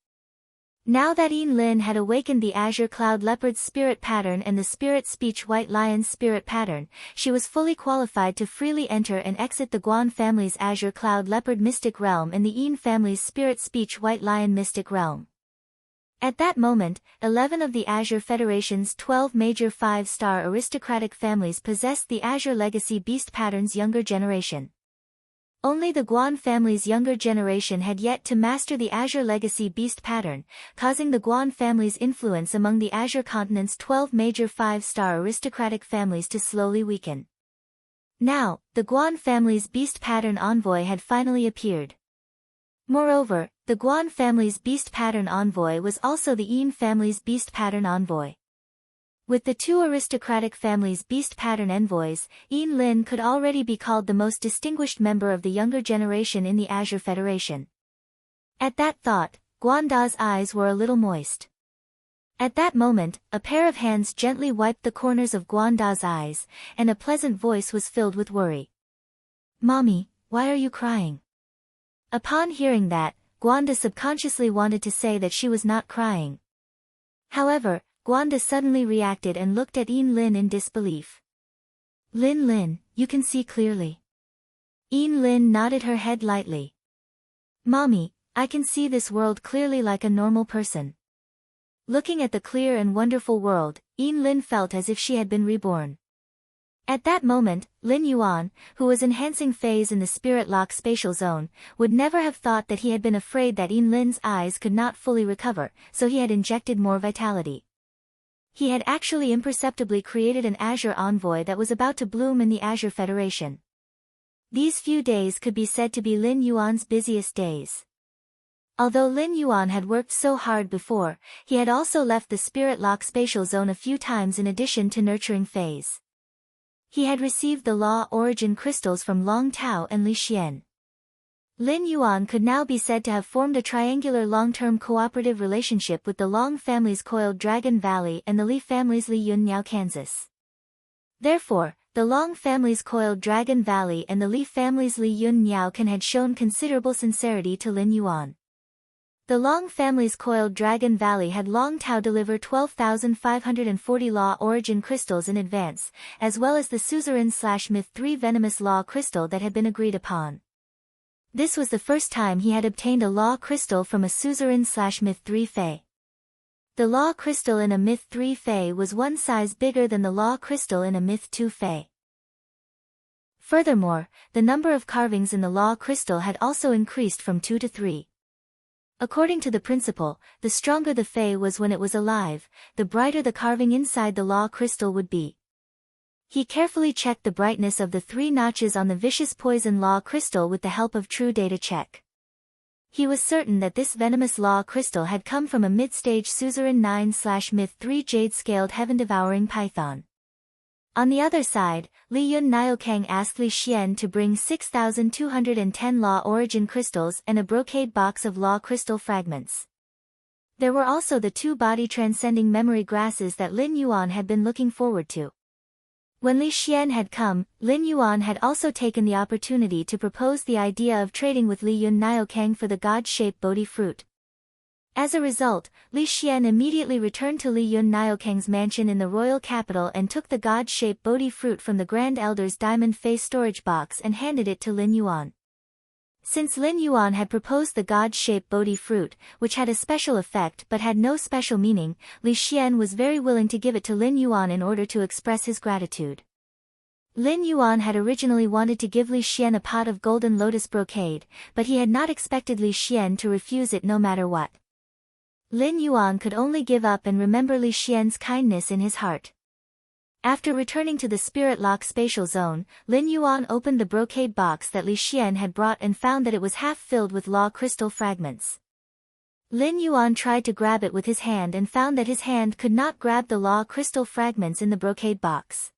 Now that Yin Lin had awakened the Azure Cloud Leopard's spirit pattern and the Spirit Speech White Lion's spirit pattern, she was fully qualified to freely enter and exit the Guan family's Azure Cloud Leopard mystic realm and the Yin family's Spirit Speech White Lion mystic realm. At that moment, 11 of the Azure Federation's 12 major 5-star aristocratic families possessed the Azure Legacy Beast Pattern's younger generation. Only the Guan family's younger generation had yet to master the Azure Legacy Beast Pattern, causing the Guan family's influence among the Azure continent's 12 major 5-star aristocratic families to slowly weaken. Now, the Guan family's Beast Pattern envoy had finally appeared. Moreover, the Guan family's Beast Pattern envoy was also the Yin family's Beast Pattern envoy. With the two aristocratic families' Beast Pattern envoys, Yin Lin could already be called the most distinguished member of the younger generation in the Azure Federation. At that thought, Guanda's eyes were a little moist. At that moment, a pair of hands gently wiped the corners of Guanda's eyes, and a pleasant voice was filled with worry. "Mommy, why are you crying?" Upon hearing that, Guanda subconsciously wanted to say that she was not crying. However, Guanda suddenly reacted and looked at Yin Lin in disbelief. Lin, you can see clearly." Yin Lin nodded her head lightly. "Mommy, I can see this world clearly like a normal person." Looking at the clear and wonderful world, Yin Lin felt as if she had been reborn. At that moment, Lin Yuan, who was enhancing phase in the Spirit Lock spatial zone, would never have thought that he had been afraid that Yin Lin's eyes could not fully recover, so he had injected more vitality. He had actually imperceptibly created an Azure envoy that was about to bloom in the Azure Federation. These few days could be said to be Lin Yuan's busiest days. Although Lin Yuan had worked so hard before, he had also left the Spirit Lock spatial zone a few times in addition to nurturing phase. He had received the Law Origin crystals from Long Tao and Li Xian. Lin Yuan could now be said to have formed a triangular long-term cooperative relationship with the Long family's Coiled Dragon Valley and the Li family's Li Yun Niao Kansas. Therefore, the Long family's Coiled Dragon Valley and the Li family's Li Yun Niao Kan had shown considerable sincerity to Lin Yuan. The Long family's Coiled Dragon Valley had Long Tao deliver 12,540 Law Origin crystals in advance, as well as the Suzerain/Myth 3 Venomous Law crystal that had been agreed upon. This was the first time he had obtained a Law crystal from a Suzerain/Myth 3 Fae. The Law crystal in a Myth 3 Fae was one size bigger than the Law crystal in a Myth 2 Fae. Furthermore, the number of carvings in the Law crystal had also increased from 2 to 3. According to the principle, the stronger the Fae was when it was alive, the brighter the carving inside the Law crystal would be. He carefully checked the brightness of the 3 notches on the Vicious Poison Law crystal with the help of True Data Check. He was certain that this Venomous Law crystal had come from a mid-stage Suzerain 9/Myth 3 Jade-Scaled Heaven-Devouring Python. On the other side, Li Yun Niaokang asked Li Xian to bring 6,210 Law Origin crystals and a brocade box of Law crystal fragments. There were also the 2 body-transcending memory grasses that Lin Yuan had been looking forward to. When Li Xian had come, Lin Yuan had also taken the opportunity to propose the idea of trading with Li Yun Niaokang for the God-shaped Bodhi fruit. As a result, Li Xian immediately returned to Li Yun Niaokang's mansion in the royal capital and took the God-shaped Bodhi fruit from the Grand Elder's diamond face storage box and handed it to Lin Yuan. Since Lin Yuan had proposed the God-shaped Bodhi fruit, which had a special effect but had no special meaning, Li Xian was very willing to give it to Lin Yuan in order to express his gratitude. Lin Yuan had originally wanted to give Li Xian a pot of golden lotus brocade, but he had not expected Li Xian to refuse it no matter what. Lin Yuan could only give up and remember Li Xian's kindness in his heart. After returning to the Spirit Lock spatial zone, Lin Yuan opened the brocade box that Li Xian had brought and found that it was half filled with Law crystal fragments. Lin Yuan tried to grab it with his hand and found that his hand could not grab the Law crystal fragments in the brocade box.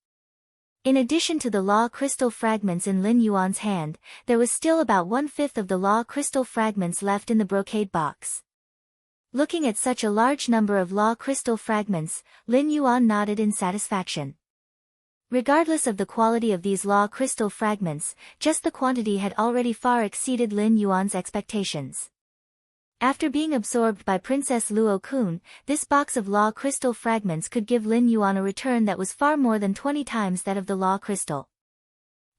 In addition to the Law crystal fragments in Lin Yuan's hand, there was still about 1/5 of the Law crystal fragments left in the brocade box. Looking at such a large number of Law crystal fragments, Lin Yuan nodded in satisfaction. Regardless of the quality of these law crystal fragments, just the quantity had already far exceeded Lin Yuan's expectations. After being absorbed by Princess Luo Kun, this box of law crystal fragments could give Lin Yuan a return that was far more than 20 times that of the law crystal.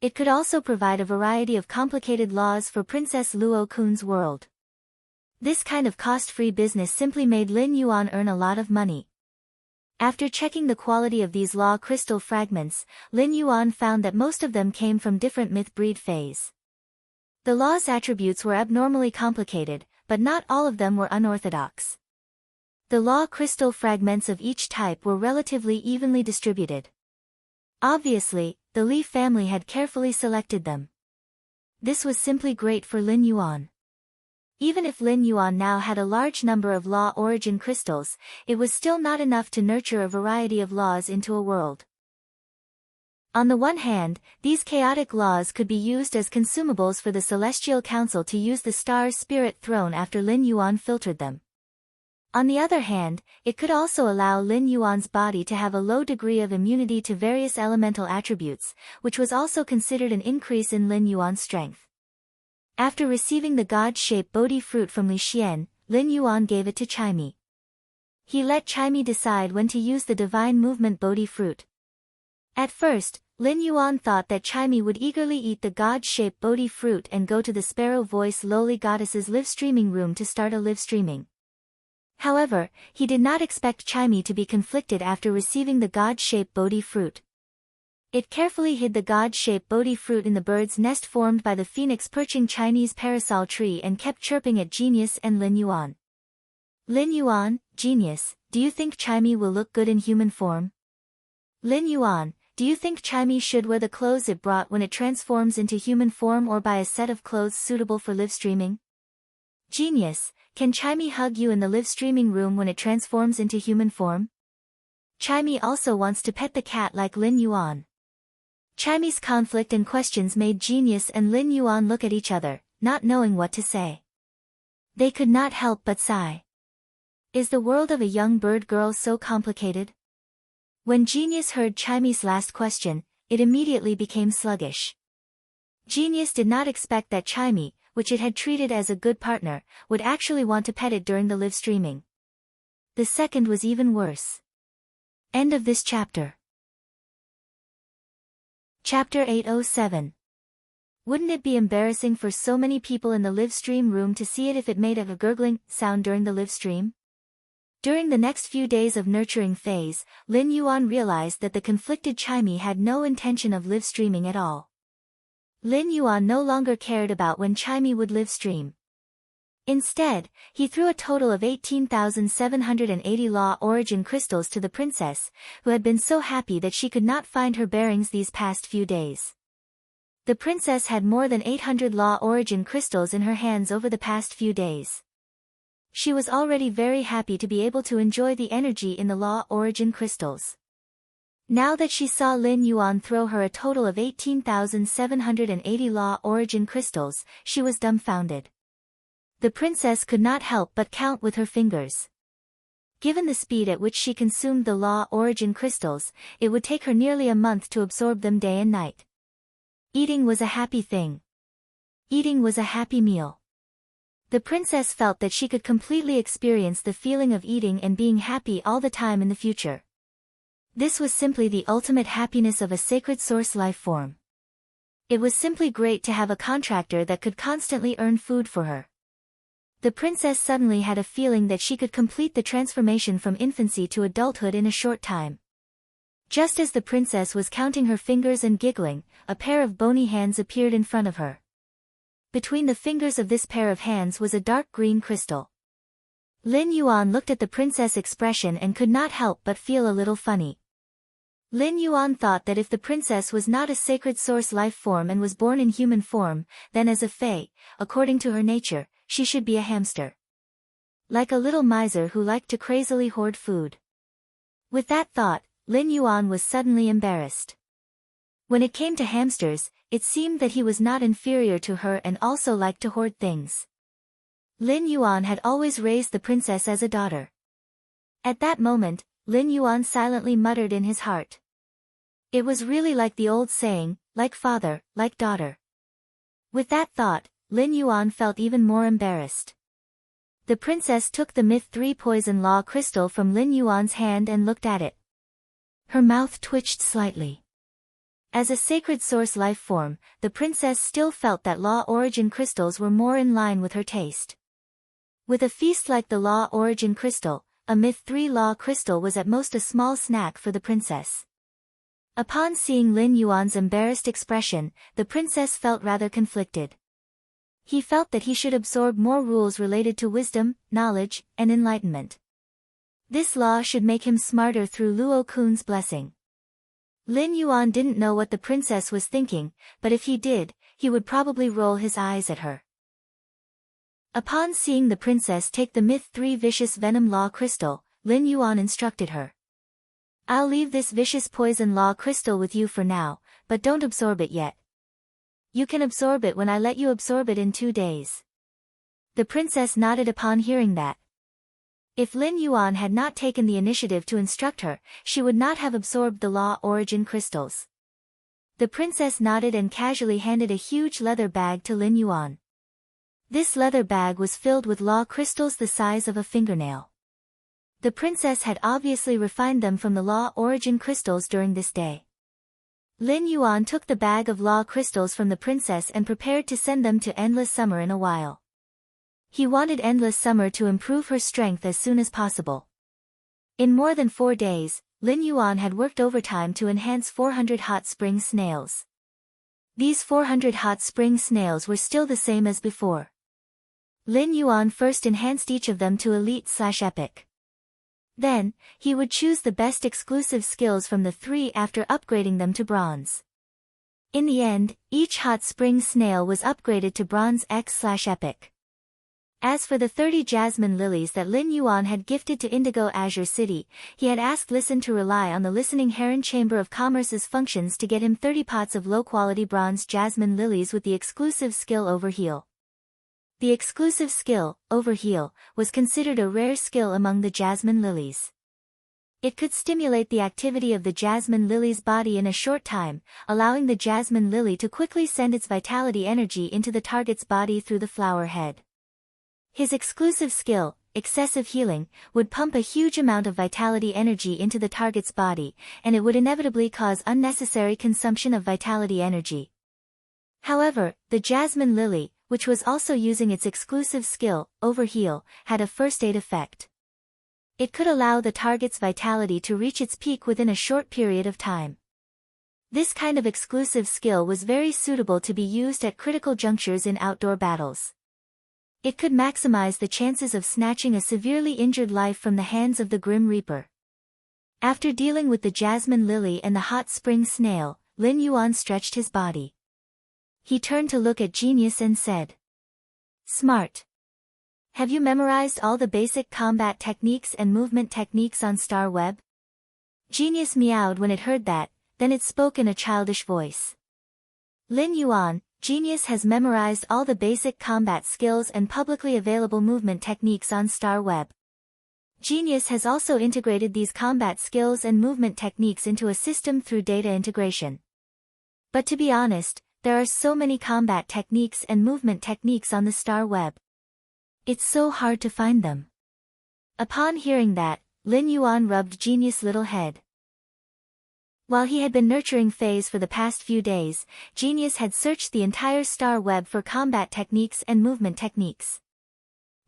It could also provide a variety of complicated laws for Princess Luo Kun's world. This kind of cost-free business simply made Lin Yuan earn a lot of money. After checking the quality of these law crystal fragments, Lin Yuan found that most of them came from different myth-breed phase. The law's attributes were abnormally complicated, but not all of them were unorthodox. The law crystal fragments of each type were relatively evenly distributed. Obviously, the Li family had carefully selected them. This was simply great for Lin Yuan. Even if Lin Yuan now had a large number of law origin crystals, it was still not enough to nurture a variety of laws into a world. On the one hand, these chaotic laws could be used as consumables for the Celestial Council to use the star's spirit throne after Lin Yuan filtered them. On the other hand, it could also allow Lin Yuan's body to have a low degree of immunity to various elemental attributes, which was also considered an increase in Lin Yuan's strength. After receiving the god-shaped Bodhi fruit from Li Xian, Lin Yuan gave it to Chaimi. He let Chaimi decide when to use the divine movement Bodhi fruit. At first, Lin Yuan thought that Chaimi would eagerly eat the god-shaped Bodhi fruit and go to the Sparrow Voice Lowly Goddess's live streaming room to start a live streaming. However, he did not expect Chaimi to be conflicted after receiving the god-shaped Bodhi fruit. It carefully hid the god-shaped Bodhi fruit in the bird's nest formed by the phoenix perching Chinese parasol tree and kept chirping at Genius and Lin Yuan. Lin Yuan, Genius, do you think Chaimi will look good in human form? Lin Yuan, do you think Chaimi should wear the clothes it brought when it transforms into human form or buy a set of clothes suitable for live streaming? Genius, can Chaimi hug you in the live streaming room when it transforms into human form? Chaimi also wants to pet the cat like Lin Yuan. Chaimi's conflict and questions made Genius and Lin Yuan look at each other, not knowing what to say. They could not help but sigh. Is the world of a young bird girl so complicated? When Genius heard Chaimi's last question, it immediately became sluggish. Genius did not expect that Chaimi, which it had treated as a good partner, would actually want to pet it during the live streaming. The second was even worse. End of this chapter. Chapter 807. Wouldn't it be embarrassing for so many people in the live stream room to see it if it made a gurgling sound during the live stream? During the next few days of nurturing phase, Lin Yuan realized that the conflicted Chaimi had no intention of live streaming at all. Lin Yuan no longer cared about when Chaimi would live stream. Instead, he threw a total of 18,780 law origin crystals to the princess, who had been so happy that she could not find her bearings these past few days. The princess had more than 800 law origin crystals in her hands over the past few days. She was already very happy to be able to enjoy the energy in the law origin crystals. Now that she saw Lin Yuan throw her a total of 18,780 law origin crystals, she was dumbfounded. The princess could not help but count with her fingers. Given the speed at which she consumed the law origin crystals, it would take her nearly a month to absorb them day and night. Eating was a happy thing. Eating was a happy meal. The princess felt that she could completely experience the feeling of eating and being happy all the time in the future. This was simply the ultimate happiness of a sacred source life form. It was simply great to have a contractor that could constantly earn food for her. The princess suddenly had a feeling that she could complete the transformation from infancy to adulthood in a short time. Just as the princess was counting her fingers and giggling, a pair of bony hands appeared in front of her. Between the fingers of this pair of hands was a dark green crystal. Lin Yuan looked at the princess' expression and could not help but feel a little funny. Lin Yuan thought that if the princess was not a sacred source life form and was born in human form, then as a fae, according to her nature, she should be a hamster. Like a little miser who liked to crazily hoard food. With that thought, Lin Yuan was suddenly embarrassed. When it came to hamsters, it seemed that he was not inferior to her and also liked to hoard things. Lin Yuan had always raised the princess as a daughter. At that moment, Lin Yuan silently muttered in his heart. It was really like the old saying, like father, like daughter. With that thought, Lin Yuan felt even more embarrassed. The princess took the Myth 3 Poison Law crystal from Lin Yuan's hand and looked at it. Her mouth twitched slightly. As a sacred source life form, the princess still felt that Law Origin crystals were more in line with her taste. With a feast like the Law Origin crystal, a Myth 3 Law crystal was at most a small snack for the princess. Upon seeing Lin Yuan's embarrassed expression, the princess felt rather conflicted. He felt that he should absorb more rules related to wisdom, knowledge, and enlightenment. This law should make him smarter through Luo Kun's blessing. Lin Yuan didn't know what the princess was thinking, but if he did, he would probably roll his eyes at her. Upon seeing the princess take the Myth 3 Vicious Venom Law crystal, Lin Yuan instructed her. I'll leave this Vicious Poison Law crystal with you for now, but don't absorb it yet. You can absorb it when I let you absorb it in 2 days. The princess nodded upon hearing that. If Lin Yuan had not taken the initiative to instruct her, she would not have absorbed the Law Origin crystals. The princess nodded and casually handed a huge leather bag to Lin Yuan. This leather bag was filled with law crystals the size of a fingernail. The princess had obviously refined them from the Law Origin crystals during this day. Lin Yuan took the bag of law crystals from the princess and prepared to send them to Endless Summer in a while. He wanted Endless Summer to improve her strength as soon as possible. In more than 4 days, Lin Yuan had worked overtime to enhance 400 hot spring snails. These 400 hot spring snails were still the same as before. Lin Yuan first enhanced each of them to Elite/Epic. Then, he would choose the best exclusive skills from the 3 after upgrading them to Bronze. In the end, each hot spring snail was upgraded to Bronze X/Epic. As for the 30 jasmine lilies that Lin Yuan had gifted to Indigo Azure City, he had asked Listen to rely on the Listening Heron Chamber of Commerce's functions to get him 30 pots of low-quality bronze jasmine lilies with the exclusive skill Overheal. The exclusive skill, Overheal, was considered a rare skill among the jasmine lilies. It could stimulate the activity of the jasmine lily's body in a short time, allowing the jasmine lily to quickly send its vitality energy into the target's body through the flower head. His exclusive skill, Excessive Healing, would pump a huge amount of vitality energy into the target's body, and it would inevitably cause unnecessary consumption of vitality energy. However, the jasmine lily, which was also using its exclusive skill, Overheal, had a first aid effect. It could allow the target's vitality to reach its peak within a short period of time. This kind of exclusive skill was very suitable to be used at critical junctures in outdoor battles. It could maximize the chances of snatching a severely injured life from the hands of the Grim Reaper. After dealing with the jasmine lily and the hot spring snail, Lin Yuan stretched his body. He turned to look at Genius and said, "Smart. Have you memorized all the basic combat techniques and movement techniques on Star Web?" Genius meowed when it heard that, then it spoke in a childish voice. Lin Yuan, Genius has memorized all the basic combat skills and publicly available movement techniques on Star Web. Genius has also integrated these combat skills and movement techniques into a system through data integration. But to be honest, there are so many combat techniques and movement techniques on the Star Web. It's so hard to find them. Upon hearing that, Lin Yuan rubbed Genius' little head. While he had been nurturing Phase for the past few days, Genius had searched the entire Star Web for combat techniques and movement techniques.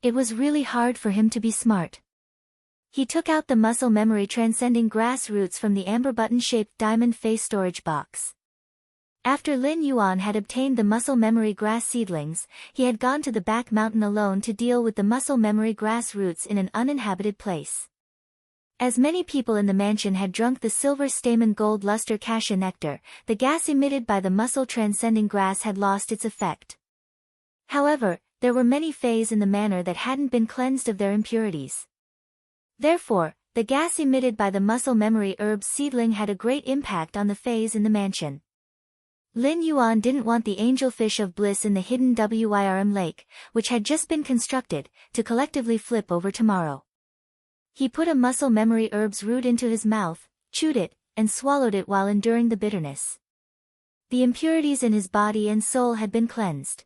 It was really hard for him to be smart. He took out the muscle memory transcending grassroots from the amber button-shaped diamond face storage box. After Lin Yuan had obtained the muscle memory grass seedlings, he had gone to the back mountain alone to deal with the muscle memory grass roots in an uninhabited place. As many people in the mansion had drunk the silver stamen gold luster cassia nectar, the gas emitted by the muscle transcending grass had lost its effect. However, there were many Fays in the manor that hadn't been cleansed of their impurities. Therefore, the gas emitted by the muscle memory herb seedling had a great impact on the Fays in the mansion. Lin Yuan didn't want the angelfish of bliss in the hidden Wyrm lake, which had just been constructed, to collectively flip over tomorrow. He put a muscle memory herb's root into his mouth, chewed it, and swallowed it while enduring the bitterness. The impurities in his body and soul had been cleansed.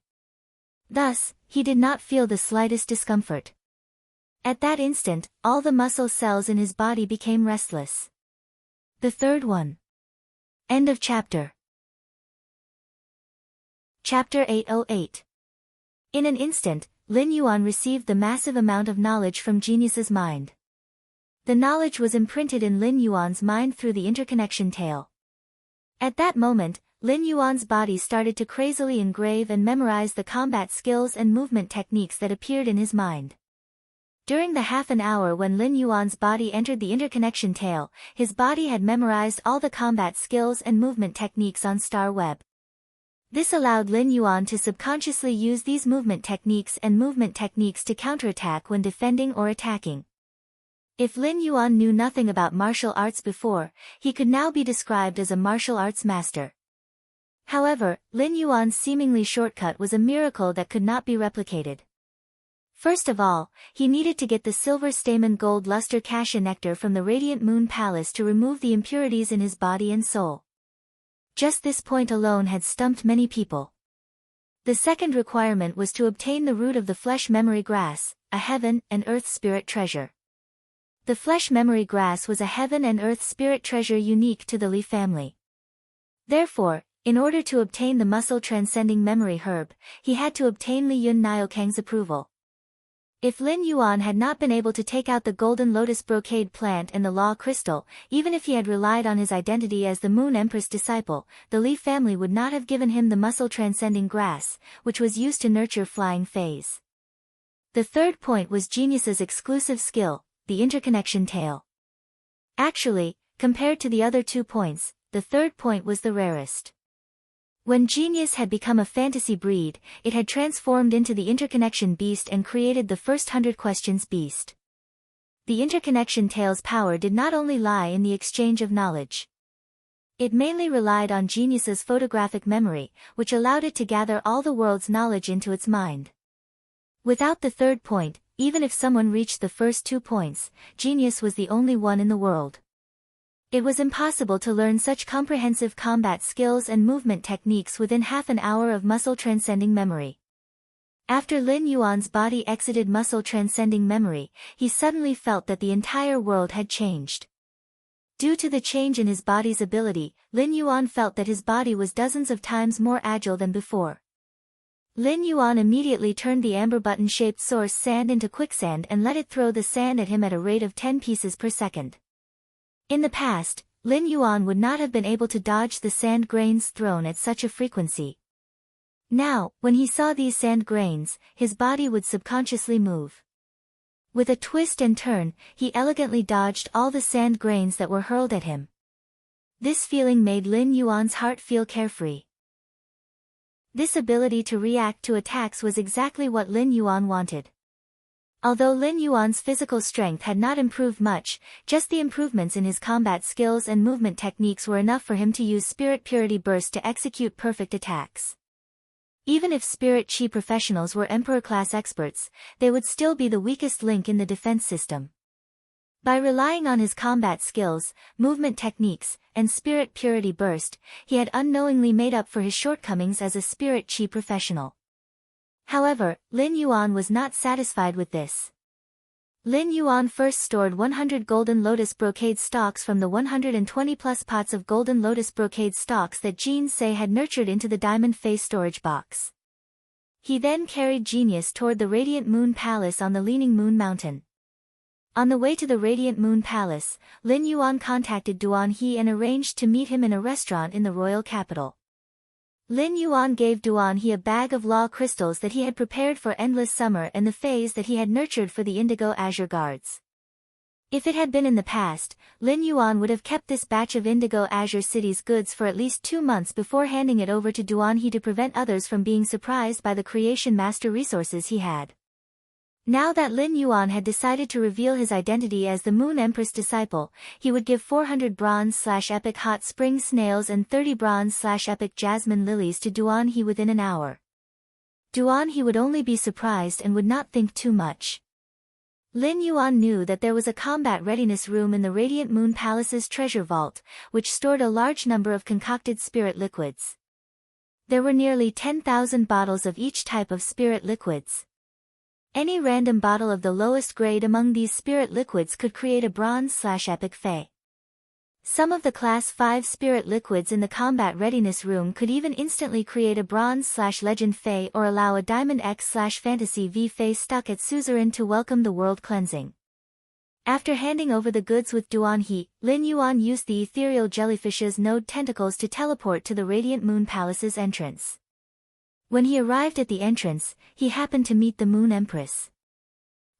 Thus, he did not feel the slightest discomfort. At that instant, all the muscle cells in his body became restless. The third one. End of chapter. Chapter 808. In an instant, Lin Yuan received the massive amount of knowledge from Genius's mind. The knowledge was imprinted in Lin Yuan's mind through the interconnection tail. At that moment, Lin Yuan's body started to crazily engrave and memorize the combat skills and movement techniques that appeared in his mind. During the half an hour when Lin Yuan's body entered the interconnection tail, his body had memorized all the combat skills and movement techniques on Star Web. This allowed Lin Yuan to subconsciously use these movement techniques to counterattack when defending or attacking. If Lin Yuan knew nothing about martial arts before, he could now be described as a martial arts master. However, Lin Yuan's seemingly shortcut was a miracle that could not be replicated. First of all, he needed to get the silver stamen gold luster cassia nectar from the Radiant Moon Palace to remove the impurities in his body and soul. Just this point alone had stumped many people. The second requirement was to obtain the root of the flesh memory grass, a heaven and earth spirit treasure. The flesh memory grass was a heaven and earth spirit treasure unique to the Li family. Therefore, in order to obtain the muscle transcending memory herb, he had to obtain Li Yun Niokang's approval. If Lin Yuan had not been able to take out the golden lotus brocade plant and the law crystal, even if he had relied on his identity as the Moon Empress disciple, the Li family would not have given him the muscle transcending grass, which was used to nurture flying phase. The third point was Genius's exclusive skill, the interconnection tail. Actually, compared to the other 2 points, the third point was the rarest. When Genius had become a fantasy breed, it had transformed into the interconnection beast and created the first 100 questions beast. The interconnection tail's power did not only lie in the exchange of knowledge. It mainly relied on Genius's photographic memory, which allowed it to gather all the world's knowledge into its mind. Without the third point, even if someone reached the first 2 points, Genius was the only one in the world. It was impossible to learn such comprehensive combat skills and movement techniques within half an hour of muscle transcending memory. After Lin Yuan's body exited muscle transcending memory, he suddenly felt that the entire world had changed. Due to the change in his body's ability, Lin Yuan felt that his body was dozens of times more agile than before. Lin Yuan immediately turned the amber button-shaped source sand into quicksand and let it throw the sand at him at a rate of 10 pieces per second. In the past, Lin Yuan would not have been able to dodge the sand grains thrown at such a frequency. Now, when he saw these sand grains, his body would subconsciously move. With a twist and turn, he elegantly dodged all the sand grains that were hurled at him. This feeling made Lin Yuan's heart feel carefree. This ability to react to attacks was exactly what Lin Yuan wanted. Although Lin Yuan's physical strength had not improved much, just the improvements in his combat skills and movement techniques were enough for him to use Spirit Purity Burst to execute perfect attacks. Even if Spirit Chi professionals were Emperor-class experts, they would still be the weakest link in the defense system. By relying on his combat skills, movement techniques, and Spirit Purity Burst, he had unknowingly made up for his shortcomings as a Spirit Chi professional. However, Lin Yuan was not satisfied with this. Lin Yuan first stored 100 golden lotus brocade stalks from the 120-plus pots of golden lotus brocade stalks that Jin Se had nurtured into the diamond face storage box. He then carried Genius toward the Radiant Moon Palace on the Leaning Moon Mountain. On the way to the Radiant Moon Palace, Lin Yuan contacted Duan He and arranged to meet him in a restaurant in the royal capital. Lin Yuan gave Duan He a bag of law crystals that he had prepared for endless summer and the phase that he had nurtured for the Indigo Azure Guards. If it had been in the past, Lin Yuan would have kept this batch of Indigo Azure City's goods for at least 2 months before handing it over to Duan He to prevent others from being surprised by the creation master resources he had. Now that Lin Yuan had decided to reveal his identity as the Moon Empress disciple, he would give 400 bronze/epic hot spring snails and 30 bronze/epic jasmine lilies to Duan He within an hour. Duan He would only be surprised and would not think too much. Lin Yuan knew that there was a combat readiness room in the Radiant Moon Palace's treasure vault, which stored a large number of concocted spirit liquids. There were nearly 10,000 bottles of each type of spirit liquids. Any random bottle of the lowest grade among these spirit liquids could create a bronze/epic Fae. Some of the Class 5 spirit liquids in the combat readiness room could even instantly create a bronze/legend Fae or allow a diamond X/fantasy V Fae stuck at suzerain to welcome the world cleansing. After handing over the goods with Duan He, Lin Yuan used the ethereal jellyfish's node tentacles to teleport to the Radiant Moon Palace's entrance. When he arrived at the entrance, he happened to meet the Moon Empress.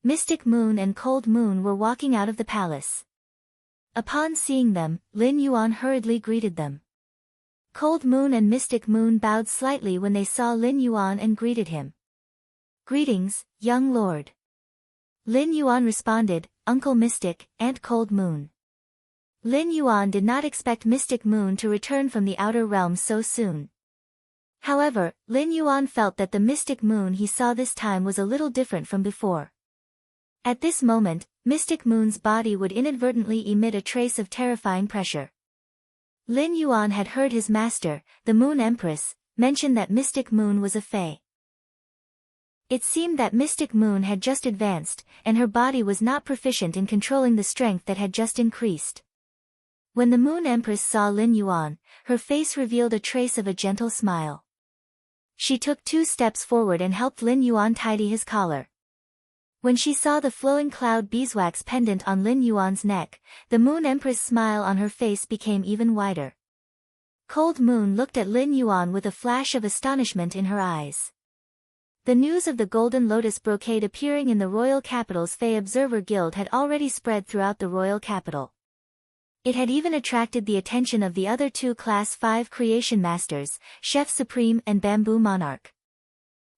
Mystic Moon and Cold Moon were walking out of the palace. Upon seeing them, Lin Yuan hurriedly greeted them. Cold Moon and Mystic Moon bowed slightly when they saw Lin Yuan and greeted him. "Greetings, young lord." Lin Yuan responded, "Uncle Mystic, Aunt Cold Moon." Lin Yuan did not expect Mystic Moon to return from the outer realm so soon. However, Lin Yuan felt that the Mystic Moon he saw this time was a little different from before. At this moment, Mystic Moon's body would inadvertently emit a trace of terrifying pressure. Lin Yuan had heard his master, the Moon Empress, mention that Mystic Moon was a Fae. It seemed that Mystic Moon had just advanced, and her body was not proficient in controlling the strength that had just increased. When the Moon Empress saw Lin Yuan, her face revealed a trace of a gentle smile. She took 2 steps forward and helped Lin Yuan tidy his collar. When she saw the flowing cloud beeswax pendant on Lin Yuan's neck, the Moon Empress' smile on her face became even wider. Cold Moon looked at Lin Yuan with a flash of astonishment in her eyes. The news of the Golden Lotus brocade appearing in the royal capital's Fae Observer Guild had already spread throughout the royal capital. It had even attracted the attention of the other 2 Class 5 creation masters, Chef Supreme and Bamboo Monarch.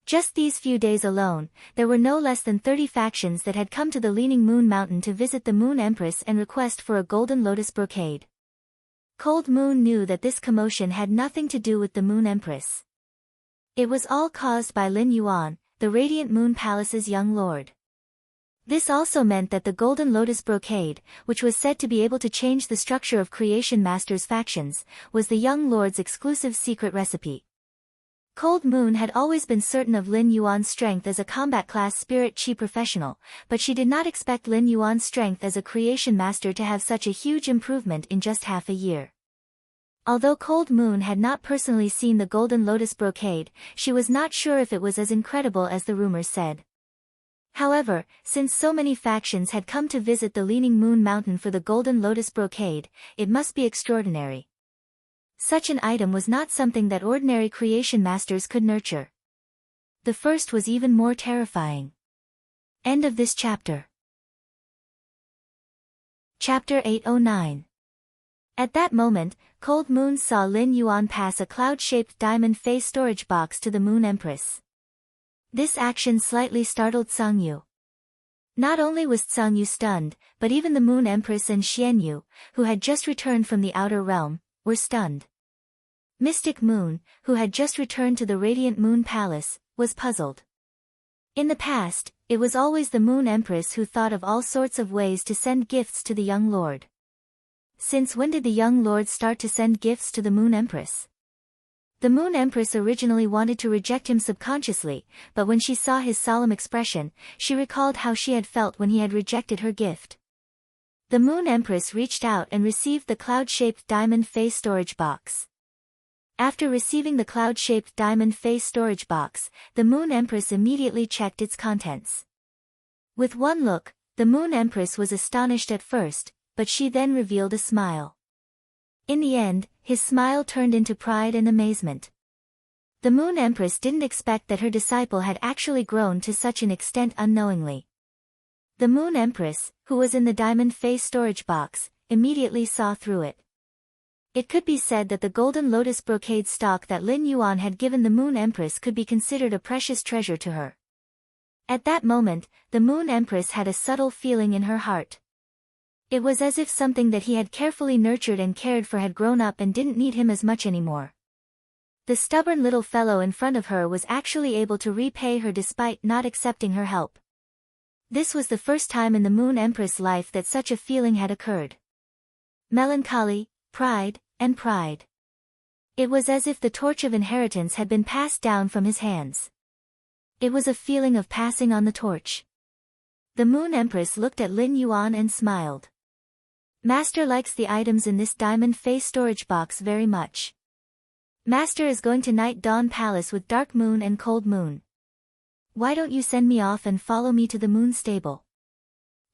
Just these few days alone, there were no less than 30 factions that had come to the Leaning Moon Mountain to visit the Moon Empress and request for a Golden Lotus brocade. Cold Moon knew that this commotion had nothing to do with the Moon Empress. It was all caused by Lin Yuan, the Radiant Moon Palace's young lord. This also meant that the Golden Lotus brocade, which was said to be able to change the structure of Creation Masters' factions, was the young lord's exclusive secret recipe. Cold Moon had always been certain of Lin Yuan's strength as a combat-class spirit chi professional, but she did not expect Lin Yuan's strength as a creation master to have such a huge improvement in just half a year. Although Cold Moon had not personally seen the Golden Lotus brocade, she was not sure if it was as incredible as the rumors said. However, since so many factions had come to visit the Leaning Moon Mountain for the Golden Lotus brocade, it must be extraordinary. Such an item was not something that ordinary creation masters could nurture. The first was even more terrifying. End of this chapter. Chapter 809. At that moment, Cold Moon saw Lin Yuan pass a cloud-shaped diamond Fae storage box to the Moon Empress. This action slightly startled Sangyu. Not only was Sangyu stunned, but even the Moon Empress and Xianyu, who had just returned from the outer realm, were stunned. Mystic Moon, who had just returned to the Radiant Moon Palace, was puzzled. In the past, it was always the Moon Empress who thought of all sorts of ways to send gifts to the young lord. Since when did the young lord start to send gifts to the Moon Empress? The Moon Empress originally wanted to reject him subconsciously, but when she saw his solemn expression, she recalled how she had felt when he had rejected her gift. The Moon Empress reached out and received the cloud-shaped diamond Fae storage box. After receiving the cloud-shaped diamond Fae storage box, the Moon Empress immediately checked its contents. With one look, the Moon Empress was astonished at first, but she then revealed a smile. In the end, his smile turned into pride and amazement. The Moon Empress didn't expect that her disciple had actually grown to such an extent unknowingly. The Moon Empress, who was in the diamond Fae storage box, immediately saw through it. It could be said that the Golden Lotus brocade stock that Lin Yuan had given the Moon Empress could be considered a precious treasure to her. At that moment, the Moon Empress had a subtle feeling in her heart. It was as if something that he had carefully nurtured and cared for had grown up and didn't need him as much anymore. The stubborn little fellow in front of her was actually able to repay her despite not accepting her help. This was the first time in the Moon Empress' life that such a feeling had occurred. Melancholy, pride, and pride. It was as if the torch of inheritance had been passed down from his hands. It was a feeling of passing on the torch. The Moon Empress looked at Lin Yuan and smiled. Master likes the items in this diamond face storage box very much. Master is going to Night Dawn Palace with Dark Moon and Cold Moon. Why don't you send me off and follow me to the Moon Stable?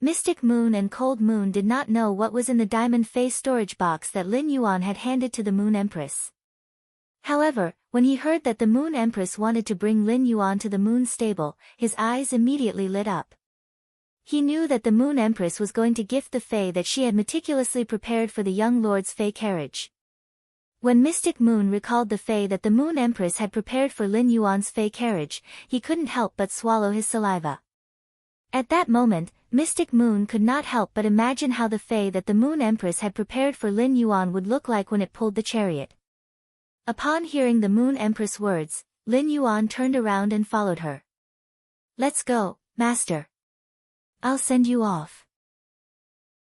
Mystic Moon and Cold Moon did not know what was in the diamond face storage box that Lin Yuan had handed to the Moon Empress. However, when he heard that the Moon Empress wanted to bring Lin Yuan to the Moon Stable, his eyes immediately lit up. He knew that the Moon Empress was going to gift the Fae that she had meticulously prepared for the young lord's Fae carriage. When Mystic Moon recalled the Fae that the Moon Empress had prepared for Lin Yuan's Fae carriage, he couldn't help but swallow his saliva. At that moment, Mystic Moon could not help but imagine how the Fae that the Moon Empress had prepared for Lin Yuan would look like when it pulled the chariot. Upon hearing the Moon Empress' words, Lin Yuan turned around and followed her. Let's go, Master. I'll send you off.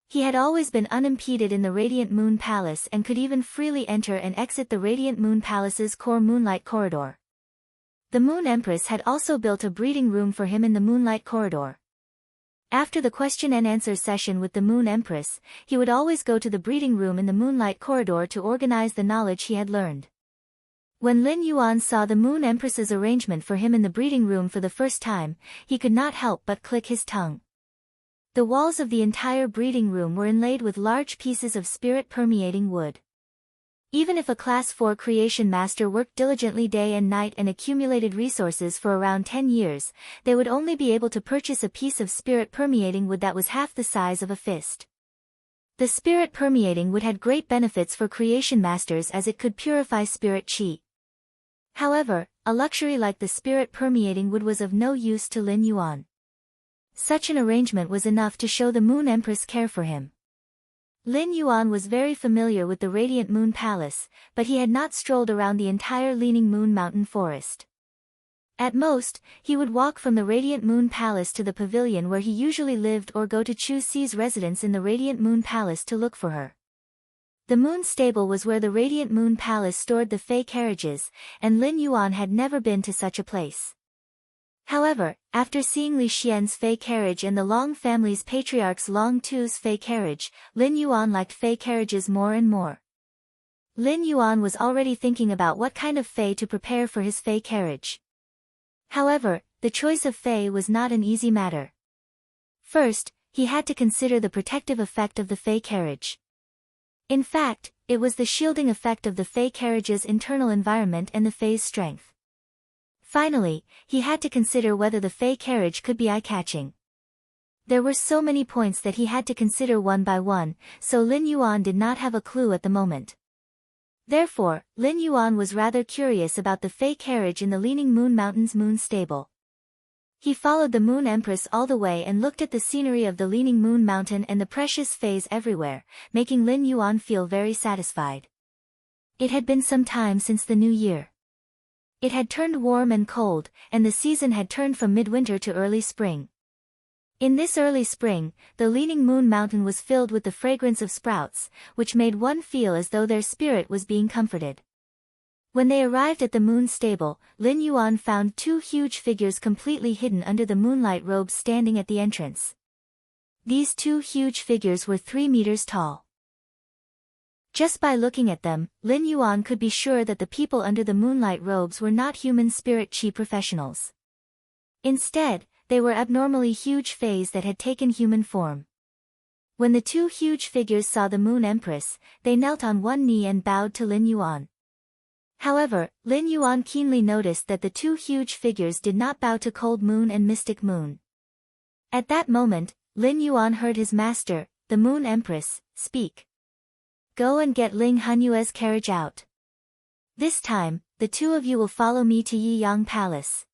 He had always been unimpeded in the Radiant Moon Palace and could even freely enter and exit the Radiant Moon Palace's core Moonlight Corridor. The Moon Empress had also built a breeding room for him in the Moonlight Corridor. After the question and answer session with the Moon Empress, he would always go to the breeding room in the Moonlight Corridor to organize the knowledge he had learned. When Lin Yuan saw the Moon Empress's arrangement for him in the breeding room for the first time, he could not help but click his tongue. The walls of the entire breeding room were inlaid with large pieces of spirit-permeating wood. Even if a Class 4 creation master worked diligently day and night and accumulated resources for around 10 years, they would only be able to purchase a piece of spirit-permeating wood that was half the size of a fist. The spirit-permeating wood had great benefits for creation masters as it could purify spirit chi. However, a luxury like the spirit-permeating wood was of no use to Lin Yuan. Such an arrangement was enough to show the Moon Empress care for him. Lin Yuan was very familiar with the Radiant Moon Palace, but he had not strolled around the entire Leaning Moon Mountain forest. At most, he would walk from the Radiant Moon Palace to the pavilion where he usually lived or go to Chu Si's residence in the Radiant Moon Palace to look for her. The Moon Stable was where the Radiant Moon Palace stored the Fae carriages, and Lin Yuan had never been to such a place. However, after seeing Li Xian's Fae carriage and the Long family's patriarch's Long Tu's Fae carriage, Lin Yuan liked Fae carriages more and more. Lin Yuan was already thinking about what kind of Fae to prepare for his Fae carriage. However, the choice of Fae was not an easy matter. First, he had to consider the protective effect of the Fae carriage. In fact, it was the shielding effect of the Fae carriage's internal environment and the Fae's strength. Finally, he had to consider whether the Fae carriage could be eye-catching. There were so many points that he had to consider one by one, so Lin Yuan did not have a clue at the moment. Therefore, Lin Yuan was rather curious about the Fae carriage in the Leaning Moon Mountain's Moon Stable. He followed the Moon Empress all the way and looked at the scenery of the Leaning Moon Mountain and the precious Faes everywhere, making Lin Yuan feel very satisfied. It had been some time since the new year. It had turned warm and cold, and the season had turned from midwinter to early spring. In this early spring, the Leaning Moon Mountain was filled with the fragrance of sprouts, which made one feel as though their spirit was being comforted. When they arrived at the Moon Stable, Lin Yuan found two huge figures completely hidden under the moonlight robes standing at the entrance. These two huge figures were 3 meters tall. Just by looking at them, Lin Yuan could be sure that the people under the moonlight robes were not human spirit chi professionals. Instead, they were abnormally huge fays that had taken human form. When the two huge figures saw the Moon Empress, they knelt on one knee and bowed to Lin Yuan. However, Lin Yuan keenly noticed that the two huge figures did not bow to Cold Moon and Mystic Moon. At that moment, Lin Yuan heard his master, the Moon Empress, speak. Go and get Ling Hunyue's carriage out. This time, the two of you will follow me to Yi Yang Palace.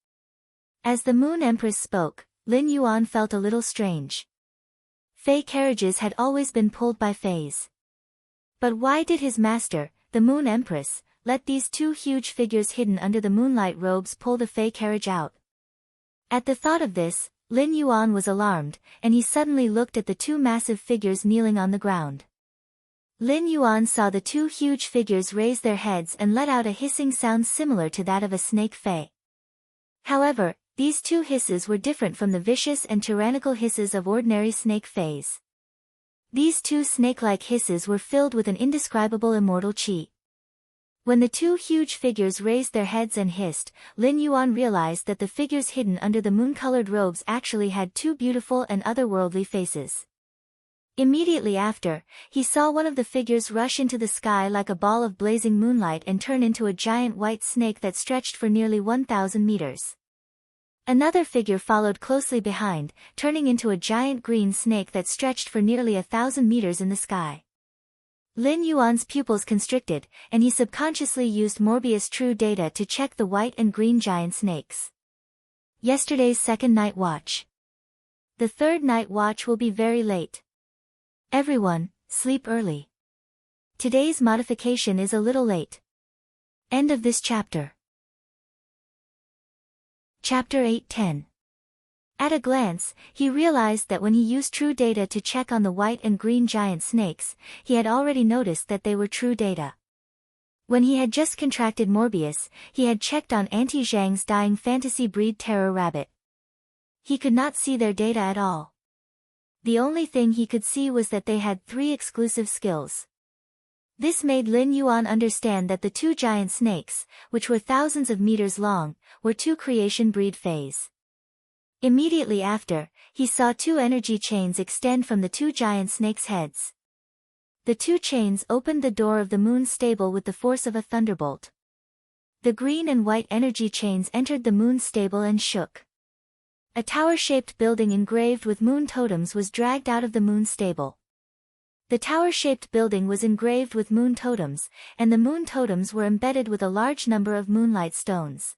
As the Moon Empress spoke, Lin Yuan felt a little strange. Fae carriages had always been pulled by fays. But why did his master, the Moon Empress, let these two huge figures hidden under the moonlight robes pull the Fae carriage out? At the thought of this, Lin Yuan was alarmed, and he suddenly looked at the two massive figures kneeling on the ground. Lin Yuan saw the two huge figures raise their heads and let out a hissing sound similar to that of a snake fae. However, these two hisses were different from the vicious and tyrannical hisses of ordinary snake fays. These two snake-like hisses were filled with an indescribable immortal qi. When the two huge figures raised their heads and hissed, Lin Yuan realized that the figures hidden under the moon-colored robes actually had two beautiful and otherworldly faces. Immediately after, he saw one of the figures rush into the sky like a ball of blazing moonlight and turn into a giant white snake that stretched for nearly 1,000 meters. Another figure followed closely behind, turning into a giant green snake that stretched for nearly 1,000 meters in the sky. Lin Yuan's pupils constricted, and he subconsciously used Morbius True Data to check the white and green giant snakes. Yesterday's second night watch. The third night watch will be very late. Everyone, sleep early. Today's modification is a little late. End of this chapter. Chapter 8:10. At a glance, he realized that when he used True Data to check on the white and green giant snakes, he had already noticed that they were True Data. When he had just contracted Morbius, he had checked on Auntie Zhang's dying fantasy breed terror rabbit. He could not see their data at all. The only thing he could see was that they had 3 exclusive skills. This made Lin Yuan understand that the 2 giant snakes, which were thousands of meters long, were 2 creation breed fays. Immediately after, he saw 2 energy chains extend from the 2 giant snakes' heads. The 2 chains opened the door of the moon stable with the force of a thunderbolt. The green and white energy chains entered the moon stable and shook. A tower-shaped building engraved with moon totems was dragged out of the moon stable. The tower-shaped building was engraved with moon totems, and the moon totems were embedded with a large number of moonlight stones.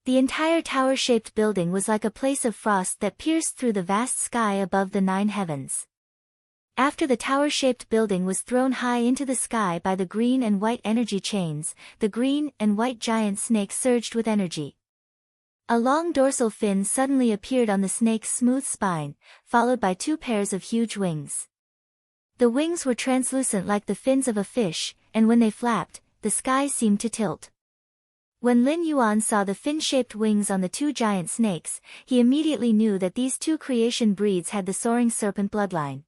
The entire tower-shaped building was like a place of frost that pierced through the vast sky above the 9 heavens. After the tower-shaped building was thrown high into the sky by the green and white energy chains, the green and white giant snake surged with energy. A long dorsal fin suddenly appeared on the snake's smooth spine, followed by 2 pairs of huge wings. The wings were translucent like the fins of a fish, and when they flapped, the sky seemed to tilt. When Lin Yuan saw the fin-shaped wings on the 2 giant snakes, he immediately knew that these 2 creation breeds had the soaring serpent bloodline.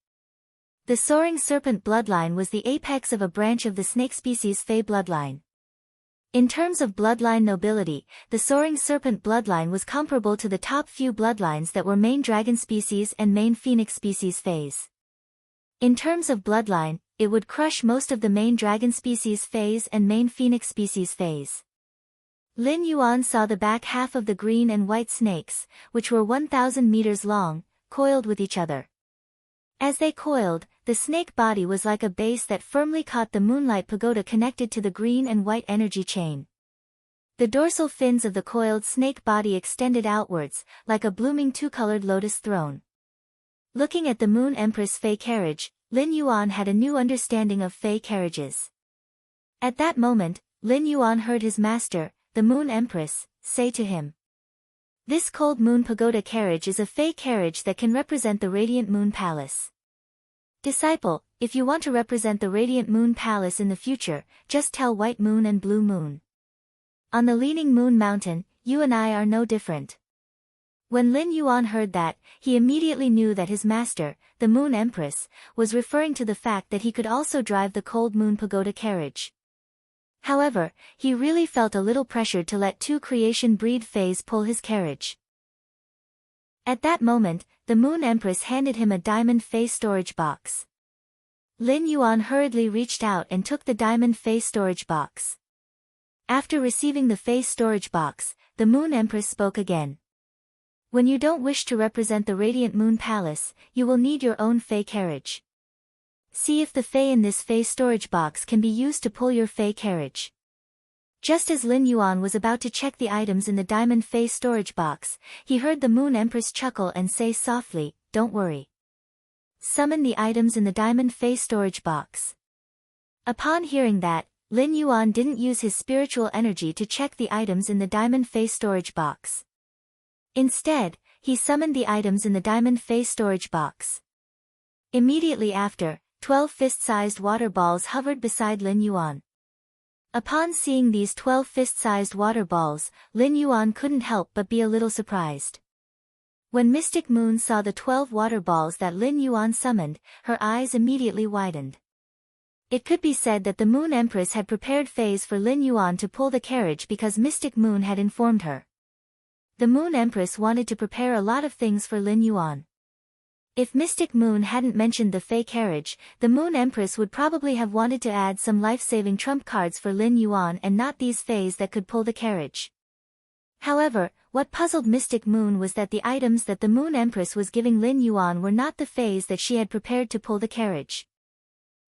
The soaring serpent bloodline was the apex of a branch of the snake species Fey bloodline. In terms of bloodline nobility, the soaring serpent bloodline was comparable to the top few bloodlines that were main dragon species and main phoenix species Fays. In terms of bloodline, it would crush most of the main dragon species Fays and main phoenix species Fays. Lin Yuan saw the back half of the green and white snakes, which were 1,000 meters long, coiled with each other. As they coiled, the snake body was like a base that firmly caught the moonlight pagoda connected to the green and white energy chain. The dorsal fins of the coiled snake body extended outwards, like a blooming 2-colored lotus throne. Looking at the Moon Empress Fey carriage, Lin Yuan had a new understanding of Fey carriages. At that moment, Lin Yuan heard his master, the Moon Empress, say to him, "This cold moon pagoda carriage is a Fey carriage that can represent the Radiant Moon Palace. Disciple, if you want to represent the Radiant Moon Palace in the future, just tell White Moon and Blue Moon. On the Leaning Moon Mountain, you and I are no different." When Lin Yuan heard that, he immediately knew that his master, the Moon Empress, was referring to the fact that he could also drive the cold moon pagoda carriage. However, he really felt a little pressured to let 2 creation breed Fays pull his carriage. At that moment, the Moon Empress handed him a diamond Fey storage box. Lin Yuan hurriedly reached out and took the diamond Fey storage box. After receiving the Fey storage box, the Moon Empress spoke again. "When you don't wish to represent the Radiant Moon Palace, you will need your own Fey carriage. See if the Fey in this Fey storage box can be used to pull your Fey carriage." Just as Lin Yuan was about to check the items in the Diamond Fey storage box, he heard the Moon Empress chuckle and say softly, "Don't worry. Summon the items in the Diamond Fey storage box." Upon hearing that, Lin Yuan didn't use his spiritual energy to check the items in the Diamond Fey storage box. Instead, he summoned the items in the diamond face storage box. Immediately after, 12 fist-sized water balls hovered beside Lin Yuan. Upon seeing these 12 fist-sized water balls, Lin Yuan couldn't help but be a little surprised. When Mystic Moon saw the 12 water balls that Lin Yuan summoned, her eyes immediately widened. It could be said that the Moon Empress had prepared phase for Lin Yuan to pull the carriage because Mystic Moon had informed her. The Moon Empress wanted to prepare a lot of things for Lin Yuan. If Mystic Moon hadn't mentioned the Fey carriage, the Moon Empress would probably have wanted to add some life-saving trump cards for Lin Yuan and not these Feys that could pull the carriage. However, what puzzled Mystic Moon was that the items that the Moon Empress was giving Lin Yuan were not the Feys that she had prepared to pull the carriage.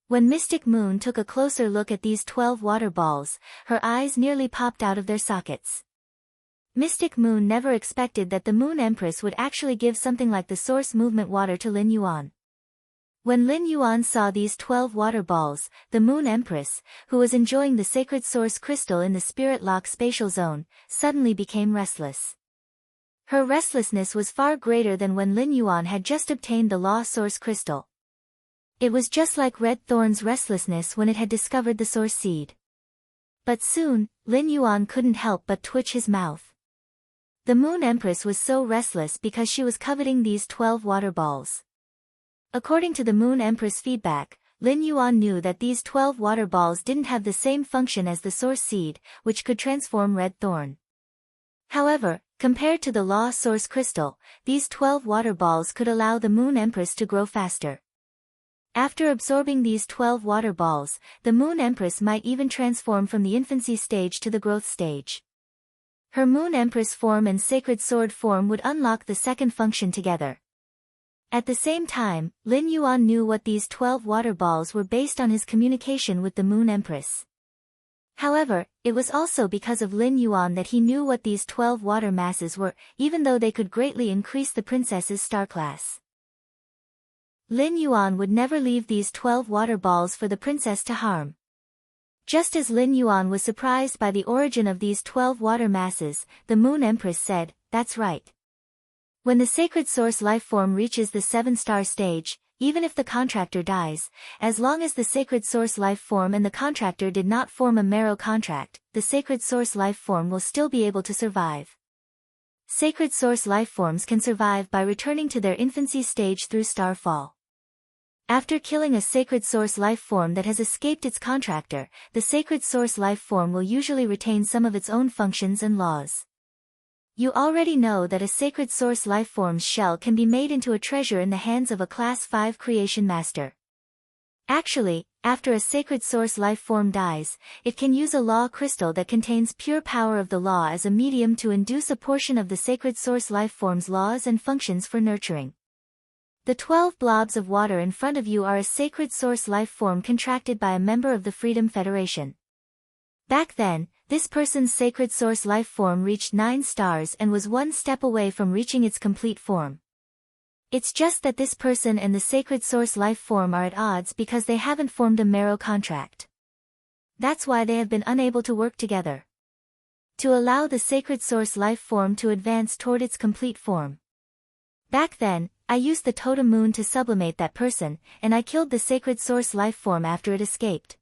When Mystic Moon took a closer look at these 12 water balls, her eyes nearly popped out of their sockets. Mystic Moon never expected that the Moon Empress would actually give something like the Source Movement Water to Lin Yuan. When Lin Yuan saw these 12 water balls, the Moon Empress, who was enjoying the sacred source crystal in the Spirit Lock spatial zone, suddenly became restless. Her restlessness was far greater than when Lin Yuan had just obtained the Law Source crystal. It was just like Red Thorn's restlessness when it had discovered the Source Seed. But soon, Lin Yuan couldn't help but twitch his mouth. The Moon Empress was so restless because she was coveting these 12 water balls. According to the Moon Empress feedback, Lin Yuan knew that these 12 water balls didn't have the same function as the Source Seed, which could transform Red Thorn. However, compared to the Law Source Crystal, these 12 water balls could allow the Moon Empress to grow faster. After absorbing these 12 water balls, the Moon Empress might even transform from the infancy stage to the growth stage. Her Moon Empress form and Sacred Sword form would unlock the second function together. At the same time, Lin Yuan knew what these 12 water balls were based on his communication with the Moon Empress. However, it was also because of Lin Yuan that he knew what these 12 water masses were, even though they could greatly increase the princess's star class. Lin Yuan would never leave these 12 water balls for the princess to harm. Just as Lin Yuan was surprised by the origin of these 12 water masses, the Moon Empress said, "That's right. When the sacred source life form reaches the 7-star stage, even if the contractor dies, as long as the sacred source life form and the contractor did not form a marrow contract, the sacred source life form will still be able to survive. Sacred source life forms can survive by returning to their infancy stage through starfall. After killing a sacred source life form that has escaped its contractor, the sacred source life form will usually retain some of its own functions and laws. You already know that a sacred source life form's shell can be made into a treasure in the hands of a Class 5 creation master. Actually, after a sacred source life form dies, it can use a law crystal that contains pure power of the law as a medium to induce a portion of the sacred source life form's laws and functions for nurturing. The 12 blobs of water in front of you are a sacred source life form contracted by a member of the Freedom Federation. Back then, this person's sacred source life form reached 9 stars and was one step away from reaching its complete form. It's just that this person and the sacred source life form are at odds because they haven't formed a marrow contract. That's why they have been unable to work together. To allow the sacred source life form to advance toward its complete form. Back then, I used the totem moon to sublimate that person, and I killed the sacred source life form after it escaped.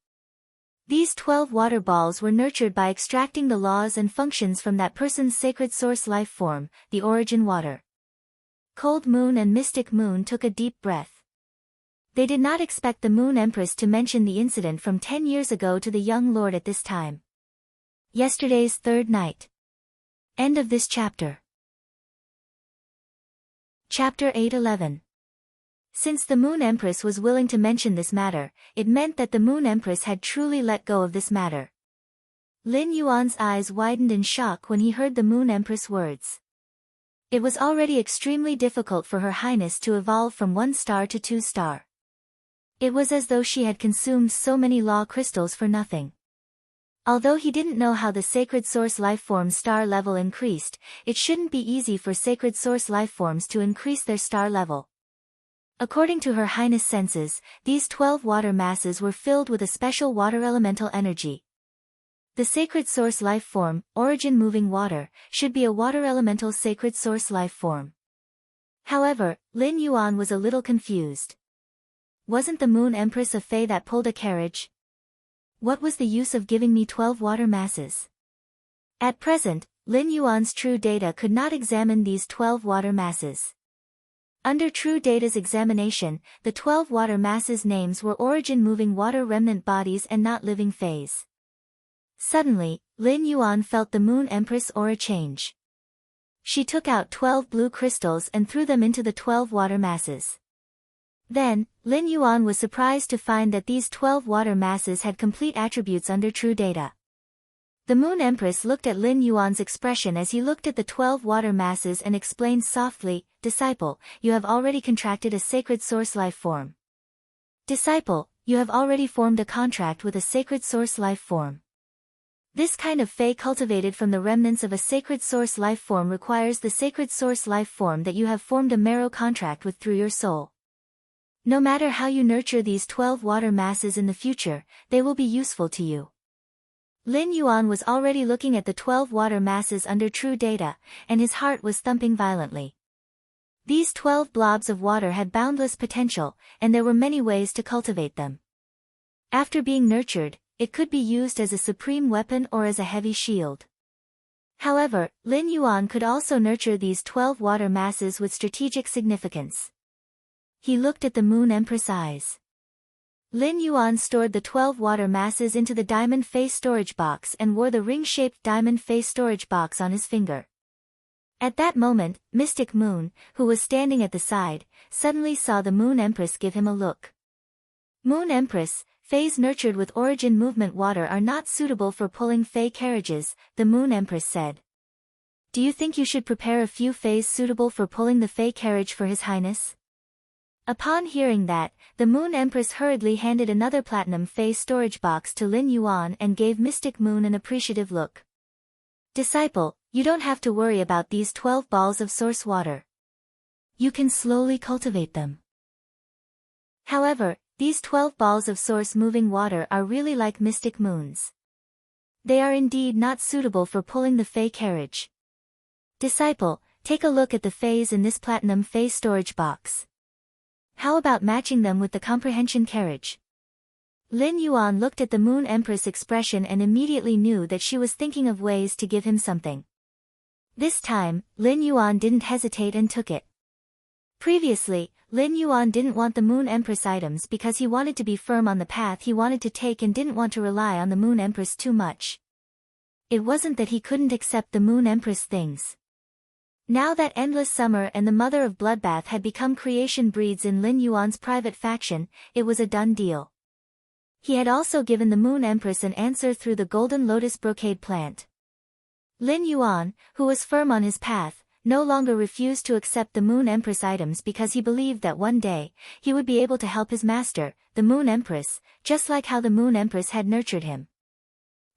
These 12 water balls were nurtured by extracting the laws and functions from that person's sacred source life form, the origin water. Cold Moon and Mystic Moon took a deep breath. They did not expect the Moon Empress to mention the incident from 10 years ago to the young lord at this time. Yesterday's third night. End of this chapter. Chapter 8:11. Since the Moon Empress was willing to mention this matter, it meant that the Moon Empress had truly let go of this matter. Lin Yuan's eyes widened in shock when he heard the Moon Empress' words. It was already extremely difficult for Her Highness to evolve from 1 star to 2 star. It was as though she had consumed so many law crystals for nothing. Although he didn't know how the sacred source lifeform's star level increased, it shouldn't be easy for sacred source lifeforms to increase their star level. According to Her Highness' senses, these 12 water masses were filled with a special water elemental energy. The sacred source life form, origin moving water, should be a water elemental sacred source life form. However, Lin Yuan was a little confused. Wasn't the Moon Empress a fae that pulled a carriage? What was the use of giving me 12 water masses? At present, Lin Yuan's true data could not examine these 12 water masses. Under true data's examination, the 12 water masses' names were origin-moving water remnant bodies and not living faes. Suddenly, Lin Yuan felt the Moon Empress aura change. She took out 12 blue crystals and threw them into the 12 water masses. Then, Lin Yuan was surprised to find that these 12 water masses had complete attributes under true data. The Moon Empress looked at Lin Yuan's expression as he looked at the 12 water masses and explained softly, "Disciple, you have already contracted a sacred source life form. Disciple, you have already formed a contract with a sacred source life form. This kind of fae cultivated from the remnants of a sacred source life form requires the sacred source life form that you have formed a marrow contract with through your soul. No matter how you nurture these 12 water masses in the future, they will be useful to you." Lin Yuan was already looking at the 12 water masses under true data, and his heart was thumping violently. These 12 blobs of water had boundless potential, and there were many ways to cultivate them. After being nurtured, it could be used as a supreme weapon or as a heavy shield. However, Lin Yuan could also nurture these 12 water masses with strategic significance. He looked at the Moon Empress' eyes. Lin Yuan stored the 12 water masses into the diamond face storage box and wore the ring-shaped diamond face storage box on his finger. At that moment, Mystic Moon, who was standing at the side, suddenly saw the Moon Empress give him a look. "Moon Empress, faes nurtured with origin movement water are not suitable for pulling fae carriages," the Moon Empress said. "Do you think you should prepare a few faes suitable for pulling the fae carriage for His Highness?" Upon hearing that, the Moon Empress hurriedly handed another platinum fae storage box to Lin Yuan and gave Mystic Moon an appreciative look. "Disciple, you don't have to worry about these 12 balls of source water. You can slowly cultivate them." However, these 12 balls of source moving water are really like Mystic Moon's. They are indeed not suitable for pulling the fae carriage. "Disciple, take a look at the faes in this platinum fae storage box. How about matching them with the comprehension carriage?" Lin Yuan looked at the Moon Empress' expression and immediately knew that she was thinking of ways to give him something. This time, Lin Yuan didn't hesitate and took it. Previously, Lin Yuan didn't want the Moon Empress items because he wanted to be firm on the path he wanted to take and didn't want to rely on the Moon Empress too much. It wasn't that he couldn't accept the Moon Empress things. Now that Endless Summer and the Mother of Bloodbath had become creation breeds in Lin Yuan's private faction, it was a done deal. He had also given the Moon Empress an answer through the Golden Lotus Brocade plant. Lin Yuan, who was firm on his path, no longer refused to accept the Moon Empress items because he believed that one day, he would be able to help his master, the Moon Empress, just like how the Moon Empress had nurtured him.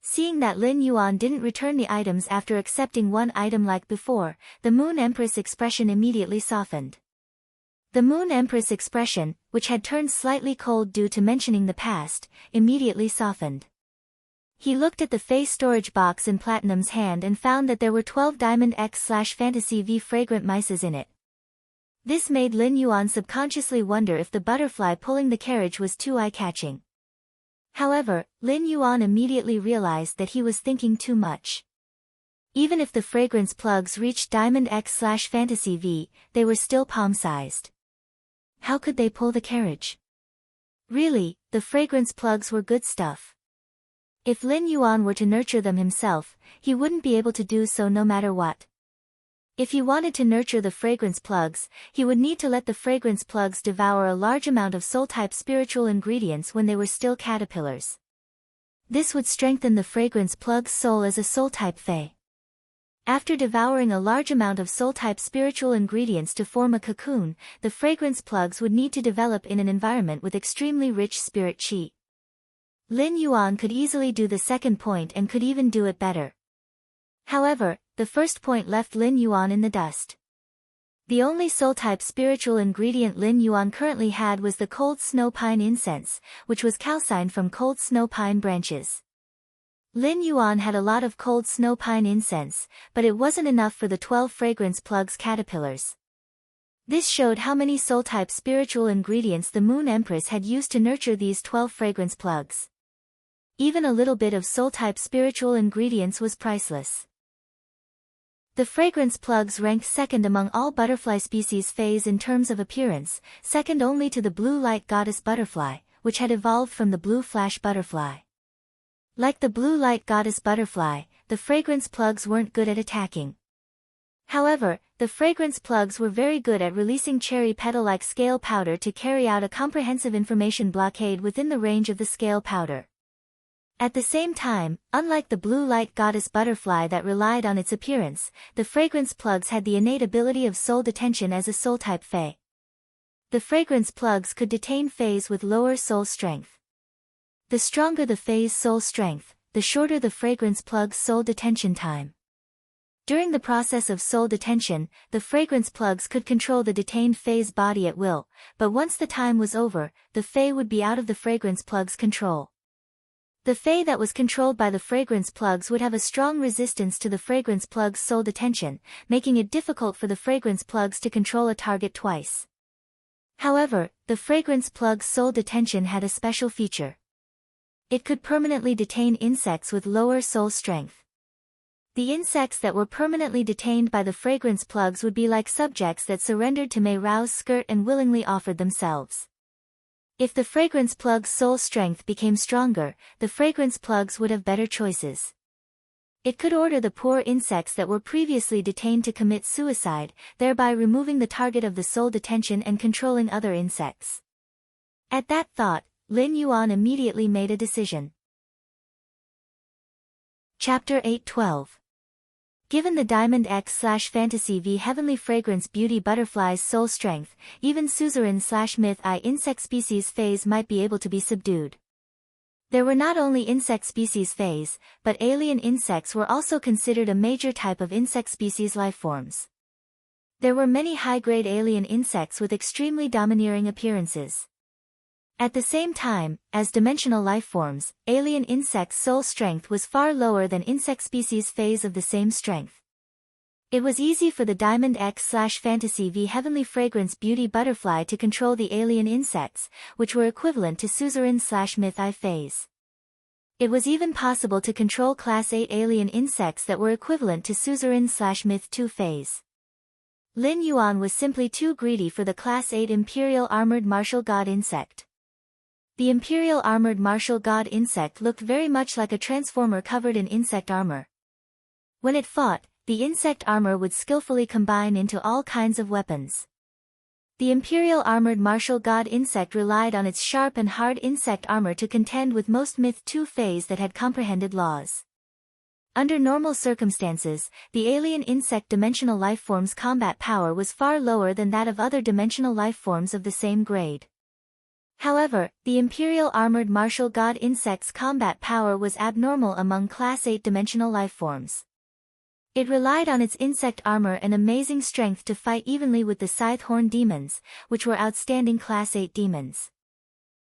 Seeing that Lin Yuan didn't return the items after accepting one item like before, the Moon Empress' expression immediately softened. The Moon Empress' expression, which had turned slightly cold due to mentioning the past, immediately softened. He looked at the face storage box in Platinum's hand and found that there were 12 Diamond X/Fantasy V fragrant mices in it. This made Lin Yuan subconsciously wonder if the butterfly pulling the carriage was too eye-catching. However, Lin Yuan immediately realized that he was thinking too much. Even if the fragrance plugs reached Diamond X/Fantasy V, they were still palm-sized. How could they pull the carriage? Really, the fragrance plugs were good stuff. If Lin Yuan were to nurture them himself, he wouldn't be able to do so no matter what. If he wanted to nurture the fragrance plugs, he would need to let the fragrance plugs devour a large amount of soul-type spiritual ingredients when they were still caterpillars. This would strengthen the fragrance plug's soul as a soul-type fae. After devouring a large amount of soul-type spiritual ingredients to form a cocoon, the fragrance plugs would need to develop in an environment with extremely rich spirit chi. Lin Yuan could easily do the second point and could even do it better. However, the first point left Lin Yuan in the dust. The only soul-type spiritual ingredient Lin Yuan currently had was the cold snow pine incense, which was calcined from cold snow pine branches. Lin Yuan had a lot of cold snow pine incense, but it wasn't enough for the 12 fragrance plugs caterpillars. This showed how many soul-type spiritual ingredients the Moon Empress had used to nurture these 12 fragrance plugs. Even a little bit of soul-type spiritual ingredients was priceless. The fragrance plugs ranked second among all butterfly species phase in terms of appearance, second only to the blue light goddess butterfly, which had evolved from the blue flash butterfly. Like the blue light goddess butterfly, the fragrance plugs weren't good at attacking. However, the fragrance plugs were very good at releasing cherry petal-like scale powder to carry out a comprehensive information blockade within the range of the scale powder. At the same time, unlike the blue light goddess butterfly that relied on its appearance, the fragrance plugs had the innate ability of soul detention as a soul-type fae. The fragrance plugs could detain faes with lower soul strength. The stronger the fae's soul strength, the shorter the fragrance plug's soul detention time. During the process of soul detention, the fragrance plugs could control the detained fae's body at will, but once the time was over, the fae would be out of the fragrance plug's control. The fae that was controlled by the fragrance plugs would have a strong resistance to the fragrance plug's soul detention, making it difficult for the fragrance plugs to control a target twice. However, the fragrance plug's soul detention had a special feature. It could permanently detain insects with lower soul strength. The insects that were permanently detained by the fragrance plugs would be like subjects that surrendered to May Rao's skirt and willingly offered themselves. If the fragrance plug's soul strength became stronger, the fragrance plugs would have better choices. It could order the poor insects that were previously detained to commit suicide, thereby removing the target of the soul detention and controlling other insects. At that thought, Lin Yuan immediately made a decision. Chapter 8:12. Given the Diamond X/Fantasy V Heavenly Fragrance Beauty Butterfly's soul strength, even suzerain/myth I insect species phase might be able to be subdued. There were not only insect species phase, but alien insects were also considered a major type of insect species lifeforms. There were many high-grade alien insects with extremely domineering appearances. At the same time, as dimensional lifeforms, alien insects' soul strength was far lower than insect species phase of the same strength. It was easy for the Diamond X/Fantasy V Heavenly Fragrance Beauty Butterfly to control the alien insects, which were equivalent to suzerain/myth I phase. It was even possible to control Class 8 alien insects that were equivalent to suzerain/myth II phase. Lin Yuan was simply too greedy for the Class 8 Imperial Armored Martial God insect. The Imperial Armored Martial God insect looked very much like a transformer covered in insect armor. When it fought, the insect armor would skillfully combine into all kinds of weapons. The Imperial Armored Martial God insect relied on its sharp and hard insect armor to contend with most Myth II phase that had comprehended laws. Under normal circumstances, the alien insect dimensional lifeform's combat power was far lower than that of other dimensional lifeforms of the same grade. However, the Imperial Armored Martial God insect's combat power was abnormal among Class 8 dimensional lifeforms. It relied on its insect armor and amazing strength to fight evenly with the Scythehorn demons, which were outstanding Class 8 demons.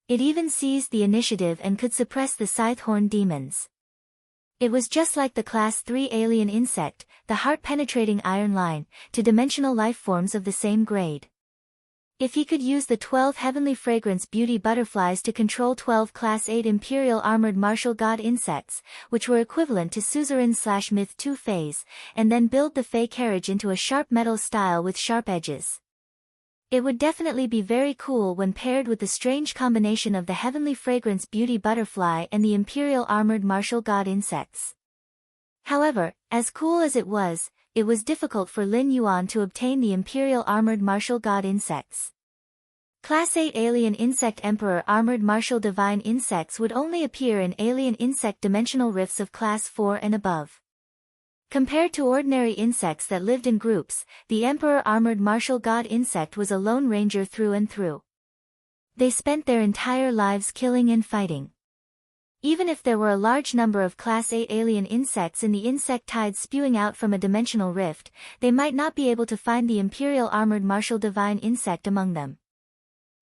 It even seized the initiative and could suppress the Scythehorn demons. It was just like the Class 3 alien insect, the heart-penetrating iron line, to dimensional lifeforms of the same grade. If he could use the 12 Heavenly Fragrance Beauty Butterflies to control 12 Class 8 Imperial Armored Martial God insects, which were equivalent to suzerain/myth II phase, and then build the Fey carriage into a sharp metal style with sharp edges. It would definitely be very cool when paired with the strange combination of the Heavenly Fragrance Beauty Butterfly and the Imperial Armored Martial God insects. However, as cool as it was difficult for Lin Yuan to obtain the Imperial Armored Martial God insects. Class 8 Alien Insect Emperor Armored Martial Divine Insects would only appear in Alien Insect Dimensional Rifts of Class 4 and above. Compared to ordinary insects that lived in groups, the Emperor Armored Martial God insect was a lone ranger through and through. They spent their entire lives killing and fighting. Even if there were a large number of Class 8 alien insects in the insect tide spewing out from a dimensional rift, they might not be able to find the Imperial Armored Martial Divine Insect among them.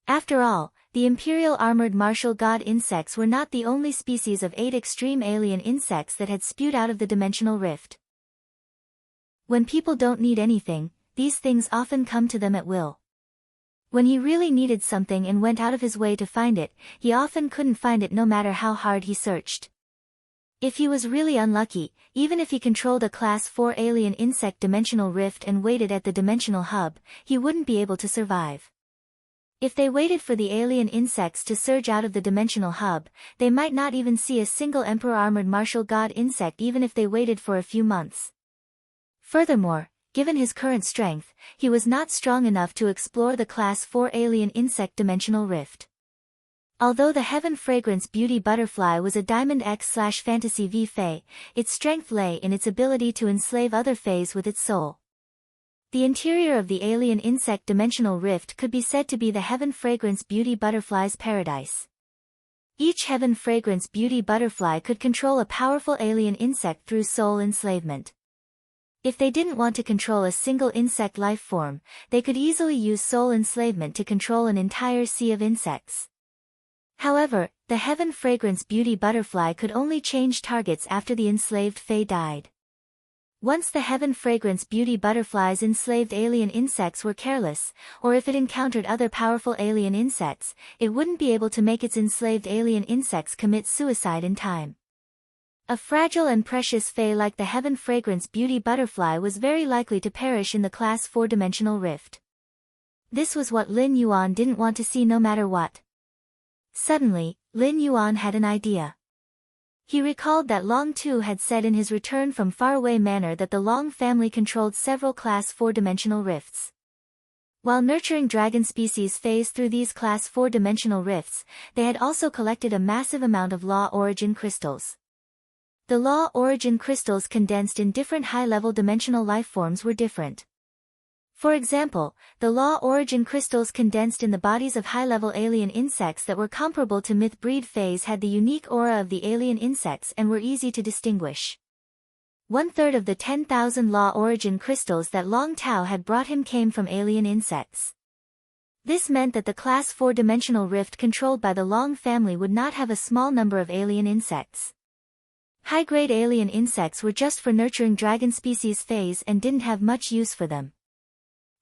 After all, the Imperial Armored Martial God insects were not the only species of 8 extreme alien insects that had spewed out of the dimensional rift. When people don't need anything, these things often come to them at will. When he really needed something and went out of his way to find it, he often couldn't find it no matter how hard he searched. If he was really unlucky, even if he controlled a Class 4 alien insect dimensional rift and waited at the dimensional hub, he wouldn't be able to survive. If they waited for the alien insects to surge out of the dimensional hub, they might not even see a single Emperor Armored Martial God insect even if they waited for a few months. Furthermore, given his current strength, he was not strong enough to explore the Class 4 alien insect dimensional rift. Although the Heaven Fragrance Beauty Butterfly was a Diamond X/Fantasy V Fae, its strength lay in its ability to enslave other Faes with its soul. The interior of the alien insect dimensional rift could be said to be the Heaven Fragrance Beauty Butterfly's paradise. Each Heaven Fragrance Beauty Butterfly could control a powerful alien insect through soul enslavement. If they didn't want to control a single insect life form, they could easily use soul enslavement to control an entire sea of insects. However, the Heaven Fragrance Beauty Butterfly could only change targets after the enslaved Fae died. Once the Heaven Fragrance Beauty Butterfly's enslaved alien insects were careless, or if it encountered other powerful alien insects, it wouldn't be able to make its enslaved alien insects commit suicide in time. A fragile and precious Fae like the Heaven Fragrance Beauty Butterfly was very likely to perish in the Class 4 dimensional rift. This was what Lin Yuan didn't want to see no matter what. Suddenly, Lin Yuan had an idea. He recalled that Long Tu had said in his Return from Faraway Manor that the Long family controlled several Class 4 dimensional rifts. While nurturing dragon species Faes through these Class 4 dimensional rifts, they had also collected a massive amount of Law Origin crystals. The Law Origin crystals condensed in different high-level dimensional lifeforms were different. For example, the Law Origin crystals condensed in the bodies of high-level alien insects that were comparable to myth-breed Faes had the unique aura of the alien insects and were easy to distinguish. 1/3 of the 10,000 Law Origin crystals that Long Tao had brought him came from alien insects. This meant that the Class 4 dimensional rift controlled by the Long family would not have a small number of alien insects. High-grade alien insects were just for nurturing dragon species Faes and didn't have much use for them.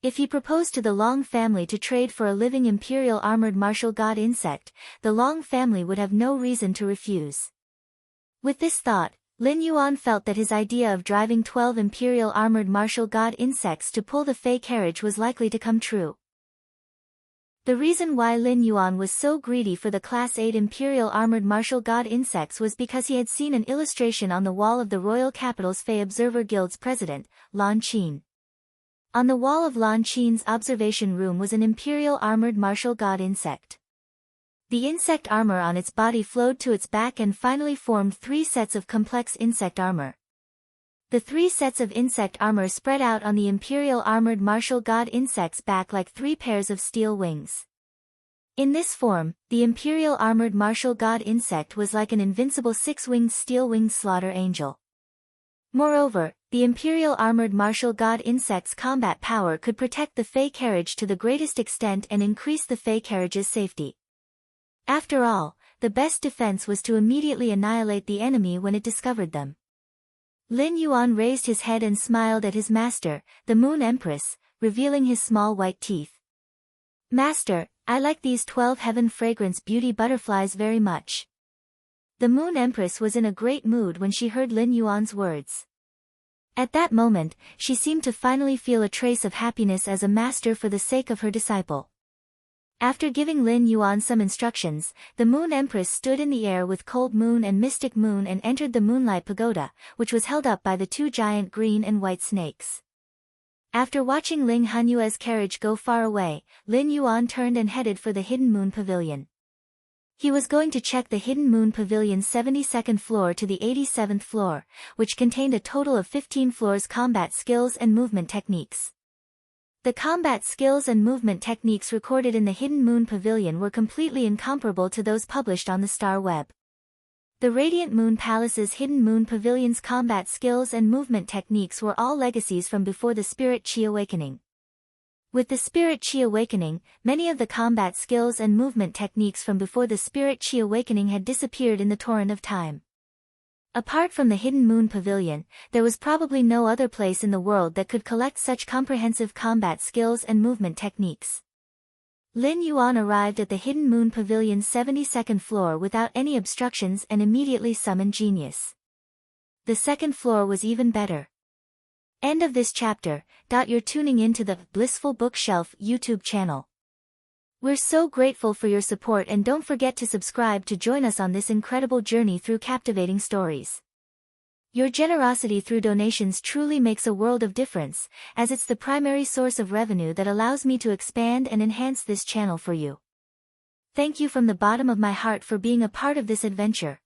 If he proposed to the Long family to trade for a living Imperial Armored Martial God insect, the Long family would have no reason to refuse. With this thought, Lin Yuan felt that his idea of driving 12 Imperial Armored Martial God insects to pull the Fae carriage was likely to come true. The reason why Lin Yuan was so greedy for the Class 8 Imperial Armored Martial God insects was because he had seen an illustration on the wall of the Royal Capital's Fae Observer Guild's president, Lan Qin. On the wall of Lan Qin's observation room was an Imperial Armored Martial God insect. The insect armor on its body flowed to its back and finally formed 3 sets of complex insect armor. The 3 sets of insect armor spread out on the Imperial Armored Martial God insect's back like 3 pairs of steel wings. In this form, the Imperial Armored Martial God insect was like an invincible 6-winged steel-winged slaughter angel. Moreover, the Imperial Armored Martial God insect's combat power could protect the Fae carriage to the greatest extent and increase the Fae carriage's safety. After all, the best defense was to immediately annihilate the enemy when it discovered them. Lin Yuan raised his head and smiled at his master, the Moon Empress, revealing his small white teeth. "Master, I like these 12 Heaven Fragrance Beauty Butterflies very much." The Moon Empress was in a great mood when she heard Lin Yuan's words. At that moment, she seemed to finally feel a trace of happiness as a master for the sake of her disciple. After giving Lin Yuan some instructions, the Moon Empress stood in the air with Cold Moon and Mystic Moon and entered the Moonlight Pagoda, which was held up by the 2 giant green and white snakes. After watching Ling Hanyue's carriage go far away, Lin Yuan turned and headed for the Hidden Moon Pavilion. He was going to check the Hidden Moon Pavilion's 72nd floor to the 87th floor, which contained a total of 15 floors' combat skills and movement techniques. The combat skills and movement techniques recorded in the Hidden Moon Pavilion were completely incomparable to those published on the Star Web. The Radiant Moon Palace's Hidden Moon Pavilion's combat skills and movement techniques were all legacies from before the Spirit Chi Awakening. With the Spirit Chi Awakening, many of the combat skills and movement techniques from before the Spirit Chi Awakening had disappeared in the torrent of time. Apart from the Hidden Moon Pavilion, there was probably no other place in the world that could collect such comprehensive combat skills and movement techniques. Lin Yuan arrived at the Hidden Moon Pavilion's 72nd floor without any obstructions and immediately summoned Genius. The second floor was even better. End of this chapter. You're tuning into the Blissful Bookshelf YouTube channel. We're so grateful for your support, and don't forget to subscribe to join us on this incredible journey through captivating stories. Your generosity through donations truly makes a world of difference, as it's the primary source of revenue that allows me to expand and enhance this channel for you. Thank you from the bottom of my heart for being a part of this adventure.